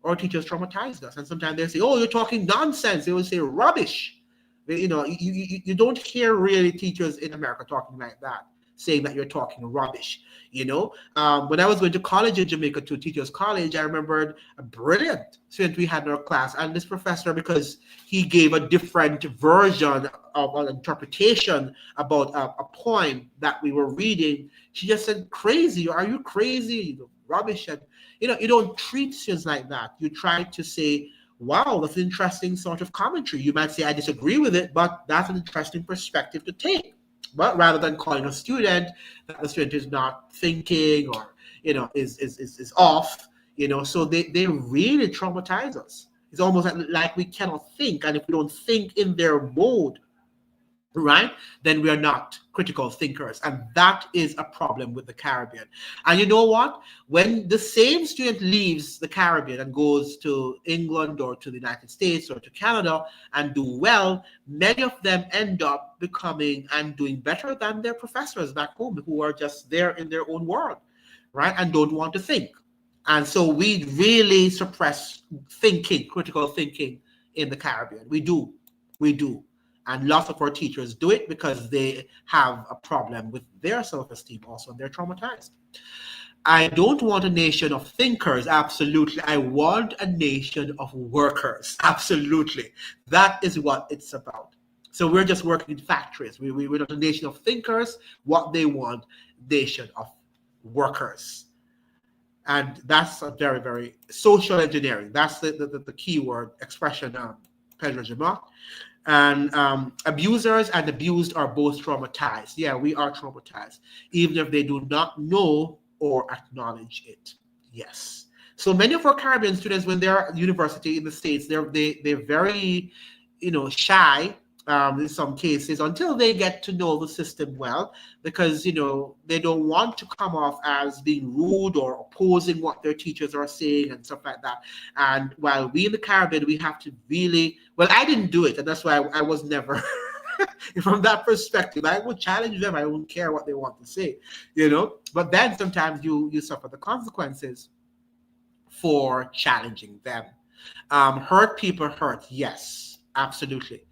our teachers traumatized us. And sometimes they say, oh, you're talking nonsense. They will say rubbish. You don't hear really teachers in America talking like that, saying that you're talking rubbish. When I was going to college in Jamaica, to teachers college, I remembered a brilliant student we had in our class, and this professor, because he gave a different version of an interpretation about a poem that we were reading, she just said, crazy, are you crazy? Rubbish. And you don't treat students like that. You try to say, wow, that's an interesting sort of commentary. You might say, I disagree with it, but that's an interesting perspective to take. But rather than calling a student that the student is not thinking or, is off, so they really traumatize us. It's almost like we cannot think. And if we don't think in their mode, right, then we are not critical thinkers. And that is a problem with the Caribbean. And you know what? When the same student leaves the Caribbean and goes to England or to the United States or to Canada and do well, many of them end up becoming and doing better than their professors back home who are just there in their own world, right, and don't want to think. And so we really suppress thinking, critical thinking in the Caribbean. We do. And lots of our teachers do it because they have a problem with their self-esteem also, and they're traumatized. I don't want a nation of thinkers, absolutely. I want a nation of workers, absolutely. That is what it's about. So we're just working in factories. We're not a nation of thinkers. What they want, nation of workers. And that's a very, very social engineering. That's the key word expression, Pedro Jamot. And abusers and abused are both traumatized. Yeah, we are traumatized, even if they do not know or acknowledge it. Yes. So many of our Caribbean students, when they're at university in the States, they're very, shy in some cases until they get to know the system well, because they don't want to come off as being rude or opposing what their teachers are saying and stuff like that. And while we in the Caribbean, we have to really, well, I didn't do it, and that's why I was never from that perspective. I would challenge them. I wouldn't care what they want to say, but then sometimes you suffer the consequences for challenging them. Hurt people hurt, yes, absolutely.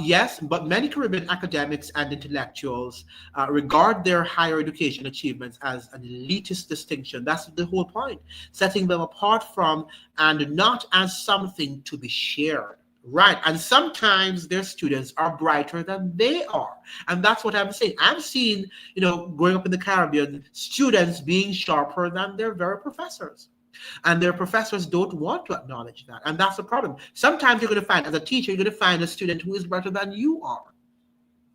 Yes, but many Caribbean academics and intellectuals regard their higher education achievements as an elitist distinction. That's the whole point, setting them apart from and not as something to be shared. Right. And sometimes their students are brighter than they are. And that's what I'm saying. I've seen, growing up in the Caribbean, students being sharper than their very professors. And their professors don't want to acknowledge that. And that's the problem. Sometimes you're going to find, as a teacher, you're going to find a student who is better than you are.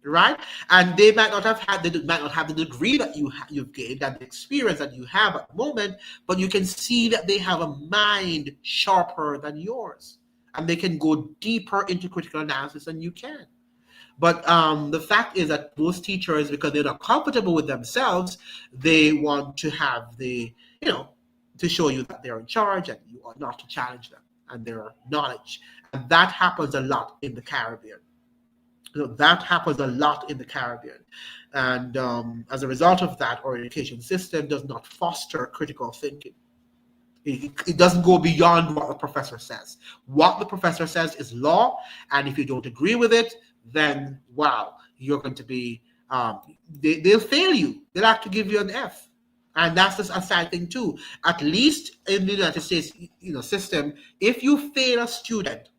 Right? And they might not have the degree that you've gained and the experience that you have at the moment, but you can see that they have a mind sharper than yours. And they can go deeper into critical analysis than you can. But the fact is that most teachers, because they're not comfortable with themselves, they want to have to show you that they're in charge and you are not to challenge them and their knowledge. And that happens a lot in the Caribbean. That happens a lot in the Caribbean. And as a result of that, our education system does not foster critical thinking. It doesn't go beyond what the professor says. What the professor says is law, and if you don't agree with it, then wow, you're going to be, they'll fail you. They'll have to give you an F. And that's just a side thing too. At least in the United States, system, if you fail a student,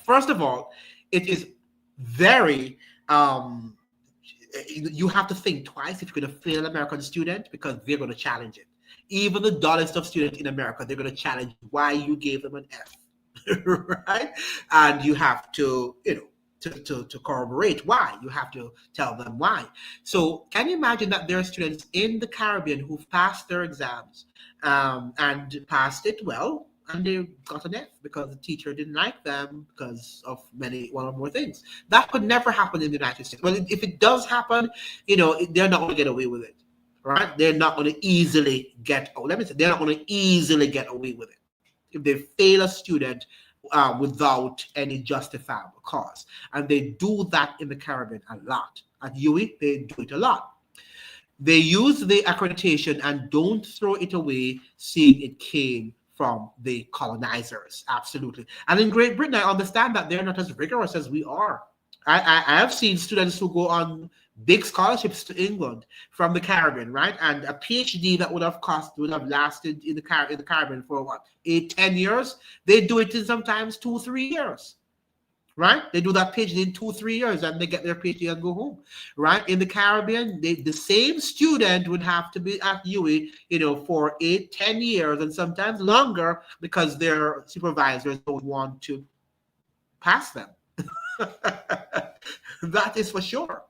first of all, it is very, you have to think twice if you're going to fail an American student, because they're going to challenge it. Even the dullest of students in America, they're going to challenge why you gave them an F, right? And you have to, to corroborate why. You have to tell them why. So can you imagine that there are students in the Caribbean who've passed their exams and passed it well, and they got an F because the teacher didn't like them because of one or more things. That could never happen in the United States. Well, if it does happen, they're not going to get away with it. Right? They're not going to easily get, they're not going to easily get away with it if they fail a student without any justifiable cause. And they do that in the Caribbean a lot. At UWI, they do it a lot. They use the accreditation and don't throw it away, seeing it came from the colonizers. Absolutely. And in Great Britain, I understand that they're not as rigorous as we are. I have seen students who go on big scholarships to England from the Caribbean, right? And a PhD that would have lasted in the Caribbean for what, 8-10 years? They do it in sometimes 2-3 years, right? They do that PhD in 2-3 years and they get their PhD and go home, right? In the Caribbean, the same student would have to be at UWI, for 8-10 years and sometimes longer because their supervisors don't want to pass them. That is for sure.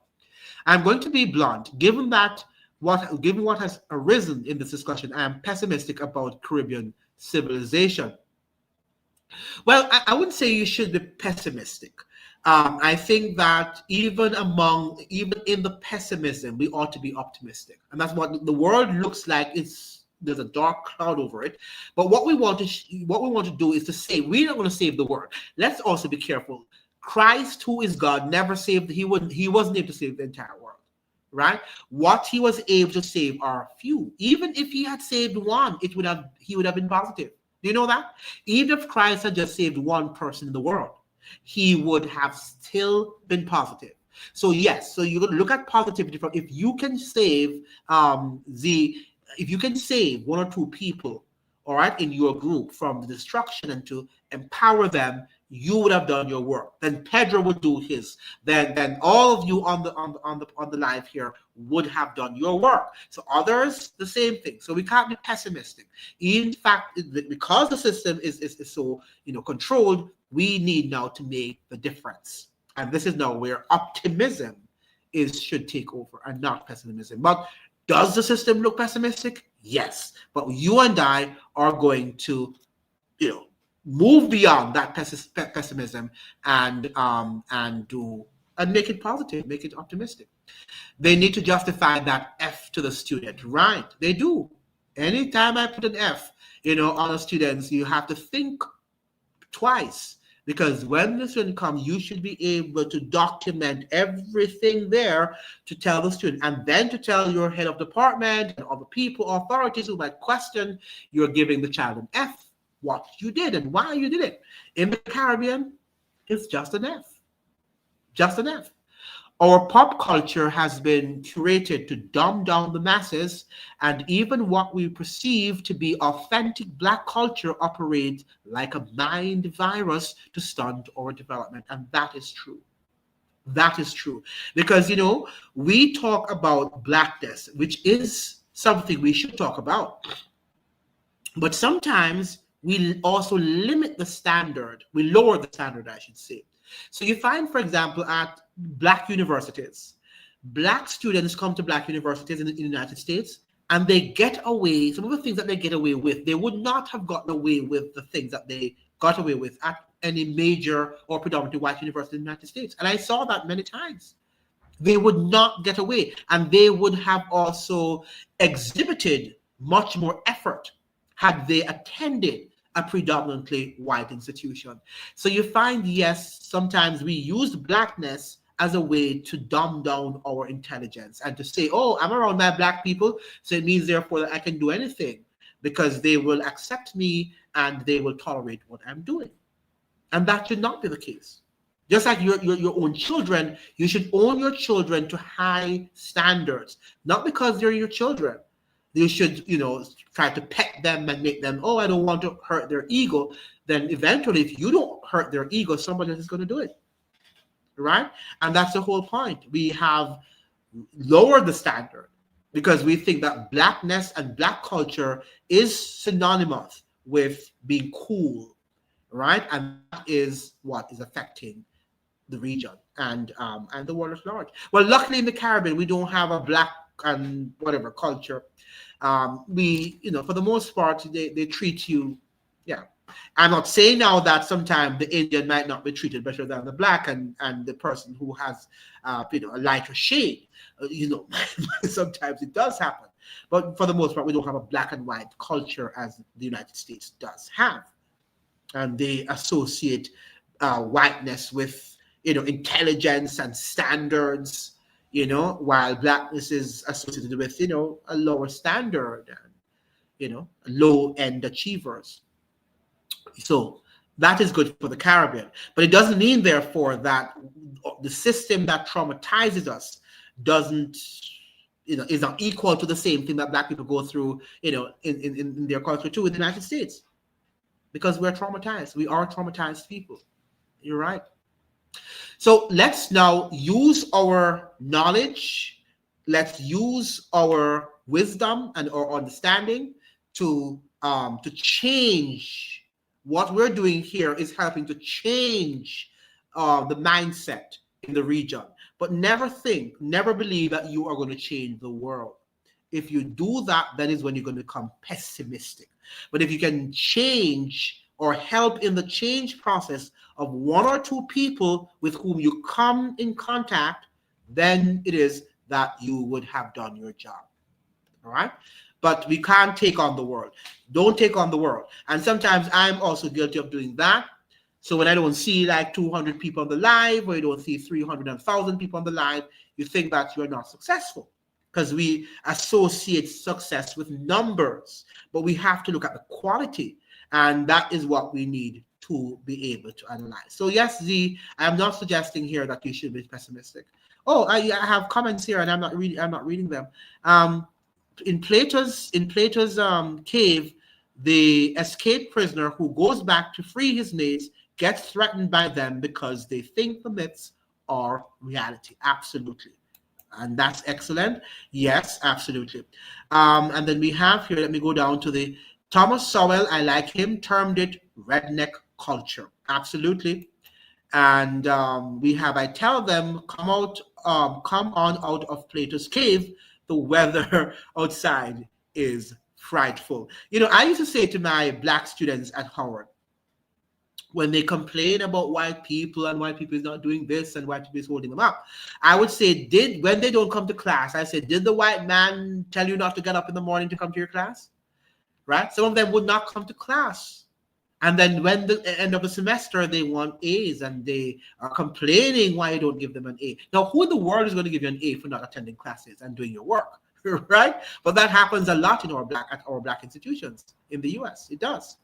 I'm going to be blunt. Given what has arisen in this discussion, I am pessimistic about Caribbean civilization. Well, I wouldn't say you should be pessimistic. I think that even in the pessimism, we ought to be optimistic, and that's what the world looks like. There's a dark cloud over it. But what we want to do is to say we're not going to save the world. Let's also be careful. Christ, who is God, never saved. He wasn't able to save the entire world, right? What he was able to save are few. Even if he had saved one, he would have been positive. Do you know that? Even if Christ had just saved one person in the world, he would have still been positive. So yes, so you look at positivity from if you can save one or two people, all right, in your group from the destruction and to empower them, you would have done your work. Then Pedro would do his. Then all of you on the live here would have done your work. So others, the same thing. So we can't be pessimistic. In fact, because the system is so controlled, we need now to make the difference. And this is now where optimism should take over and not pessimism. But does the system look pessimistic? Yes. But you and I are going to, move beyond that pessimism and make it positive, make it optimistic. They need to justify that F to the student, right? They do. Anytime I put an F, on the students, you have to think twice, because when the student comes, you should be able to document everything there to tell the student, and then to tell your head of department and other people, authorities who might question you're giving the child an F, what you did and why you did it. In the Caribbean, it's just an F. Just an F. Our pop culture has been curated to dumb down the masses, and even what we perceive to be authentic Black culture operates like a mind virus to stunt our development. And that is true. That is true. Because, we talk about Blackness, which is something we should talk about. But sometimes we also limit the standard. We lower the standard, I should say. So you find, for example, at Black universities, Black students come to Black universities in the United States, and they get away, some of the things that they get away with, they would not have gotten away with the things that they got away with at any major or predominantly white university in the United States. And I saw that many times. They would not get away, and they would have also exhibited much more effort had they attended a predominantly white institution. So you find, yes, sometimes we use Blackness as a way to dumb down our intelligence and to say, oh, I'm around my Black people, so it means therefore that I can do anything because they will accept me and they will tolerate what I'm doing. And that should not be the case. Just like your own children, you should own your children to high standards, not because they're your children. You should, try to pet them and make them, oh, I don't want to hurt their ego. Then eventually, if you don't hurt their ego, somebody else is going to do it, right? And that's the whole point. We have lowered the standard because we think that Blackness and Black culture is synonymous with being cool, right? And that is what is affecting the region and the world at large. Well, luckily in the Caribbean, we don't have a Black and whatever culture. We, for the most part, they treat you, yeah. I'm not saying now that sometimes the Indian might not be treated better than the Black and the person who has, a lighter shade. Sometimes it does happen. But for the most part, we don't have a Black and white culture as the United States does have. And they associate whiteness with, intelligence and standards, while Blackness is associated with, a lower standard and, low-end achievers. So that is good for the Caribbean. But it doesn't mean, therefore, that the system that traumatizes us doesn't, is not equal to the same thing that Black people go through, in their culture too in the United States. Because we're traumatized. We are traumatized people. You're right. So let's now use our knowledge, let's use our wisdom and our understanding to change. What we're doing here is helping to change the mindset in the region. But never believe that you are going to change the world. If you do that, then is when you're going to become pessimistic. But if you can change or help in the change process of one or two people with whom you come in contact, then it is that you would have done your job. All right? But we can't take on the world. Don't take on the world. And sometimes I'm also guilty of doing that. So when I don't see like 200 people on the live, or you don't see 300,000 people on the live, you think that you're not successful. Because we associate success with numbers. But we have to look at the quality. And that is what we need to be able to analyze. So yes, Z, I'm not suggesting here that you should be pessimistic. Oh, I have comments here, and I'm not reading them. In Plato's cave, the escaped prisoner who goes back to free his mates gets threatened by them because they think the myths are reality. Absolutely. And that's excellent. Yes, absolutely. And then we have here, let me go down to the Thomas Sowell, I like him, termed it redneck culture. Absolutely. And we have, I tell them, come on out of Plato's cave. The weather outside is frightful. I used to say to my black students at Howard, when they complain about white people and white people is not doing this and white people is holding them up, I would say, when they don't come to class, I said, did the white man tell you not to get up in the morning to come to your class? Right? Some of them would not come to class. And then when the end of the semester, they want A's and they are complaining why you don't give them an A. Now, who in the world is going to give you an A for not attending classes and doing your work? Right? But that happens a lot at our black institutions in the US. It does.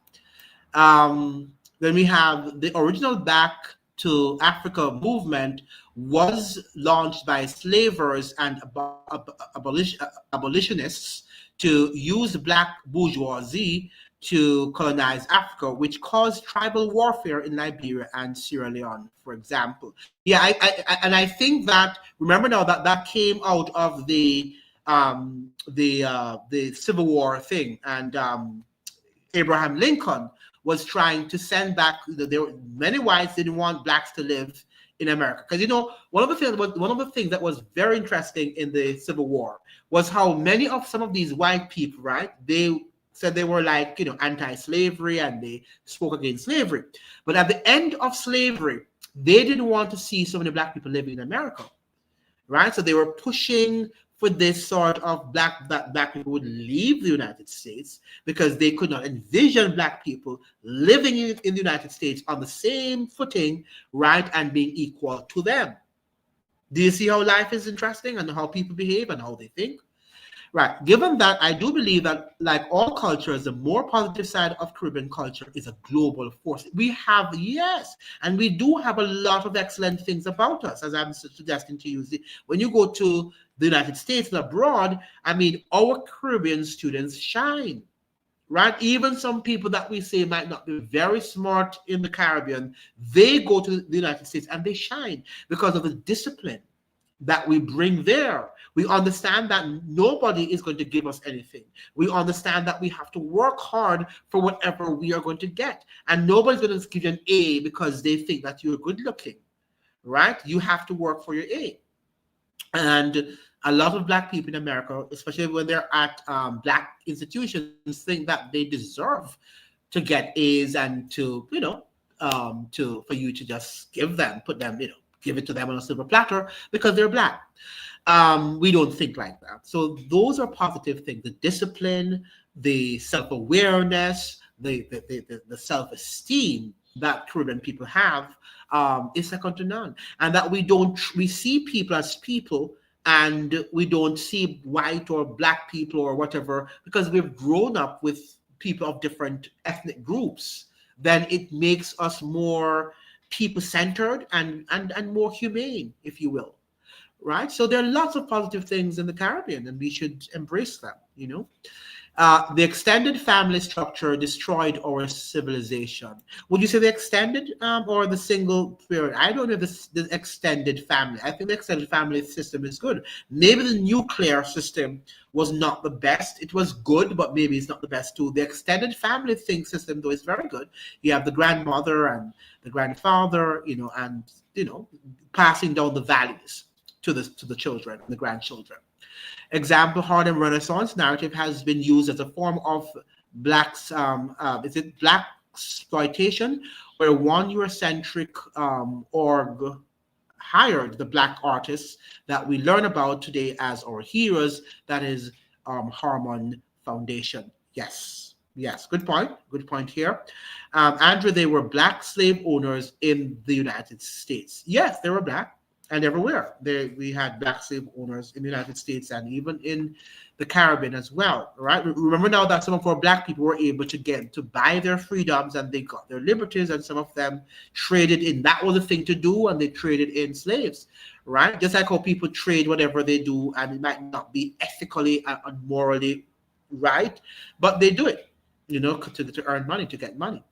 Then we have the original Back to Africa movement was launched by slavers and abolitionists to use black bourgeoisie to colonize Africa, which caused tribal warfare in Liberia and Sierra Leone, for example. Yeah, I think that, remember now that came out of the Civil War thing, and Abraham Lincoln was trying to send back. Many whites didn't want blacks to live in America, because one of the things that was very interesting in the Civil War was how many of some of these white people, right? They said they were like anti-slavery and they spoke against slavery, but at the end of slavery, they didn't want to see so many black people living in America, right? So they were pushing for this sort of that black people would leave the United States because they could not envision black people living in the United States on the same footing, right, and being equal to them. Do you see how life is interesting and how people behave and how they think? Right. Given that, I do believe that, like all cultures, the more positive side of Caribbean culture is a global force. We have, yes, and we do have a lot of excellent things about us, as I'm suggesting to you. When you go to the United States and abroad, I mean, our Caribbean students shine, right? Even some people that we say might not be very smart in the Caribbean, they go to the United States and they shine because of the discipline that we bring there. We understand that nobody is going to give us anything. We understand that we have to work hard for whatever we are going to get. And nobody's going to give you an A because they think that you're good looking, right? You have to work for your A. And a lot of black people in America, especially when they're at black institutions, think that they deserve to get A's and to, for you to just give it to them on a silver platter because they're black. We don't think like that. So those are positive things: the discipline, the self-awareness, the self-esteem that Caribbean people have is second to none. And that we see people as people, and we don't see white or black people or whatever because we've grown up with people of different ethnic groups. Then it makes us more people-centered and more humane, if you will. Right? So there are lots of positive things in the Caribbean, and we should embrace them, The extended family structure destroyed our civilization. Would you say the extended or the single parent? I don't know the extended family. I think the extended family system is good. Maybe the nuclear system was not the best. It was good, but maybe it's not the best too. The extended family system, though, is very good. You have the grandmother and the grandfather, and passing down the values to the children and the grandchildren. Example, Harlem Renaissance narrative has been used as a form of black exploitation, where one Eurocentric org hired the black artists that we learn about today as our heroes. That is Harmon Foundation. Yes, good point here. Andrew, they were black slave owners in the United States. Yes, they were black. And everywhere we had black slave owners in the United States and even in the Caribbean as well, right? Remember now that some of our black people were able to buy their freedoms and they got their liberties, and some of them traded in. That was the thing to do, and they traded in slaves, right? Just like how people trade whatever they do, and it might not be ethically and morally right, but they do it, to earn money, to get money.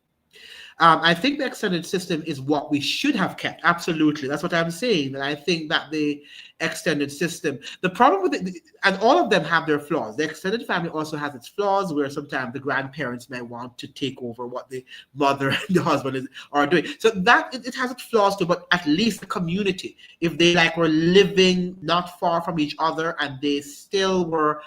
I think the extended system is what we should have kept. Absolutely. That's what I'm saying. And I think that the extended system, the problem with it, and all of them have their flaws. The extended family also has its flaws where sometimes the grandparents may want to take over what the mother and the husband are doing. So that it has its flaws too, but at least the community, if they like were living not far from each other and they still were,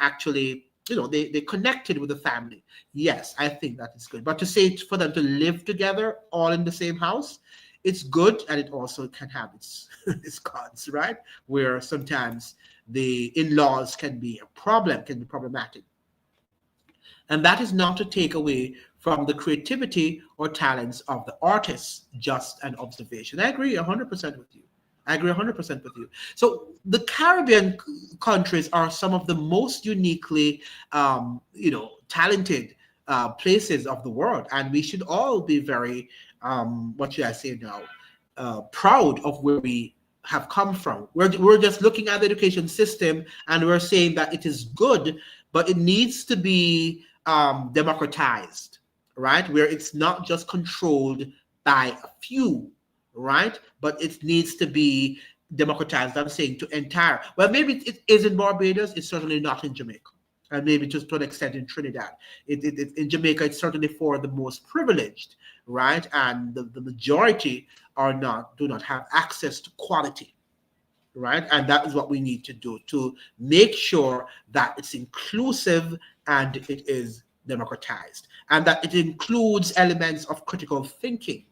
actually, they connected with the family. Yes, I think that is good. But to say for them to live together all in the same house, it's good, and it also can have its its cons, right? Where sometimes the in-laws can be a problem, can be problematic. And that is not to take away from the creativity or talents of the artists, just an observation. I agree 100% with you. I agree 100% with you. So the Caribbean countries are some of the most uniquely, talented places of the world, and we should all be very, what should I say now, proud of where we have come from. We're just looking at the education system and we're saying that it is good, but it needs to be democratized, right? Where it's not just controlled by a few, right? But it needs to be democratized. I'm saying to entire. Well, maybe it is in Barbados. It's certainly not in Jamaica, and maybe just to an extent in Trinidad. In Jamaica, it's certainly for the most privileged, right? And the majority do not have access to quality, right? And that is what we need to do to make sure that it's inclusive and it is democratized, and that it includes elements of critical thinking,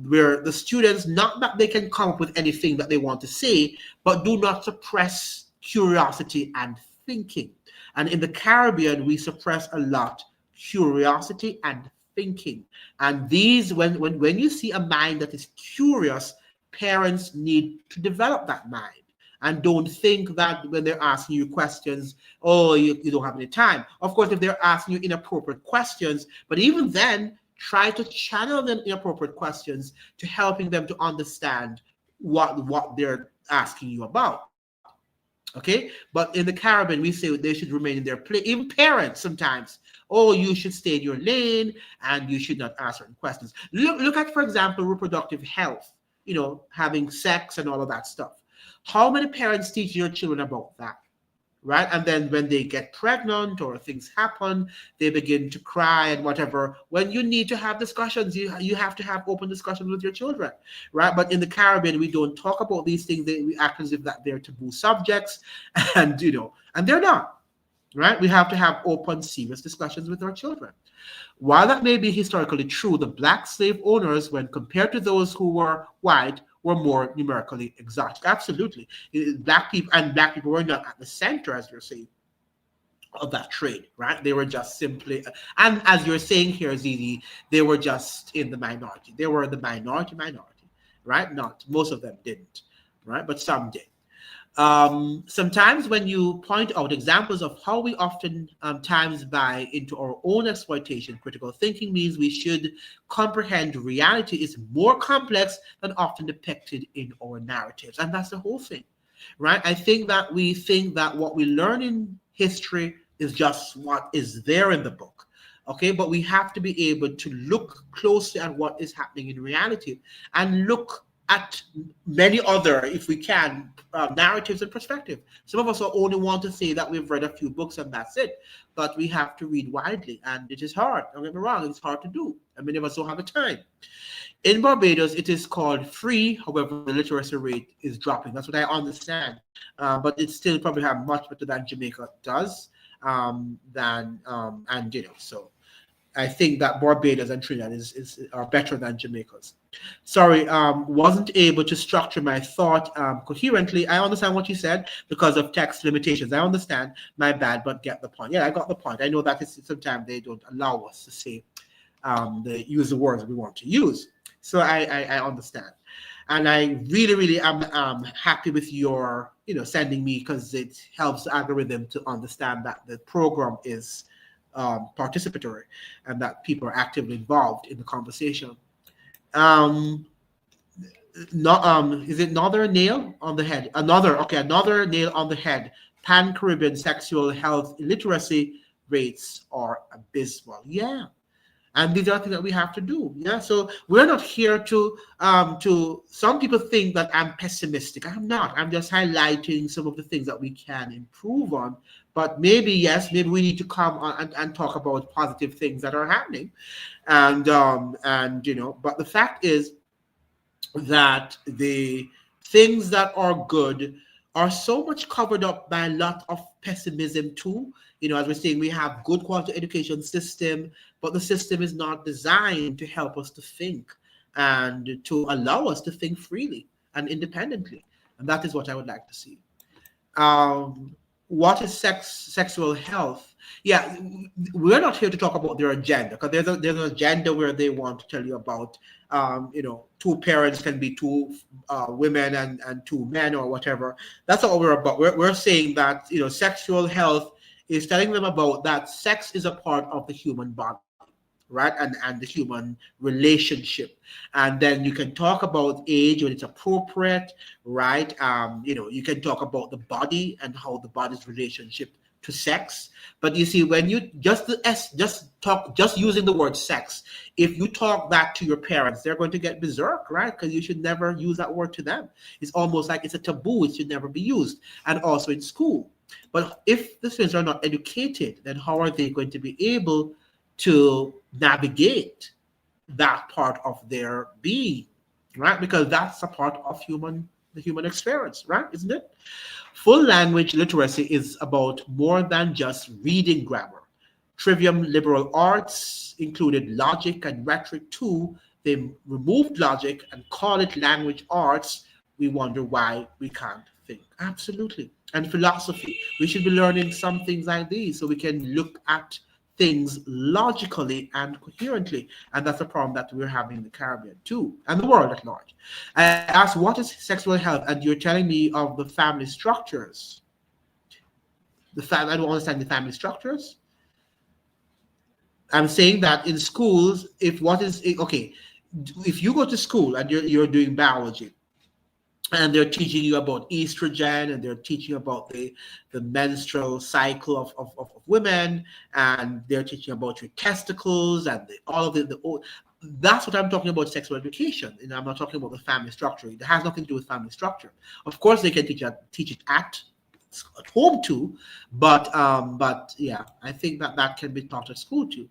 where the students, not that they can come up with anything that they want to say, but do not suppress curiosity and thinking. And in the Caribbean, we suppress a lot curiosity and thinking. And these, when you see a mind that is curious, parents need to develop that mind. And don't think that when they're asking you questions, oh, you don't have any time. Of course, if they're asking you inappropriate questions, but even then, try to channel them inappropriate questions to helping them to understand what they're asking you about. Okay, but in the Caribbean, we say they should remain in their place. Even parents sometimes, oh, you should stay in your lane and you should not ask certain questions. Look at, for example, reproductive health, having sex and all of that stuff. How many parents teach your children about that? Right? And then when they get pregnant or things happen, they begin to cry and whatever. When you need to have discussions, you have to have open discussions with your children, right? But in the Caribbean, we don't talk about these things. We act as if that they're taboo subjects, and and they're not, right? We have to have open, serious discussions with our children. While that may be historically true, the black slave owners, when compared to those who were white, were more numerically exotic. Absolutely. Black people were not at the center, as you're saying, of that trade, right? They were just simply, and as you're saying here, Zizi, they were just in the minority. They were the minority, right? Not most of them didn't, right? But some did. Sometimes when you point out examples of how we often times buy into our own exploitation, critical thinking means we should comprehend reality is more complex than often depicted in our narratives. And that's the whole thing, right? I think that we think that what we learn in history is just what is there in the book. Okay, but we have to be able to look closely at what is happening in reality and look at many other, if we can, narratives and perspective. Some of us only want to say that we've read a few books and that's it, but we have to read widely, and it is hard. Don't get me wrong, it's hard to do, and many of us don't have the time. In Barbados, it is called free. However, the literacy rate is dropping. That's what I understand, but it still probably have much better than Jamaica does. So I think that Barbados and Trinidad are better than Jamaica's. Sorry, wasn't able to structure my thought coherently. I understand what you said because of text limitations. I understand, my bad, but get the point. Yeah, I got the point. I know that sometimes they don't allow us to say use the words we want to use. So I understand. And I really, really am happy with your, sending me, because it helps the algorithm to understand that the program is participatory and that people are actively involved in the conversation. Is it another nail on the head? Another nail on the head. Pan-Caribbean sexual health illiteracy rates are abysmal. Yeah. And these are things that we have to do. Yeah. So we're not here to some people think that I'm pessimistic. I'm not. I'm just highlighting some of the things that we can improve on. But maybe, yes, maybe we need to come on and talk about positive things that are happening. And but the fact is that the things that are good are so much covered up by a lot of pessimism too. As we're saying, we have good quality education system, but the system is not designed to help us to think and to allow us to think freely and independently. And that is what I would like to see. um, what is sexual health? Yeah, we're not here to talk about their agenda, because there's an agenda where they want to tell you about, two parents can be two women and two men or whatever. That's all we're about. We're saying that sexual health is telling them about that sex is a part of the human body, right? And the human relationship. And then you can talk about age when it's appropriate, right? You can talk about the body and how the body's relationship to sex. But you see, when you just using the word sex, if you talk that to your parents, they're going to get berserk, right? Because you should never use that word to them. It's almost like it's a taboo. It should never be used. And also in school. But if the students are not educated, then how are they going to be able to navigate that part of their being, right? Because that's a part of the human experience, right? Isn't it? Full language literacy is about more than just reading grammar. Trivium liberal arts included logic and rhetoric too. They removed logic and call it language arts. We wonder why we can't think. Absolutely. And philosophy. We should be learning some things like these so we can look at things logically and coherently. And that's a problem that we're having in the Caribbean too, and the world at large. I asked, what is sexual health? And you're telling me of the family structures. I don't understand the family structures. I'm saying that in schools, if you go to school and you're doing biology, and they're teaching you about estrogen, and they're teaching about the menstrual cycle of women, and they're teaching about your testicles and all of that's what I'm talking about, sexual education. And I'm not talking about the family structure. It has nothing to do with family structure. Of course they can teach it at home too, but yeah, I think that can be taught at school too.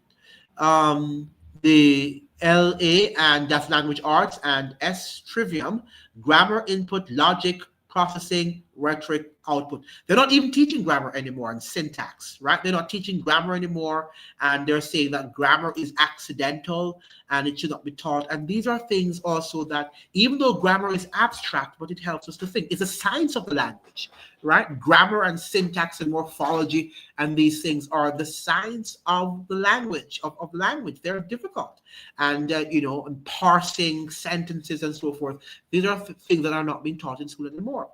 The LA, and that's language arts, and S trivium, grammar input, logic processing, rhetoric output. They're not even teaching grammar anymore and syntax, right? They're not teaching grammar anymore, and they're saying that grammar is accidental and it should not be taught. And these are things also that, even though grammar is abstract, but it helps us to think. It's a science of the language, right? Grammar and syntax and morphology and these things are the science of the language, of language. They're difficult. And, and parsing sentences and so forth. These are things that are not being taught in school anymore.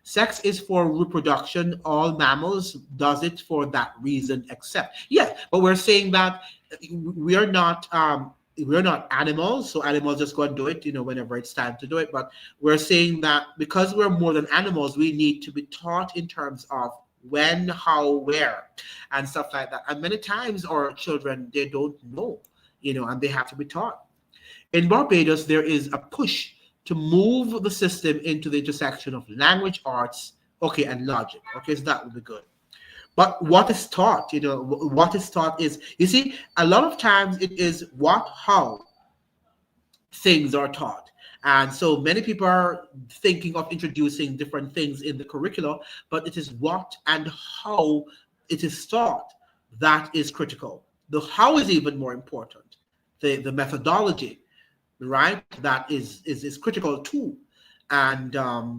Sex is for reproduction. All mammals does it for that reason, except, yeah, but we're saying that we're not we're not animals, so animals just go and do it, whenever it's time to do it. But we're saying that because we're more than animals, we need to be taught in terms of when, how, where, and stuff like that. And many times our children, they don't know, and they have to be taught. In Barbados, there is a push to move the system into the intersection of language arts, okay, and logic. Okay, so that would be good. But what is taught, what is taught is, you see, a lot of times it is how things are taught. And so many people are thinking of introducing different things in the curricula, but it is what and how it is taught that is critical. The how is even more important. The methodology, right? That is critical too. And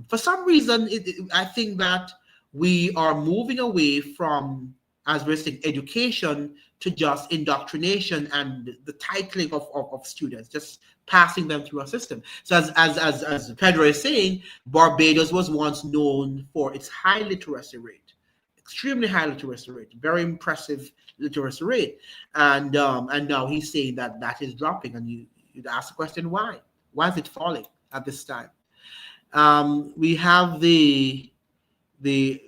for some reason, I think that we are moving away from, as we're saying, education to just indoctrination and the titling of students, just passing them through a system. So as Pedro is saying, Barbados was once known for its high literacy rate, extremely high literacy rate, very impressive literacy rate, and now he's saying that is dropping, and you'd ask the question, why? Why is it falling at this time? We have the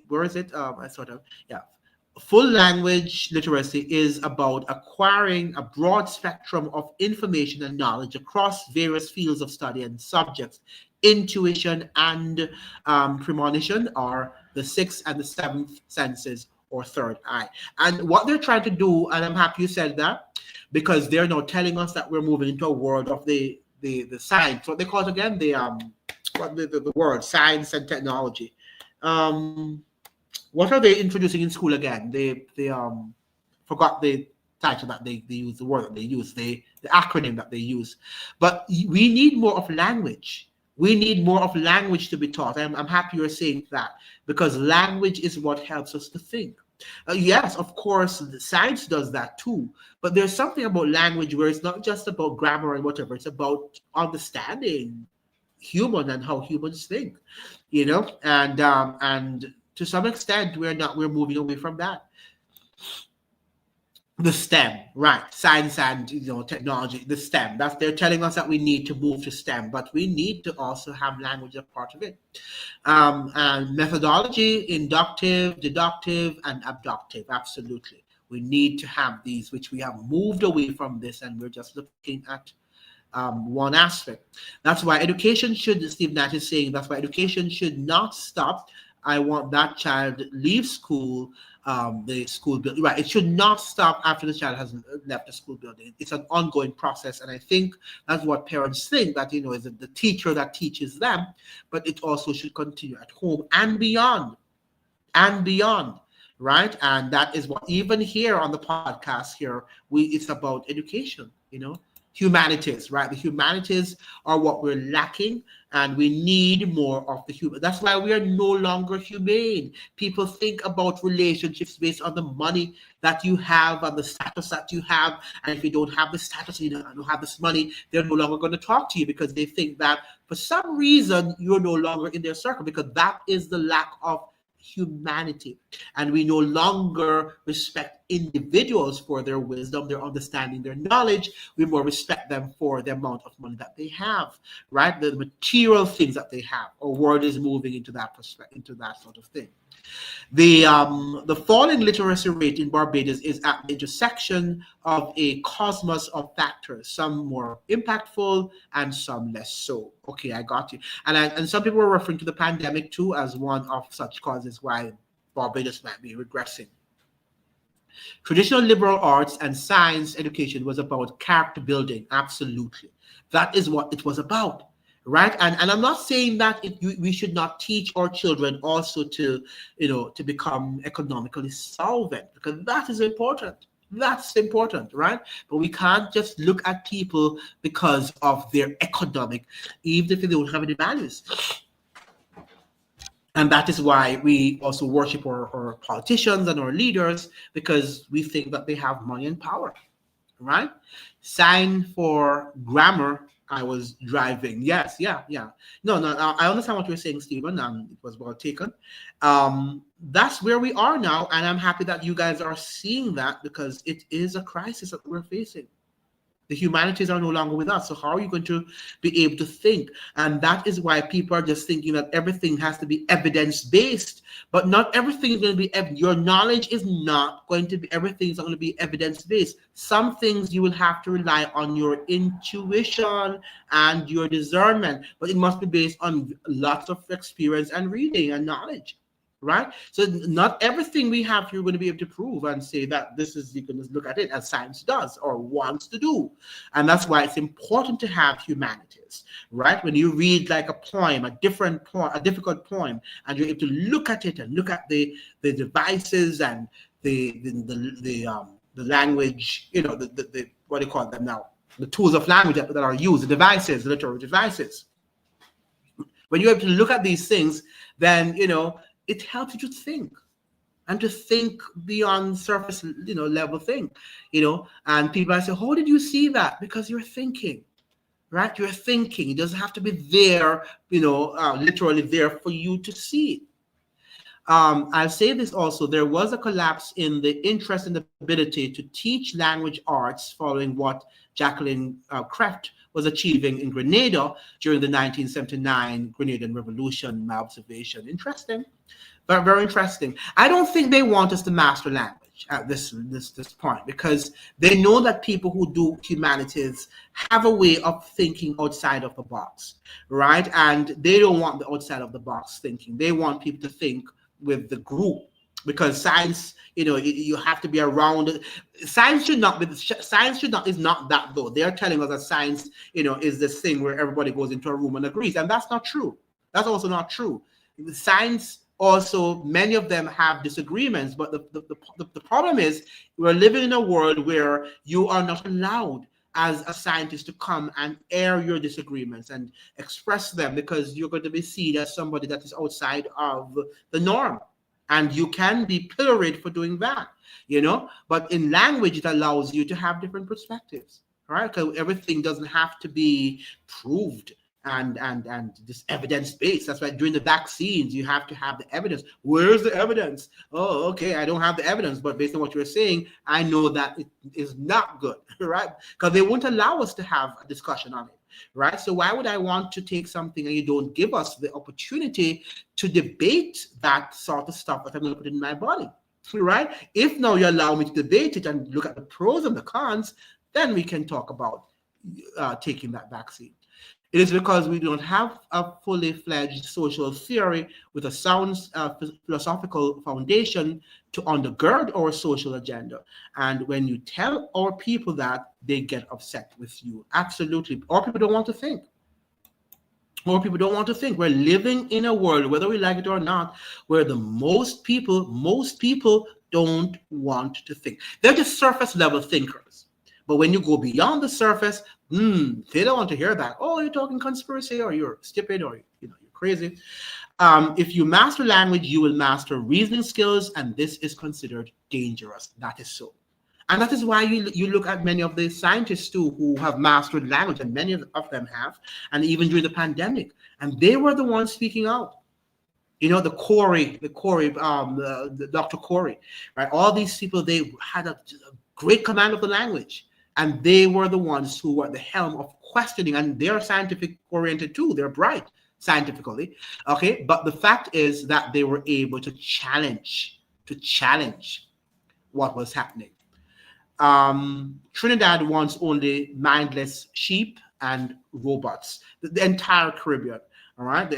where is it? I sort of, yeah. Full language literacy is about acquiring a broad spectrum of information and knowledge across various fields of study and subjects. Intuition and premonition are the sixth and the seventh senses or third eye. And what they're trying to do, and I'm happy you said that, because they're now telling us that we're moving into a world of the science. What they call it again? The word science and technology. What are they introducing in school again? They forgot the title that they use, the word that they use, the acronym that they use. But we need more of language. We need more of language to be taught. I'm happy you're saying that, because language is what helps us to think. Yes, of course, science does that too. But there's something about language where it's not just about grammar and whatever. It's about understanding human and how humans think, and to some extent we're moving away from that. The STEM, right? Science and technology, the STEM. That's they're telling us that we need to move to STEM, but we need to also have language as part of it. And methodology, inductive, deductive, and abductive. Absolutely. We need to have these, which we have moved away from this, and we're just looking at one aspect. That's why education should, Steve Nash is saying, that's why education should not stop. I want that child leave school, the school building. Right, it should not stop after the child has left the school building. It's an ongoing process, and I think that's what parents think, that is the teacher that teaches them, but it also should continue at home and beyond, right? And that is what, even here on the podcast here, it's about education. Humanities, right? The humanities are what we're lacking, and we need more of the human. That's why we are no longer humane. People think about relationships based on the money that you have and the status that you have. And if you don't have the status, you don't have this money, they're no longer going to talk to you, because they think that for some reason you're no longer in their circle, because that is the lack of humanity. And we no longer respect individuals for their wisdom, their understanding, their knowledge. We more respect them for the amount of money that they have, right? The material things that they have. Our world is moving into that perspective, into that sort of thing. The falling literacy rate in Barbados is at the intersection of a cosmos of factors, some more impactful and some less so. Okay, I got you. And some people were referring to the pandemic too as one of such causes why Barbados might be regressing. Traditional liberal arts and science education was about character building. Absolutely. That is what it was about. Right, and I'm not saying that we should not teach our children also to become economically solvent, because that is important. That's important, right? But we can't just look at people because of their economic, even if they don't have any values. And that is why we also worship our politicians and our leaders, because we think that they have money and power, right? Sign for grammar. I was driving. Yes, yeah. No, I understand what you're saying, Stephen. It was well taken. That's where we are now, and I'm happy that you guys are seeing that, because it is a crisis that we're facing. The humanities are no longer with us. So how are you going to be able to think? And that is why people are just thinking that everything has to be evidence-based. But not everything is going to be, your knowledge is not going to be, everything is not going to be evidence-based. Some things you will have to rely on your intuition and your discernment, but it must be based on lots of experience and reading and knowledge. Right? So not everything we have you're going to be able to prove and say that this is, you can just look at it as science does or wants to do. And that's why it's important to have humanities, right? When you read like a poem, a difficult poem, and you're able to look at it and look at the devices and the language, the what do you call them now? The tools of language that are used, the devices, the literary devices. When you're able to look at these things, then, it helps you to think, and to think beyond surface, level thing, and people say, how did you see that? Because you're thinking, right? You're thinking. It doesn't have to be there, literally there for you to see it. I'll say this also, there was a collapse in the interest and the ability to teach language arts following what Jacqueline Kreft was achieving in Grenada during the 1979 Grenadian Revolution. My observation. Interesting. But very interesting. I don't think they want us to master language at this point, because they know that people who do humanities have a way of thinking outside of the box, right? And they don't want the outside of the box thinking. They want people to think with the group, because science, you have to be around. Science should not is not that, though. They're telling us that science, is this thing where everybody goes into a room and agrees, and that's not true. That's also not true. Science also, many of them have disagreements, but the problem is we're living in a world where you are not allowed as a scientist to come and air your disagreements and express them, because you're going to be seen as somebody that is outside of the norm. And you can be pilloried for doing that, But in language, it allows you to have different perspectives, right? Because everything doesn't have to be proved and this evidence based. That's why during the vaccines you have to have the evidence. Where's the evidence? Oh, okay, I don't have the evidence, but based on what you're saying, I know that it is not good, right? Because they won't allow us to have a discussion on it, right? So why would I want to take something and you don't give us the opportunity to debate that sort of stuff that I'm going to put in my body, right? If now you allow me to debate it and look at the pros and the cons, then we can talk about taking that vaccine. It is because we don't have a fully fledged social theory with a sound philosophical foundation to undergird our social agenda. And when you tell our people that, they get upset with you. Absolutely. Our people don't want to think. More people don't want to think. We're living in a world, whether we like it or not, where most people don't want to think. They're just surface level thinkers. But when you go beyond the surface, they don't want to hear that. Oh, you're talking conspiracy, or you're stupid, or you're crazy. If you master language, you will master reasoning skills, and this is considered dangerous. That is so. And that is why you look at many of the scientists too who have mastered language, and many of them have, and even during the pandemic, and they were the ones speaking out. The Dr. Corey, right? All these people, they had a great command of the language. And they were the ones who were at the helm of questioning, and they're scientific oriented too. They're bright scientifically, okay? But the fact is that they were able to challenge what was happening. Trinidad wants only mindless sheep and robots. The entire Caribbean, all right?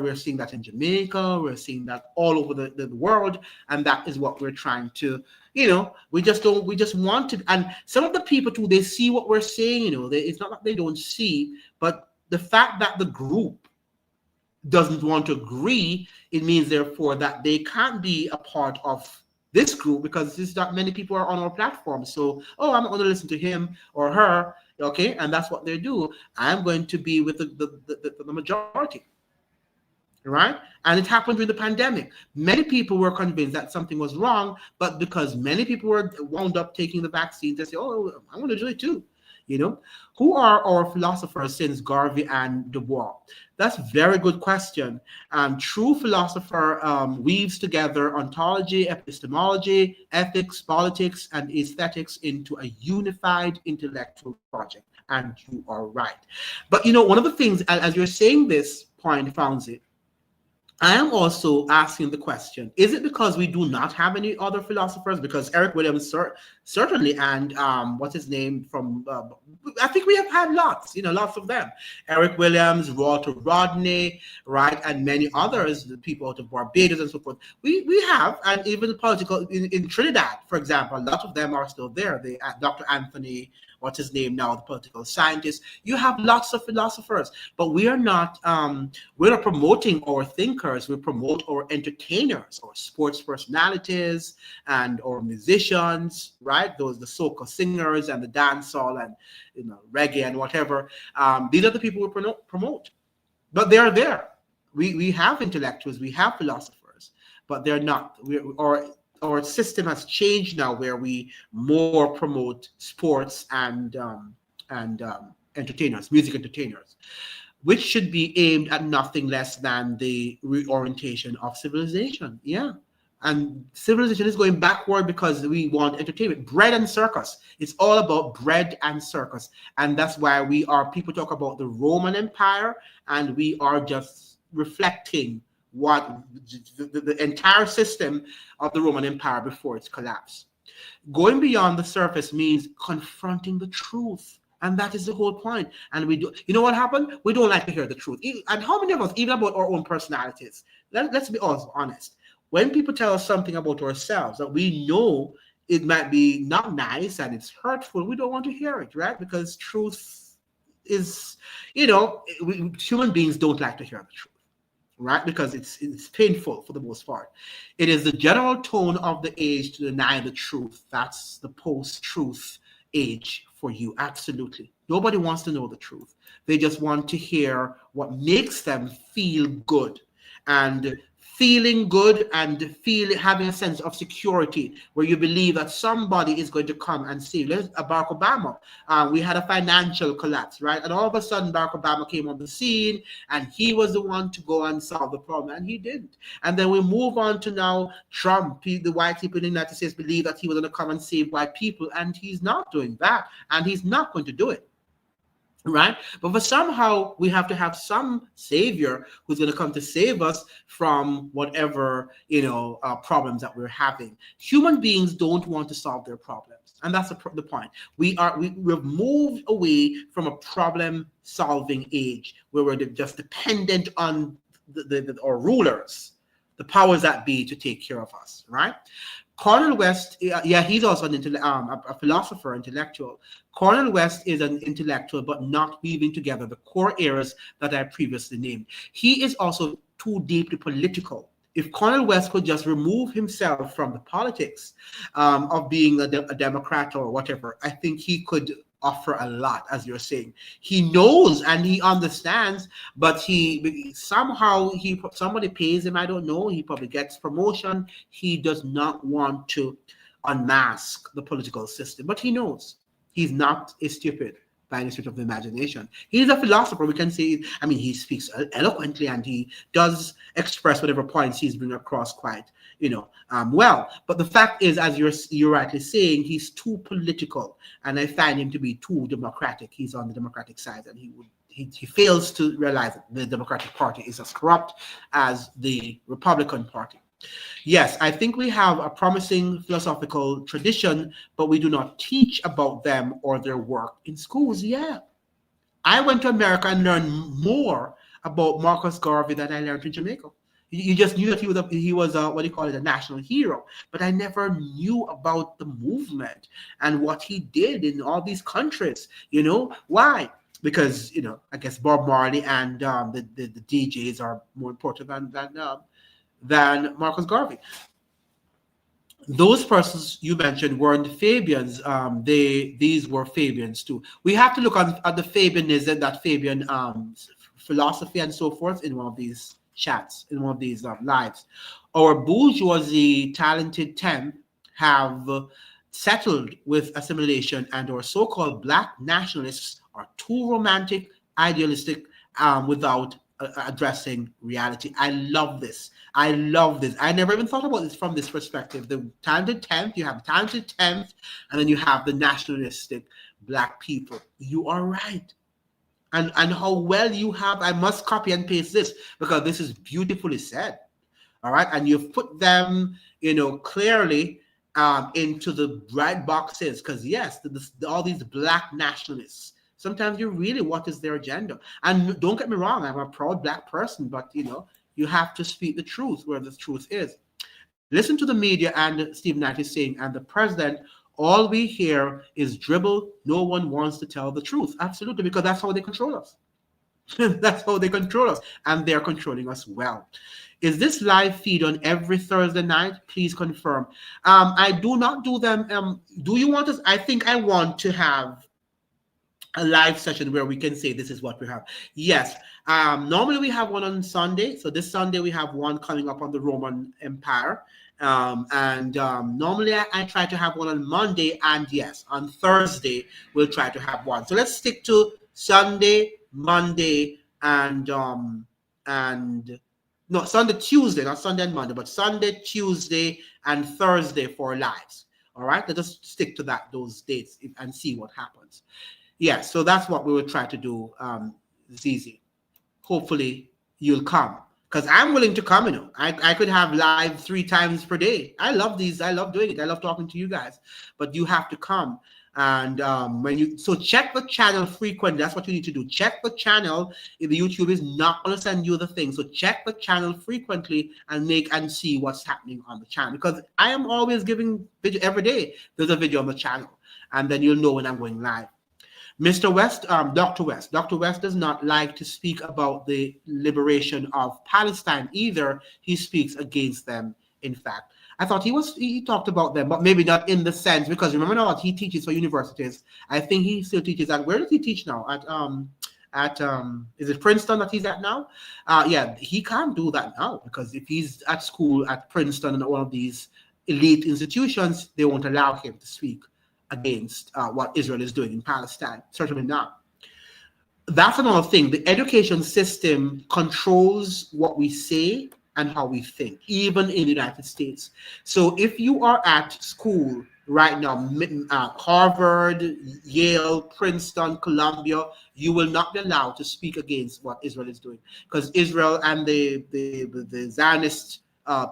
We're seeing that in Jamaica. We're seeing that all over the world. And that is what we're trying to, we just want to. And some of the people too, they see what we're saying, it's not that they don't see, but the fact that the group doesn't want to agree, it means therefore that they can't be a part of this group, because there's not many people are on our platform. So, I'm not going to listen to him or her, okay? And that's what they do. I'm going to be with the majority, right? And it happened during the pandemic. Many people were convinced that something was wrong, but because many people were wound up taking the vaccine, they say, "Oh, I want to do it too." Who are our philosophers since Garvey and Du Bois? That's a very good question. True philosopher weaves together ontology, epistemology, ethics, politics, and aesthetics into a unified intellectual project. And you are right. But one of the things, as you're saying this point, Foundsy, I am also asking the question, is it because we do not have any other philosophers? Because Eric Williams certainly, and what's his name from, I think we have had lots of them. Eric Williams, Walter Rodney, right, and many others, the people out of Barbados and so forth. We have, and even the political, in Trinidad, for example, a lot of them are still there. Dr. Anthony, what's his name now, the political scientist. You have lots of philosophers, but we're not promoting our thinkers. We promote our entertainers, our sports personalities, and our musicians, right? The soca singers and the dancehall and reggae and whatever. These are the people we promote, but they are there. We have intellectuals, we have philosophers, but they're not. Our system has changed now, where we more promote sports and entertainers, music entertainers, which should be aimed at nothing less than the reorientation of civilization. Yeah. And civilization is going backward because we want entertainment, bread and circus. It's all about bread and circus. And that's why people talk about the Roman Empire, and we are just reflecting what the entire system of the Roman Empire before its collapse. Going beyond the surface means confronting the truth. And that is the whole point. And we do, you know what happened? We don't like to hear the truth. And how many of us, even about our own personalities, let's be also honest. When people tell us something about ourselves that we know it might be not nice and it's hurtful, we don't want to hear it, right? Because truth is, human beings don't like to hear the truth, right? Because it's painful for the most part. It is the general tone of the age to deny the truth. That's the post-truth age for you. Absolutely. Nobody wants to know the truth. They just want to hear what makes them feel good. And feeling good and having a sense of security where you believe that somebody is going to come and save. Barack Obama, we had a financial collapse, right? And all of a sudden, Barack Obama came on the scene and he was the one to go and solve the problem, and he didn't. And then we move on to now Trump. The white people in the United States believe that he was going to come and save white people, and he's not doing that, and he's not going to do it. Right? But for somehow we have to have some savior who's going to come to save us from whatever, problems that we're having. Human beings don't want to solve their problems. And that's the point. We've moved away from a problem solving age where we're just dependent on our rulers, the powers that be, to take care of us, right? Cornel West, he's also a philosopher, intellectual. Cornel West is an intellectual, but not weaving together the core areas that I previously named. He is also too deeply political. If Cornel West could just remove himself from the politics of being a Democrat or whatever, I think he could offer a lot, as you're saying. He knows and he understands, but somebody pays him, I don't know, he probably gets promotion. He does not want to unmask the political system, but he knows. He's not a stupid by any stretch of the imagination. He's a philosopher, we can say. I mean, he speaks eloquently and he does express whatever points he's bringing across quite, well. But the fact is, as you're rightly saying, he's too political, and I find him to be too democratic. He's on the Democratic side, and he fails to realize that the Democratic Party is as corrupt as the Republican Party. Yes, I think we have a promising philosophical tradition, but we do not teach about them or their work in schools. Yeah. I went to America and learned more about Marcus Garvey than I learned in Jamaica. You just knew that he was a national hero, but I never knew about the movement and what he did in all these countries. Why? Because, I guess Bob Marley and the DJs are more important than Marcus Garvey. Those persons you mentioned weren't Fabians. These were Fabians too. We have to look at the Fabianism, that Fabian philosophy and so forth in one of these chats, in one of these lives. Our bourgeoisie talented temp have settled with assimilation, and our so-called black nationalists are too romantic, idealistic, without addressing reality. I love this. I never even thought about this from this perspective. The talented 10th, you have talented 10th, and then you have the nationalistic black people. You are right. And how well you have, I must copy and paste this because this is beautifully said. All right. And you've put them, clearly into the right boxes because, yes, all these black nationalists, sometimes what is their agenda? And don't get me wrong, I'm a proud black person, but you have to speak the truth where the truth is. Listen to the media, and Steve Knight is saying, and the president, all we hear is dribble. No one wants to tell the truth. Absolutely, because that's how they control us. That's how they control us, and they're controlling us well. Is this live feed on every Thursday night? Please confirm. I do not do them. Do you want us? I think I want to have a live session where we can say this is what we have. Yes. Normally we have one on Sunday. So this Sunday we have one coming up on the Roman Empire. Normally I try to have one on Monday, and yes, on Thursday we'll try to have one. So let's stick to Sunday, Monday, Sunday, Tuesday, not Sunday and Monday, but Sunday, Tuesday, and Thursday for lives. All right, let us stick to those dates and see what happens. Yeah, so that's what we will try to do. It's easy. Hopefully you'll come because I'm willing to come. I could have live 3 times per day. I love these. I love doing it. I love talking to you guys, but you have to come. And when you so check the channel frequently. That's what you need to do. Check the channel. If the YouTube is not going to send you the thing, so check the channel frequently and see what's happening on the channel, because I am always giving video every day. There's a video on the channel, and then you'll know when I'm going live. Mr. West, Dr. West does not like to speak about the liberation of Palestine either. He speaks against them, in fact. I thought he talked about them, but maybe not in the sense, because remember now he teaches for universities. I think he still teaches at, where does he teach now? At is it Princeton that he's at now? Yeah, he can't do that now, because if he's at school at Princeton and one of these elite institutions, they won't allow him to speak against what Israel is doing in Palestine. Certainly not. That's another thing. The education system controls what we say and how we think, even in the United States. So if you are at school right now, Harvard, Yale, Princeton, Columbia, you will not be allowed to speak against what Israel is doing, because Israel and the Zionist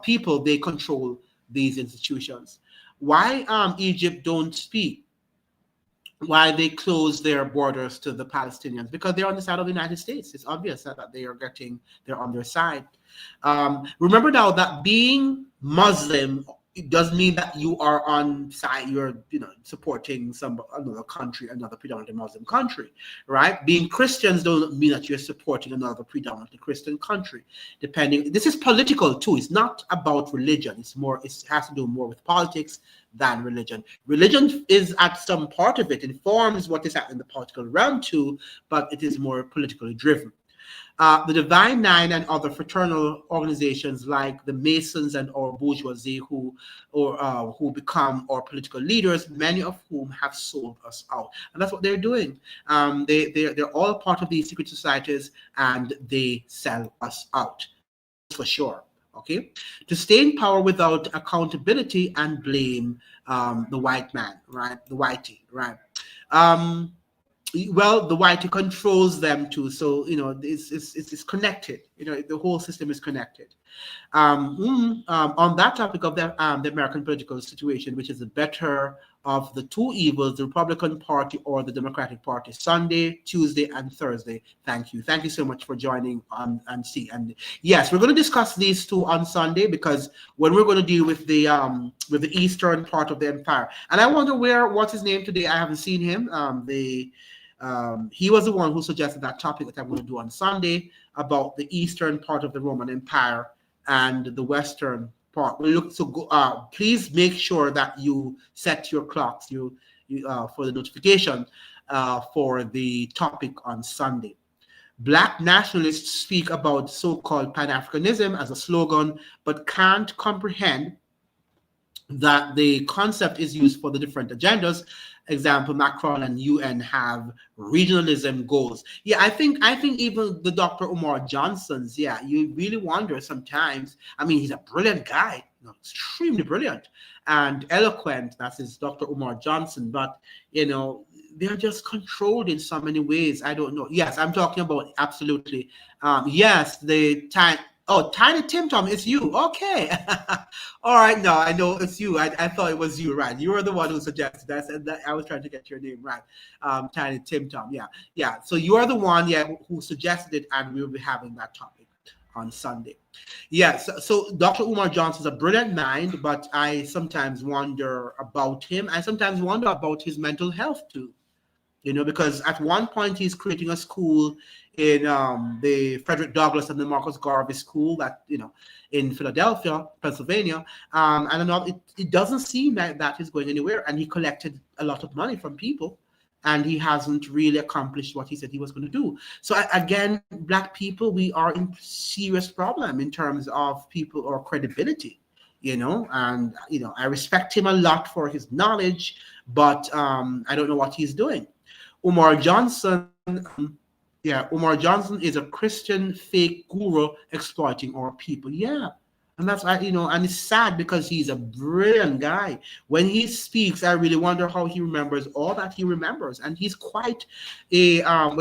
people, they control these institutions. Why Egypt don't speak? Why they close their borders to the Palestinians? Because they're on the side of the United States. It's obvious that they're on their side. Remember now that being Muslim, it doesn't mean that you are on side, you're supporting another country, another predominantly Muslim country, right? Being Christians don't mean that you're supporting another predominantly Christian country. This is political too. It's not about religion. It has to do more with politics than religion. Religion is at some part of it, informs what is happening in the political realm too, but it is more politically driven. The Divine Nine and other fraternal organizations like the Masons and our bourgeoisie who become our political leaders, many of whom have sold us out. And that's what they're doing. They're all part of these secret societies, and they sell us out, for sure. Okay? To stay in power without accountability and blame the white man, right? The whitey, right? Well, the whitey controls them too, so it's connected. The whole system is connected. On that topic of the American political situation, which is the better of the two evils, the Republican Party or the Democratic Party, Sunday, Tuesday, and Thursday. Thank you so much for joining and yes, we're going to discuss these two on Sunday, because when we're going to deal with the eastern part of the empire, and I wonder what's his name today. I haven't seen him. He was the one who suggested that topic that I'm going to do on Sunday about the eastern part of the Roman Empire and the western part. Please make sure that you set your clocks for the notification for the topic on Sunday. Black nationalists speak about so-called Pan-Africanism as a slogan, but can't comprehend that the concept is used for the different agendas. Example, Macron and UN have regionalism goals. Yeah, I think even the Dr. Umar Johnson's, yeah, you really wonder sometimes. I mean, he's a brilliant guy, extremely brilliant and eloquent. That's his Dr. Umar Johnson, but they're just controlled in so many ways. I don't know. Yes, I'm talking about absolutely. Yes, the time. Oh, Tiny Tim Tom, it's you. Okay. All right. No, I know it's you. I thought it was you, right? You were the one who suggested that. I said that I was trying to get your name right. Tiny Tim Tom. Yeah. Yeah. So you are the one, who suggested it, and we will be having that topic on Sunday. Yes. So Dr. Umar Johnson is a brilliant mind, but I sometimes wonder about him. I sometimes wonder about his mental health too. Because at one point he's creating a school in the Frederick Douglass and the Marcus Garvey School that in Philadelphia, Pennsylvania, and it doesn't seem like that is going anywhere. And he collected a lot of money from people, and he hasn't really accomplished what he said he was going to do. So again, Black people, we are in serious problem in terms of people or credibility. And I respect him a lot for his knowledge, but I don't know what he's doing. Umar Johnson is a Christian fake guru exploiting our people. Yeah. And that's, and it's sad because he's a brilliant guy. When he speaks, I really wonder how he remembers all that he remembers. And he's quite a, an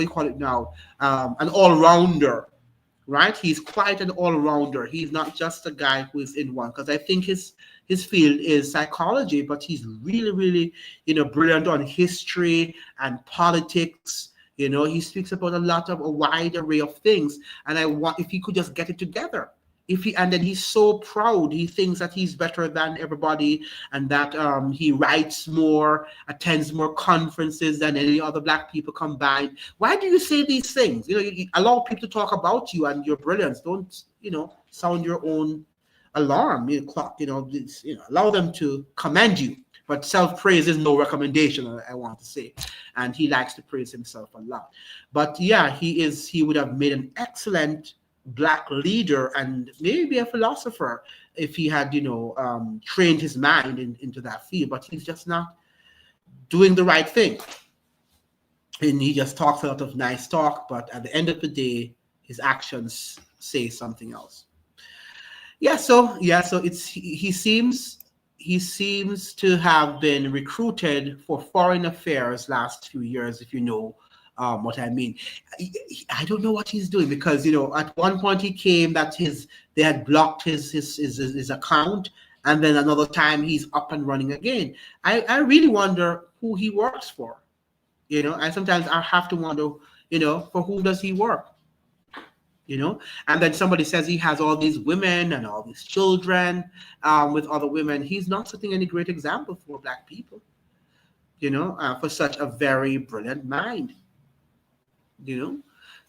all-rounder, right? He's quite an all-rounder. He's not just a guy who is in one, because I think his field is psychology, but he's really, really, brilliant on history and politics. He speaks about a wide array of things. And I want, if he could just get it together. And then he's so proud. He thinks that he's better than everybody, and that he writes more, attends more conferences than any other Black people combined. Why do you say these things? You allow people to talk about you and your brilliance. Don't, sound your own alarm clock. Allow them to commend you. But self-praise is no recommendation, I want to say. And he likes to praise himself a lot. But yeah, he would have made an excellent Black leader and maybe a philosopher if he had, trained his mind into that field. But he's just not doing the right thing. And he just talks a lot of nice talk, but at the end of the day, his actions say something else. So he seems to have been recruited for foreign affairs last few years, if you know what I mean. I don't know what he's doing, because at one point he came that they had blocked his account, and then another time he's up and running again. I really wonder who he works for. I sometimes I have to wonder, for whom does he work? And then somebody says he has all these women and all these children with other women. He's not setting any great example for Black people, for such a very brilliant mind.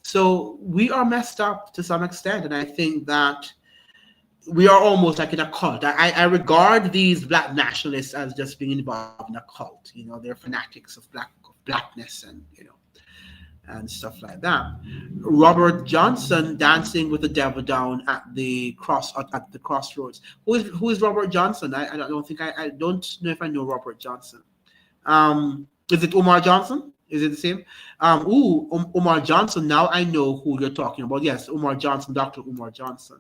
So we are messed up to some extent, and I think that we are almost like in a cult. I regard these Black nationalists as just being involved in a cult. They're fanatics of blackness and stuff like that. Robert Johnson dancing with the devil down at the crossroads. Who is Robert Johnson? I don't know if I know Robert Johnson. Is it Omar Johnson? Is it the same? Omar Johnson. Now I know who you're talking about. Yes, Omar Johnson, Dr. Omar Johnson.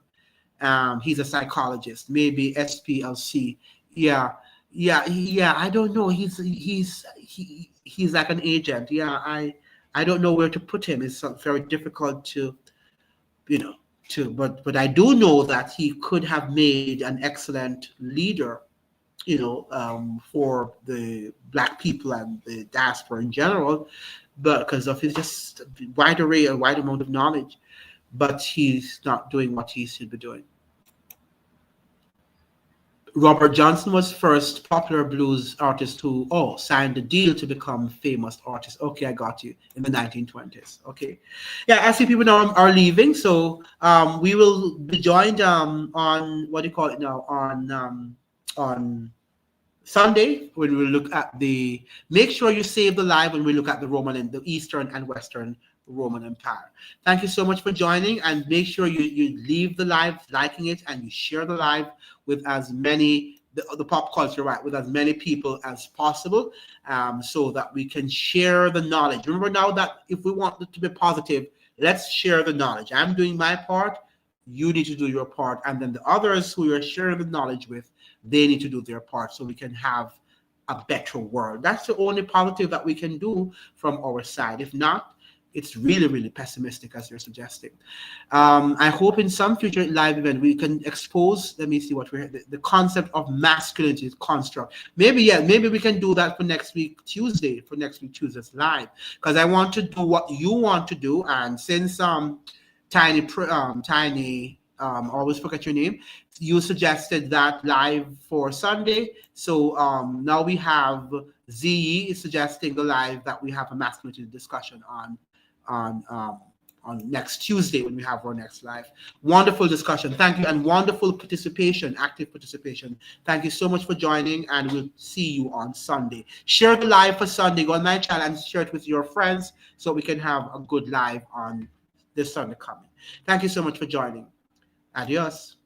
He's a psychologist, maybe SPLC. Yeah. I don't know. He's like an agent. Yeah, I don't know where to put him. It's very difficult to, but I do know that he could have made an excellent leader, for the Black people and the diaspora in general, but because of his just wide amount of knowledge. But he's not doing what he should be doing. Robert Johnson was first popular blues artist who signed a deal to become famous artist. Okay, I got you. In the 1920s. Okay. Yeah, I see people now are leaving. So we will be joined on what do you call it now? On Sunday, when we look at make sure you save the live when we look at the Eastern and Western Roman Empire. Thank you so much for joining, and make sure you leave the live liking it, and you share the live with as many, the pop culture, right, with as many people as possible, so that we can share the knowledge. Remember now that if we want it to be positive, let's share the knowledge. I'm doing my part, you need to do your part, and then the others who you're sharing the knowledge with, they need to do their part, so we can have a better world. That's the only positive that we can do from our side. If not, it's really, really pessimistic, as you're suggesting. I hope in some future live event we can expose, let me see what the concept of masculinity construct. Maybe we can do that for next week Tuesday's live, because I want to do what you want to do. And since Tiny, always forget your name, you suggested that live for Sunday. So now we have ZE is suggesting the live that we have a masculinity discussion on next Tuesday when we have our next live. Wonderful discussion. Thank you, and wonderful participation, active participation. Thank you so much for joining, and we'll see you on Sunday. Share the live for Sunday. Go on my channel and share it with your friends so we can have a good live on this Sunday coming. Thank you so much for joining. Adios.